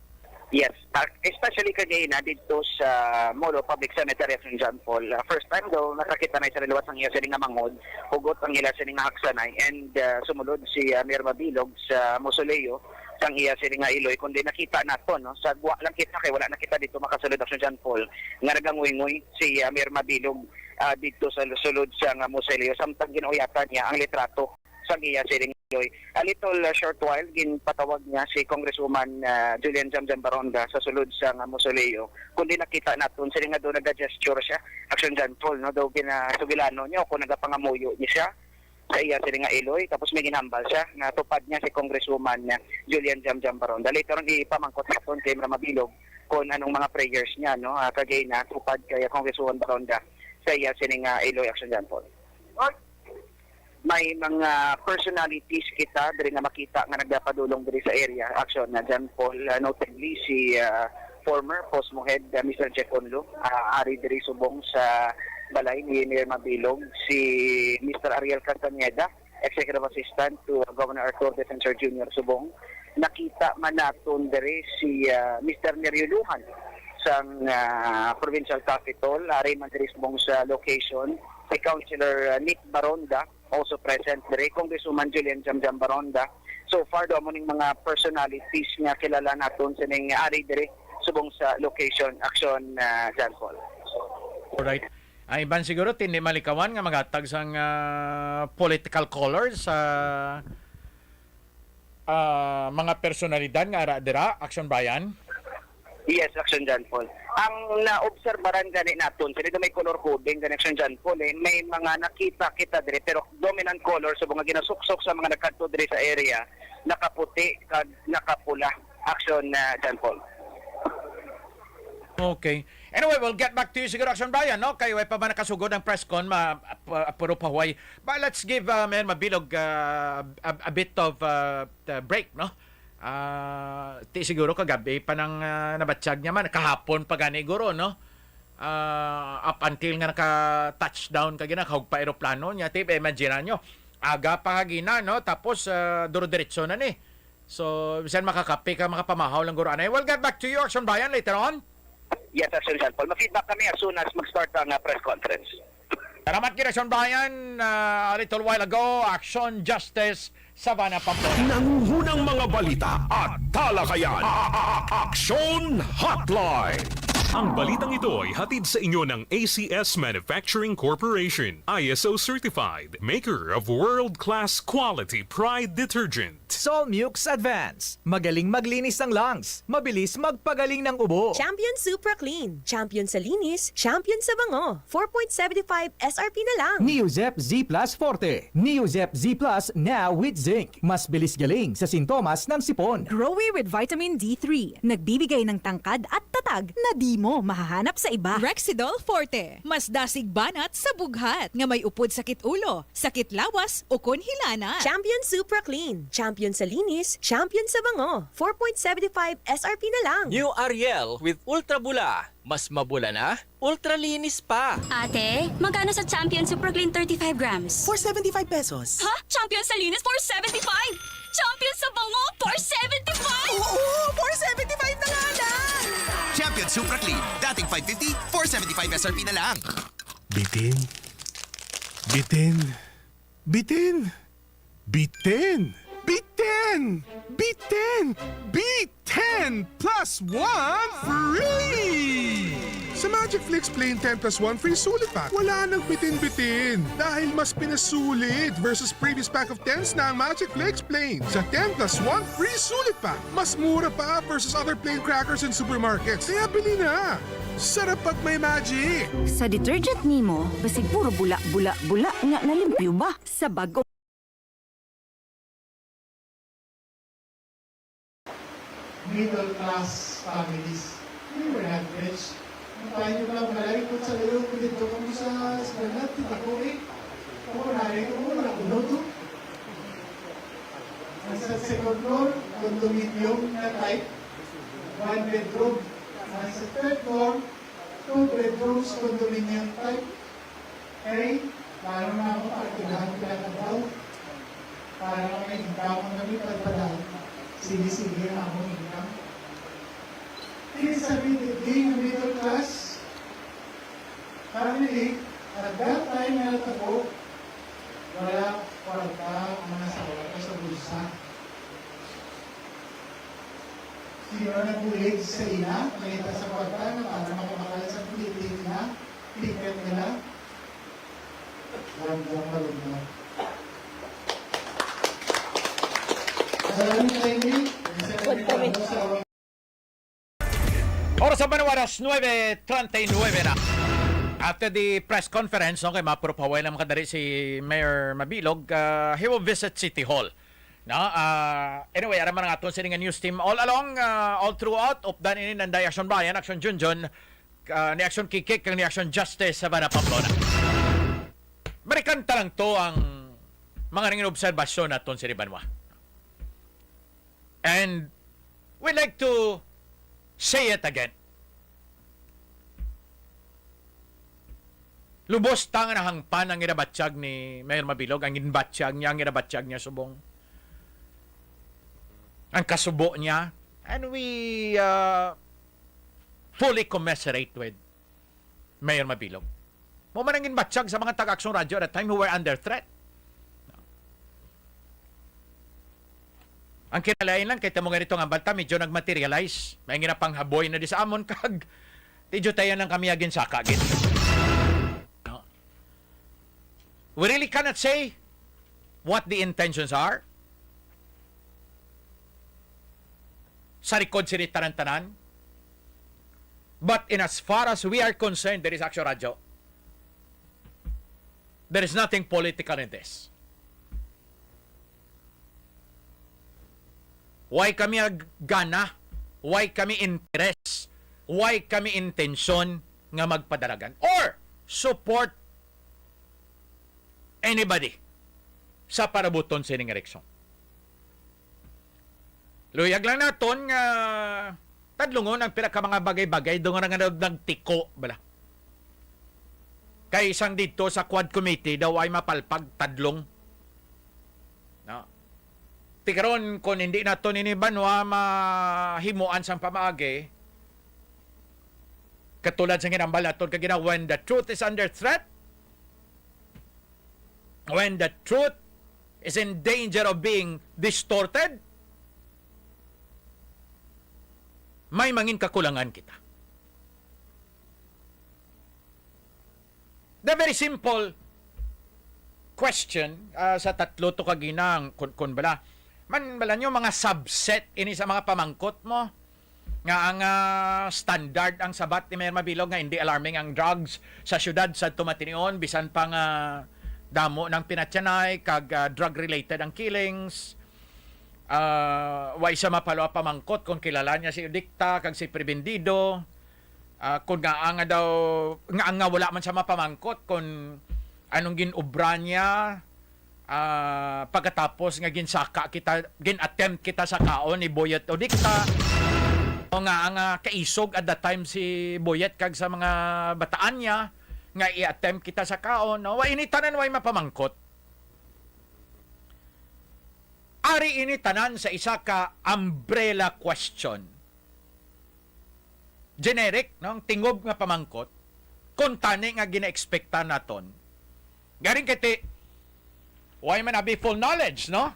Yes, especially kagay na dito sa Molo Public Cemetery Aksyon John Paul. First time daw nakakita na sa liwat ang iya sining nga mangod, hugot ang ila sining nga haksanay, and sumulod si Mayor Mabilog sa mausoleo sang iya sining nga Iloy, kundi nakita nato no sa guwa lang kita kay wala nakita dito makasulod Aksyon John Paul nga naganguy-nguy si Mayor Mabilog dito sa sulod sa nga mausoleo samtang ginuyatan niya ang litrato sa iya sining Iloy. A little short while ginpatawag niya si Congresswoman Julian Jamjam Baronda sa sulod sa mausoleo. Kundi nakita naton sila nga do nag-gesture siya. Aksyon John Paul no daw ginasugilano niya kung nagapangamuyo niya siya sa iya sining Iloy, tapos may ginhambal siya na tupad niya si Congresswoman Julian Jamjam Baronda. Later on ipamangkot naton kay Mabilog kung anong mga prayers niya no kagay na tupad kay Congresswoman Baronda sa iya sining Iloy. Aksyon John Paul. May mga personalities kita diri nga makita nga nagpadulong diri sa area. Aksyon na John Paul, notably si former Posmo Head Mr. Jack Onlo, ari diri subong sa balay ni Mayor Mabilog, si Mr. Ariel Castaneda, Executive Assistant to Governor Arthur Defensor Jr. subong. Nakita man naton diri si Mr. Nerio Luhan sang provincial capital, ari man diri subong sa location, si Councilor Nick Baronda also present diri, Congresswoman Julian Jamjam Baronda. So far do mo ning mga personalities nga kilala naton sa ning ari diri subong sa location. Aksyon John Paul. Alright. Ay ban siguro tindi malikawan nga magatag sang political colors sa mga personalidad nga ara dira. Aksyon Brian. Yes, Aksyon John Paul. Ang naobserbaran gani naton, sila may color coding gani Aksyon John Paul, may mga nakita kita diri pero dominant color so mga ginasuksok sa mga nagkadto diri sa area, nakaputi kag nakapula. Aksyon John Paul. Okay. Anyway, we'll get back to you siguro, Aksyon Brian, no? Kayo ay pa ba nakasugod ang press con, puro pahuay. But let's give Mayor Mabilog a bit of break, no? Ti siguro kagabi pa nang nabatsyag niya man, kahapon pa gani guro, no? Up until nga naka-touchdown kagina, kahug pa aeroplano niya, tip, imagine nyo, aga pa kagina, no? Tapos, duro-diretso na ni. So, bisan makakapi ka, makapamahaw lang guro. We'll get back to you, Aksyon Brian, later on. Yes, Aksyon John Paul. Ma-feedback kami as soon as mag-start ang press conference. Salamat kay Aksyon Brian. A little while ago, Aksyon Justice, Savannah, Pampanga. Nangungunang mga balita at talakayan. Aksyon Hotline. Ang balitang ito ay hatid sa inyo ng ACS Manufacturing Corporation, ISO certified, maker of world-class quality Pride detergent. Solmux Advance. Magaling maglinis ng lungs. Mabilis magpagaling ng ubo. Champion Supra Clean. Champion sa linis. Champion sa bango. 4.75 SRP na lang. Neozep Z Plus Forte. Neozep Z Plus now with zinc. Mas bilis galing sa sintomas ng sipon. Growy with vitamin D3. Nagbibigay ng tangkad at tatag na di mo mahahanap sa iba. Rexidol Forte. Mas dasig banat sa bughat. Nga may upod sakit ulo, sakit lawas o konhilana. Champion Supra Clean. Champion sa linis. Champion sa bango. 4.75 SRP na lang. New Ariel with Ultra Bula. Mas mabula na, ultra linis pa. Ate, magkano sa Champion Super Clean 35 grams? 475 pesos. Ha? Champion sa linis 475? Champion sa bango 475? Oo, 475 na nga lang. Champion Super Clean. Dating 550, 475 SRP na lang. Bitin. Bitin. Bitin. Bitin. Bitin. Bitin. Bitin plus 1 free! Sa Magic Flix Plain 10 plus 1 free sulit pack, wala nang bitin-bitin dahil mas pinasulit versus previous pack of 10s na ang Magic Flix Plain. Sa 10 plus 1 free sulit pack, mas mura pa versus other plain crackers in supermarkets. Kaya bili na! Sarap pag may magic! Sa detergent nimo, basig puro bula-bula-bula nga nalimpyo ba? Sa bago middle class families. We were not rich. Tayo nyo lang malay kung sa lalo kung dito kung sa eskwela, tita ko ako nari ko mo, wala ko to. Nasa second floor, condominium na type, 1 bedroom. Nasa third floor, 2 bedrooms, condominium type. Okay, lalo na ako pagkagahan ka daw. Para may income kami pagpadaan. Sige na akong income. Ibig sabihin, being a middle class family, at that time na natako, wala kwarta ang mga sawa ko sa bulsa. Sino nag-ulig sa ina, nakita sa kwarta na para makamakala sa pilitin na, ticket nila, walang malunod. Oras sa Manawaras, 9:39 na. After the press conference, okay, mapropaway lang makadari si Mayor Mabilog, he will visit City Hall. No? Anyway, araman nga aton sa nga news team all along, all throughout, updan ini ng Aksyon Bayan, Aksyon Junjun, ni Aksyon Kikik, ni Aksyon Justice sa Bana Pamplona. Marikanta lang to ang mga nanging obserbasyon naton sa Ribanwa. And we'd like to say it again. Lubos tangan na hangpan ang ginabatsyag ni Mayor Mabilog, ang ginbatsyag niya, ang ginabatsyag niya subong. Ang kasubo niya. And we fully commiserate with Mayor Mabilog. Mo man ang ginbatsyag sa mga taga-Aksyon Radio at that time who were under threat. Ang kinalain lang, kaya mo ganito nga banta, medyo nagmaterialize. May ginapanghaboy na di sa amon kag. Tidyo tayo ng kami agin saka agin. No. We really cannot say what the intentions are. Sa likod sinita ng tanan. But in as far as we are concerned, there is Aksyon Radio. There is nothing political in this. Why kami gana? Why kami interest? Why kami intensyon nga magpadalagan? Or support anybody sa parabuton sa ining eleksyon. Luyag lang naton nga tadlungon ang pinaka mga bagay-bagay doon nga nagtiko bala. Kay isang dito sa Quad Committee daw ay mapalpag tadlong. No? Tikaron kung hindi na ito ninibanwa mahimuan sang pamaagi, katulad sa ginambal natin kagina, when the truth is under threat, when the truth is in danger of being distorted, may mangin kakulangan kita. The very simple question sa tatlo to kaginang kun bala man bala nyo mga subset ini sa mga pamangkot mo nga ang standard ang sabat ni Mayor Mabilog nga hindi alarming ang drugs sa syudad sa Tumatinion bisan pa nga damo ng pinatyanay kag drug related ang killings. Way sa mapalo pamangkot kung kilala niya si Udikta kag si Prebendido. Kung nga daw nga wala man sa mapamangkot kung anong ginobra niya pagkatapos nga ginsaka kita gin-attempt kita sa kaon ni Boyet Udikta o nga ang kaisog at that time si Boyet kag sa mga bataan niya nga i-attempt kita sa kaon wa ini tanan way mapamangkot. Ari ini tanan sa isa ka umbrella question. Generic, no? Tingob nga pamangkot, kung tani nga gina-expecta naton. Garing kiti, why man abi full knowledge, no?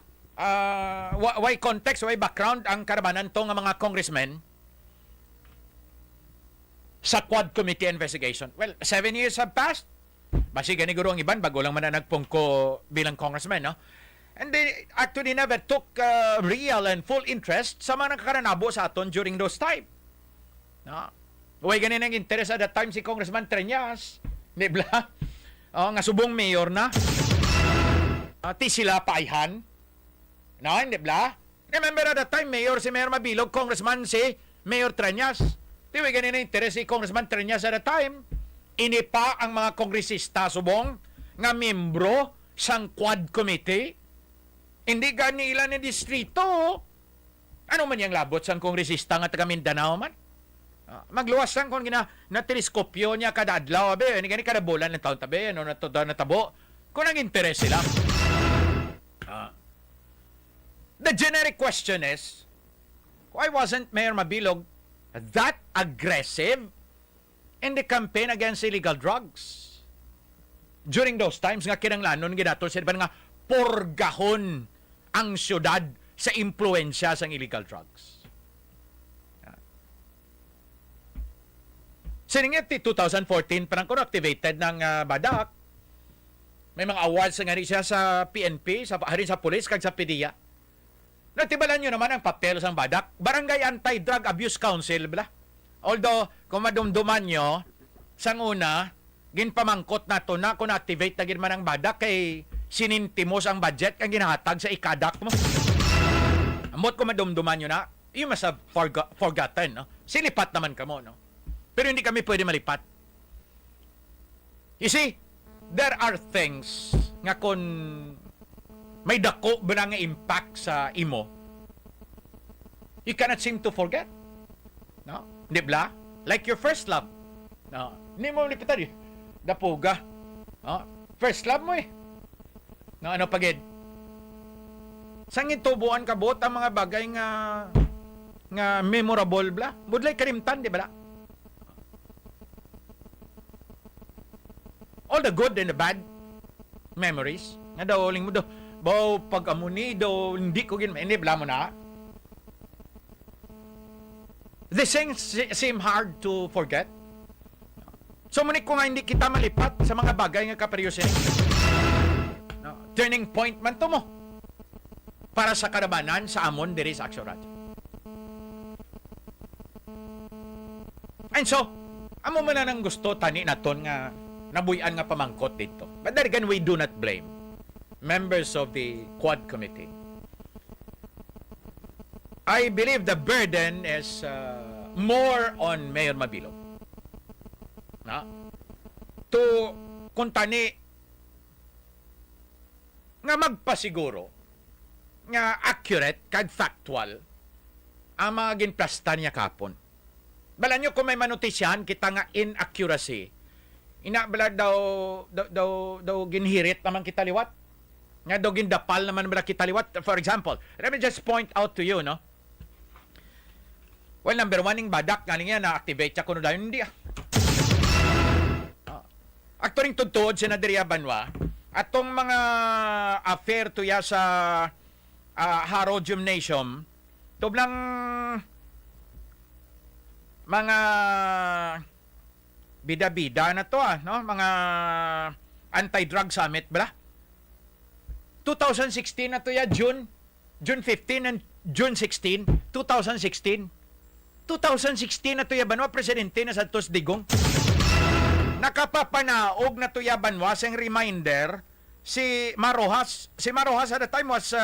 Why context, why background ang karabanan to nga mga congressmen sa Quad Committee investigation. Well, 7 years have passed. Basi ganiguro ang iban, bago lang man na nagpungko bilang congressman, no? And they actually never took real and full interest sa mga nakakanabo sa aton during those time. No? Huwag ganin ang interest at that time si Congressman Treñas. Di ba? Nga subong mayor na. Ti sila paayhan. No, hindi ba? Remember at that time, mayor si Mayor Mabilog, Congressman si Mayor Treñas. Di huwag ganin ang interest si Congressman Treñas at that time. Ini pa ang mga kongresista subong nga membro sang Quad Committee. Hindi gani ilan ni distrito. Ano man yung labot sang kongresista nga taga Mindanao man? Magluwas lang kung na teleskopyo niya kada adlaw abe ni gani kada bulan ng taon tabi ano natabo kung ang interes sila. The generic question is, why wasn't Mayor Mabilog that aggressive in the campaign against illegal drugs during those times nga kinanglanon gidaton sa nga porgahon ang syudad sa impluensya sang illegal drugs. Siningit 2014 parang kuno activated ng Badak. May mga awards nga siya sa PNP, sa pulis kag sa PDEA. Natibalan nyo naman ang papel sa badak. Barangay Anti-Drug Abuse Council, bala. Although, kung madumduman nyo, sang una, ginpamangkot na to na kung na-activate na gin man ang badak kay sinintimos ang budget ang ginahatag sa ikadak mo. Amot kung madumduman nyo na, you must have forgotten, no? Silipat naman ka mo, no? Pero hindi kami pwede malipat. You see, there are things nga kung may dako ba nga impact sa imo, you cannot seem to forget. No? Di ba? Like your first love. No? Hindi mo lipitan eh. Dapuga. No? First love mo eh. No, ano pagid? Sang itubuan kabot ang mga bagay nga memorable bla. Budlay kalimtan, di ba? All the good and the bad memories. Nga daw, uling mo daw, baw, pag amuni daw, hindi ko hindi bla mo na. These things seem hard to forget. So, muni ko nga hindi kita malipat sa mga bagay nga kaperyosin. No, turning point man to mo para sa karabanan sa amon diri sa Aksyon Radio. And so, amo man na nang gusto tani naton nga nabuyan nga pamangkot dito. But then again, we do not blame members of the Quad Committee. I believe the burden is more on Mayor Mabilog. Na? To kung tani nga magpasiguro nga accurate kag factual ang mga ginplasta niya kapon. Bala nyo kung may manotisyan kita nga inaccuracy, bala daw ginhirit naman kita liwat. Nga daw gindapal naman bala kita liwat. For example, let me just point out to you, no? Well, number one, yung badak, galing yan, na-activate siya kuno dahil hindi Aktoring tudtod si Nadria Banwa, atong mga affair to ya sa Haro Gymnasium, tublang mga bida-bida na to, no? Mga anti-drug summit, bala? 2016 na to ya, June 15 and June 16, 2016. 2016 na to ya, Banwa, presidente na Santos Digong. Nakapapanaog na to ya, Banwa, siyang reminder, si Marojas. Si Marojas at the time was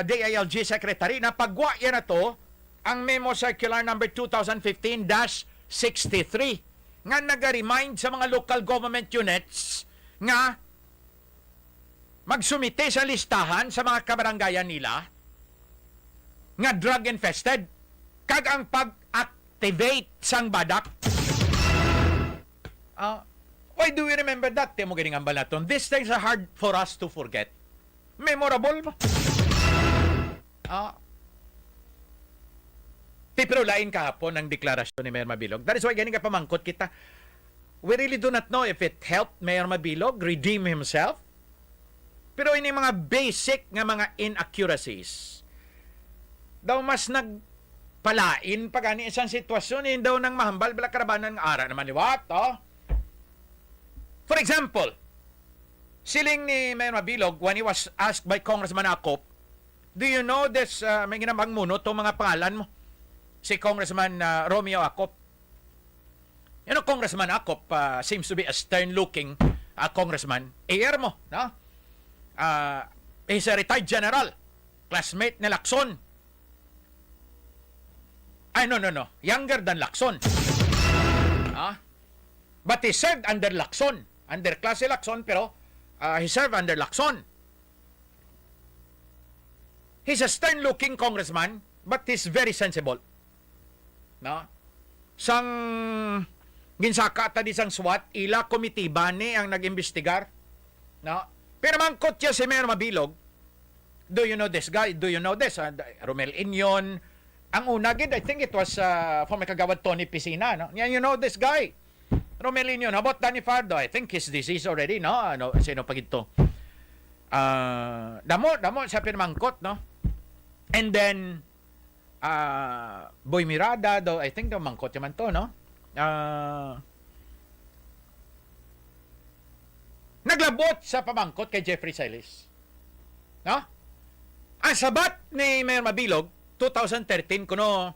DILG Secretary. Napagwa yan na to ang Memo Circular number 2015-63 nga nag-remind sa mga local government units nga magsumite sa listahan sa mga kabarangayan nila nga drug infested kag ang pag-activate sang badak. Why do we remember that? Temo ganing ambal naton. These things are hard for us to forget. Memorable mo. Pero lain kahapon ang deklarasyon ni Mayor Mabilog. That is why ganing ka pamangkot kita. We really do not know if it helped Mayor Mabilog redeem himself. Pero ini mga basic nga mga inaccuracies. Daw mas nagpalain pa gani isang sitwasyon daw nang mahambal bala karabanan nga ara naman ni what, For example, siling ni Mayor Mabilog when he was asked by Congressman Acop, do you know this, may ginambang muno itong mga pangalan mo? Si Congressman Romeo Acop. You know, Congressman Acop seems to be a stern-looking congressman. Air mo, no? He's a retired general. Classmate ni Lacson. Ay, no. Younger than Lacson. But he served under Lacson. Under klase Lacson, pero he served under Lacson. He's a stern-looking congressman, but he's very sensible. No? Sang ginsaka ta di sang SWAT, ila komitiba ni ang nag-imbestigar. No? Pero mangkot siya si Mayor Mabilog. Do you know this guy? Do you know this? Romel Inyon. Ang una gid, I think it was former kagawad Tony Piscina. No? You know this guy? Romel Inyon. How about Danny Fardo? I think he's deceased already. No? Sino pa gito? Damo sa pinamangkot. No? And then, Boy Mirada, though, I think daw mangkot naman to, no? Naglabot sa pamangkot kay Jeffrey Siles. No? Asabat ni Mayor Mabilog, 2013, kuno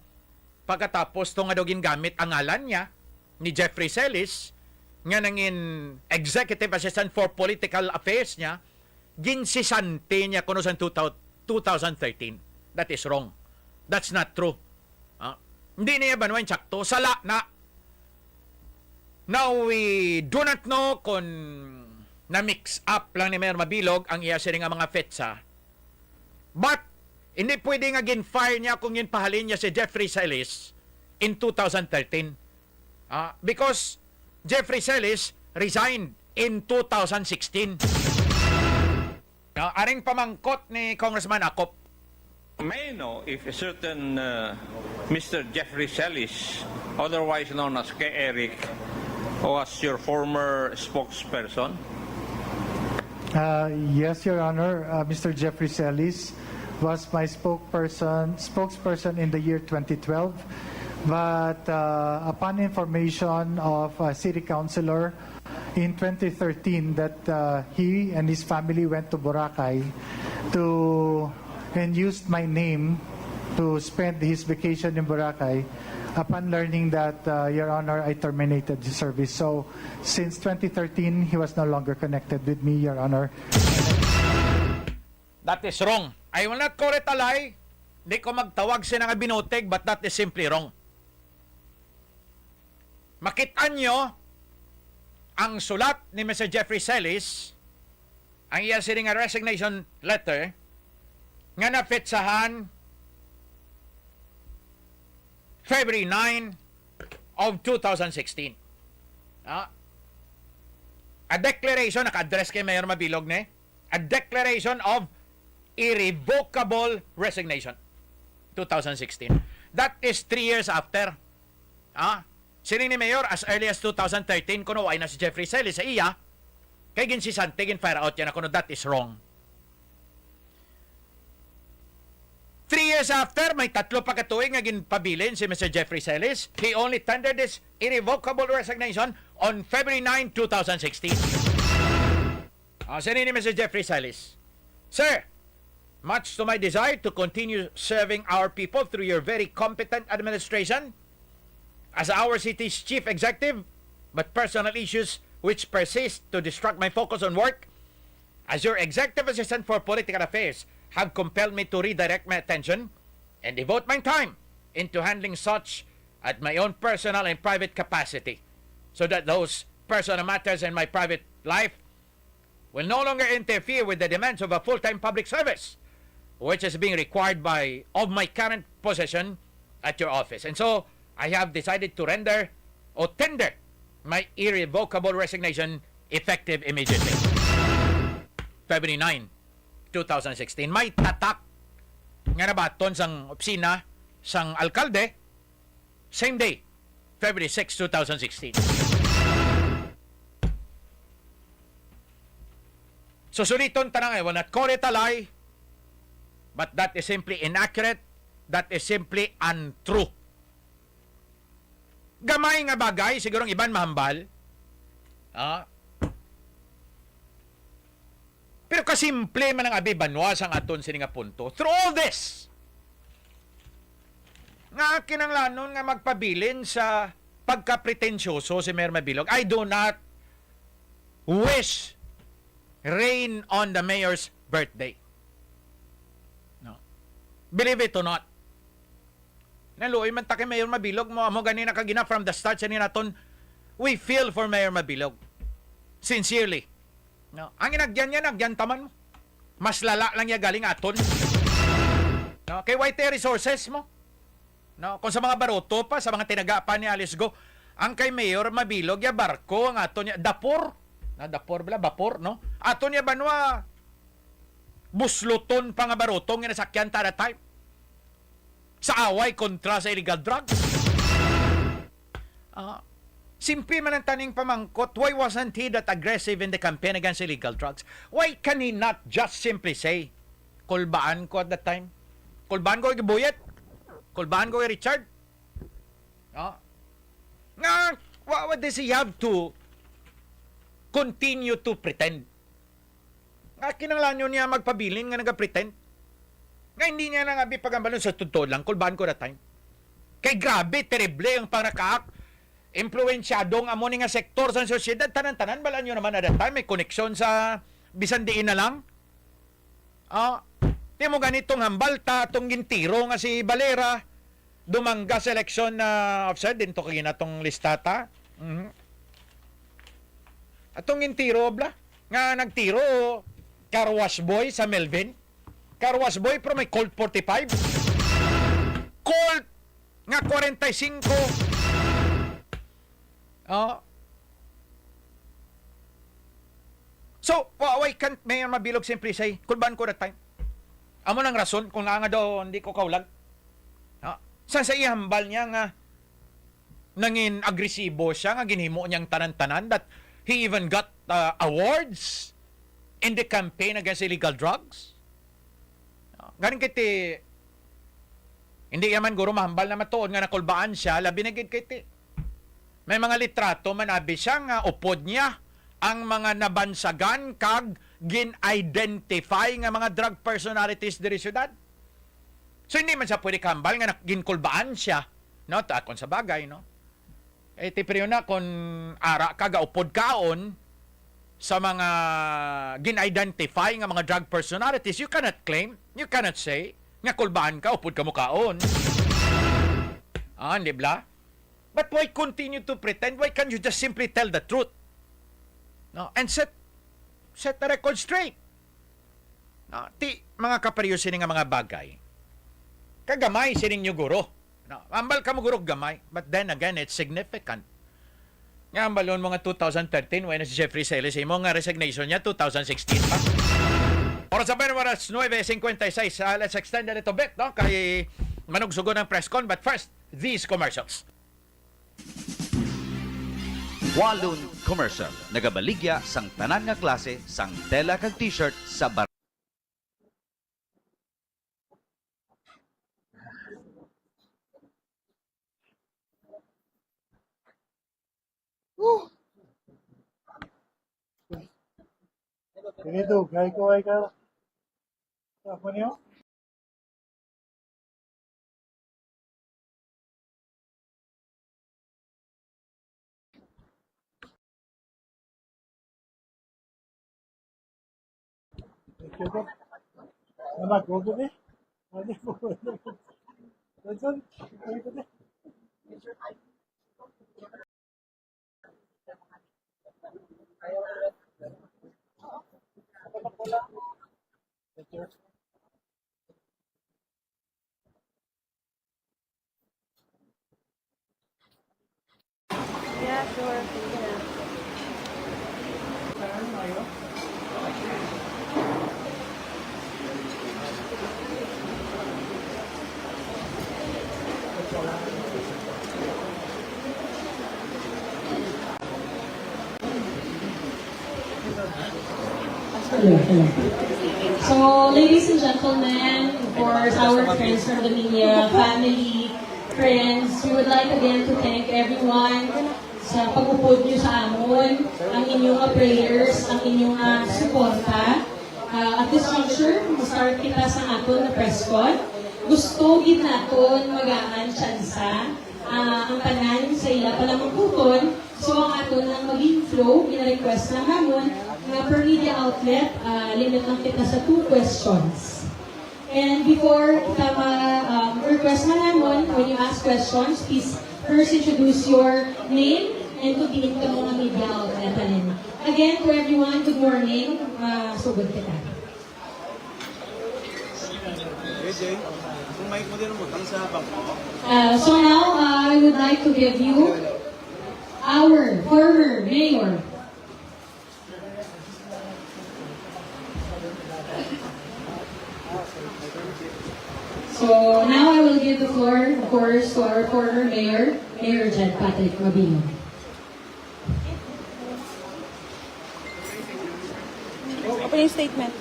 pagkatapos to nga daw gingamit ang ngalan niya, ni Jeffrey Celis, nga nangin Executive Assistant for Political Affairs niya, ginsisante niya kuno sa 2013. That is wrong. That's not true. Hindi niya ba naman tsakto? Sala na. Now, we do not know kung na-mix up lang ni Mayor Mabilog ang iya siring nga mga fetsa. But, hindi pwede nga gin-fire niya kung yun pahalin niya si Jeffrey Celis in 2013. Because Jeffrey Celis resigned in 2016. Aring pamangkot ni Congressman Acop. May I know if a certain Mr. Jeffrey Celis, otherwise known as K. Eric, was your former spokesperson? Yes, Your Honor. Mr. Jeffrey Celis was my spokesperson in the year 2012. But upon information of a city councilor in 2013 that he and his family went to Boracay and used my name to spend his vacation in Boracay, upon learning that, Your Honor, I terminated his service. So, since 2013, he was no longer connected with me, Your Honor. That is wrong. I will not call it a lie. Di ko magtawag siya nga binuteg, but that is simply wrong. Makitaan nyo ang sulat ni Mr. Jeffrey Celis, ang iya siring nga resignation letter, nga napitsahan February 9 of 2016. A declaration, naka-address kay Mayor Mabilog ne? A declaration of irrevocable resignation. 2016. That is 3 years after. Sini ni Mayor as early as 2013 kuno ay na si Jeffrey Celis sa iya kay ginsisante gin-fire out yan kuno that is wrong. 3 years after, may 3 pa katuig nga ginpabilin si Mr. Jeffrey Celis. He only tendered his irrevocable resignation on February 9, 2016. Sini ni Mr. Jeffrey Celis. Sir, much to my desire to continue serving our people through your very competent administration, as our city's chief executive, but personal issues which persist to distract my focus on work, as your executive assistant for political affairs, have compelled me to redirect my attention and devote my time into handling such at my own personal and private capacity, so that those personal matters in my private life will no longer interfere with the demands of a full-time public service, which is being required of my current position at your office. And so, I have decided to tender my irrevocable resignation effective immediately. February 9, 2016. May tatak nga nabaton sang opisina sang alkalde same day, February 6, 2016. Susuliton tanang I will not call it a lie, but that is simply inaccurate, that is simply untrue. Gamay nga bagay, sigurong iban mahambal. Pero kasimple man ang abibanwas ang aton sini nga punto. Through all this, nga kinanglanon nga magpabilin sa pagka-pretensyoso si Mayor Mabilog, I do not wish rain on the mayor's birthday. No. Believe it or not. Naluoy man ta kay Mayor Mabilog mo ganina kagina from the start sa naton, we feel for Mayor Mabilog. Sincerely. No. Ang inagyan niya, nagyan taman mo. Mas lala lang niya galing aton. No. Kay YT Resources mo. No. Kung sa mga baroto pa, sa mga tinaga pa ni Alice Go, ang kay Mayor Mabilog, ya barko, ang aton niya, dapor. Dapor bala, vapor, no? Aton niya banwa, busluton pa nga barotong nga nasakyan tada time. Sa away kontra sa illegal drugs. Simple man ang taning pamangkot, why wasn't he that aggressive in the campaign against illegal drugs? Why can he not just simply say, kulbaan ko at that time? Kulbaan ko kay Buyet? Kulbaan ko kay Richard? What does he have to continue to pretend? Kinanglan nyo niya magpabilin nga nag-pretend? Nga hindi niya nang abi pagambalon sa totoo lang, kulbahan ko na time. Kay grabe, terrible ang panakaak. Influensyadong amo ni nga sektor sa sosyedad, tanan-tanan, balaan nyo naman at that time, may koneksyon sa bisan diin na lang. Di mo ganitong hambalta, itong gintiro nga si Valera, dumangga sa eleksyon na offside, din to kagina tong listata. Atong gintiro, bla, nga nagtiro, Carwash Boy sa Melvin. Carwash Boy, pero may Colt 45. Colt nga 45. So, why can't Mayor Mabilog simply say, kulban ko na time? Amo nang rason kung nga daw hindi ko kaulag. Sa ihambal niya nga nangin agresibo siya, nga ginhimo niyang tanan-tanan that he even got awards in the campaign against illegal drugs. Galing kiti, hindi yaman guro mahambal na matuod nga nakulbaan siya, labi na gid kiti. May mga litrato manabi siya nga upod niya ang mga nabansagan kag gin-identify nga mga drug personalities diri syudad. So hindi man siya pwede kambal nga ginkulbaan siya, no? Takon sa bagay, no? Tiprio na kung ara ka gaupod kaon sa mga gin-identify nga mga drug personalities, you cannot claim, you cannot say nga kulbaan ka, upod ka mo kaon. Hindi bla? But why continue to pretend? Why can't you just simply tell the truth? No? And set the record straight. No? Mga kaparyo sining nga mga bagay. Kagamay sining nyo guro. No? Ambal ka mo guro gamay. But then again, it's significant. Nga ambalon mga 2013, when si Jeffrey Celis, mo nga resignation niya, 2016 pa. Oras sa oras 9:56. Let's extend a little bit, no? Kay manugsugo ng press con. But first, these commercials. Walon Commercial. Nagabaligya sang tanan nga klase sang tela kag t-shirt sa bar. Ganito, gaya ko ay ka. Apa niyo? Coba, nama gogo deh. Ada gogo. Betul, itu deh. Yeah, sure. Hello. So, ladies and gentlemen, of course, our friends from the media, family, friends, we would like again to thank everyone sa pag-upod nyo sa amon, ang inyong prayers, ang inyong suporta. At this juncture, start kita sa aton na press con. Gusto gid naton magaan tsansa ang tanan sa ila palamang puton. So, ang aton ang maging flow, ina-request na hamon, nga per media outlet, limit lang kita sa 2 questions. And before kita request na naman, when you ask questions, please first introduce your name and to deem ka mga media outlet. Again, to everyone, good morning. Sugod kita. So now, I would like to give you our former mayor. So now I will give the floor, of course, to our former mayor, Mayor Jed Patrick Mabilog. Opening statement.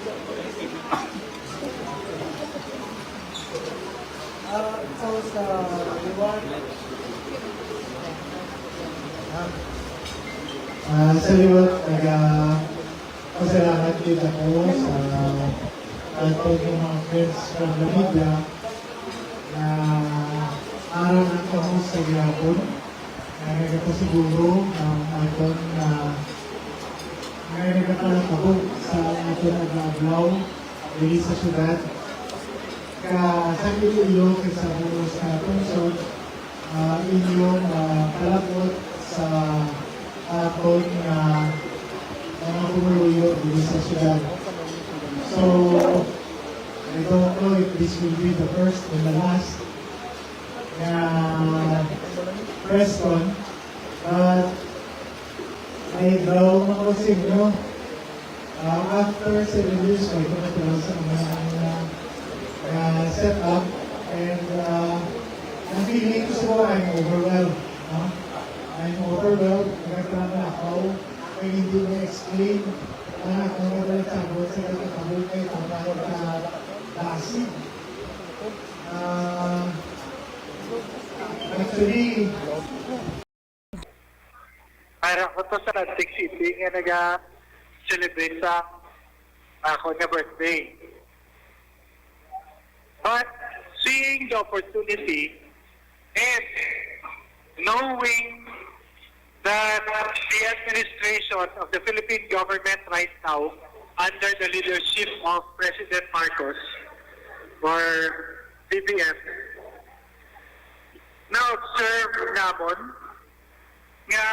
Sa liwat, pasalamat din ako sa ato yung mga friends from the media na araw ng kamus sa gihapon na nagpasiguro ng aton na nagkakalakabog sa aton nag-ablaw dili sa syudad sa Iloilo sa bulos na tungsod inyong kalapot sa aton na mga pumuluyo dili sa syudad. So, I don't know if this will be the first and the last press con, but I draw ako sa inyo. After 7 years, I come to lang sa mga set up, and ang feeling ko siguro, I'm overwhelmed. I'm overwhelmed. Nagkaroon na ako. Ay hindi na-explain kung nagkaroon sa abot sa kakabot kayo kung paano ka-dasig. Actually, parang ko to sa Atlantic City nga nag-celebrate sa ako na birthday. But seeing the opportunity and knowing that the administration of the Philippine government right now, under the leadership of President Marcos, or BBM, na-observe namon nga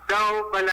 daw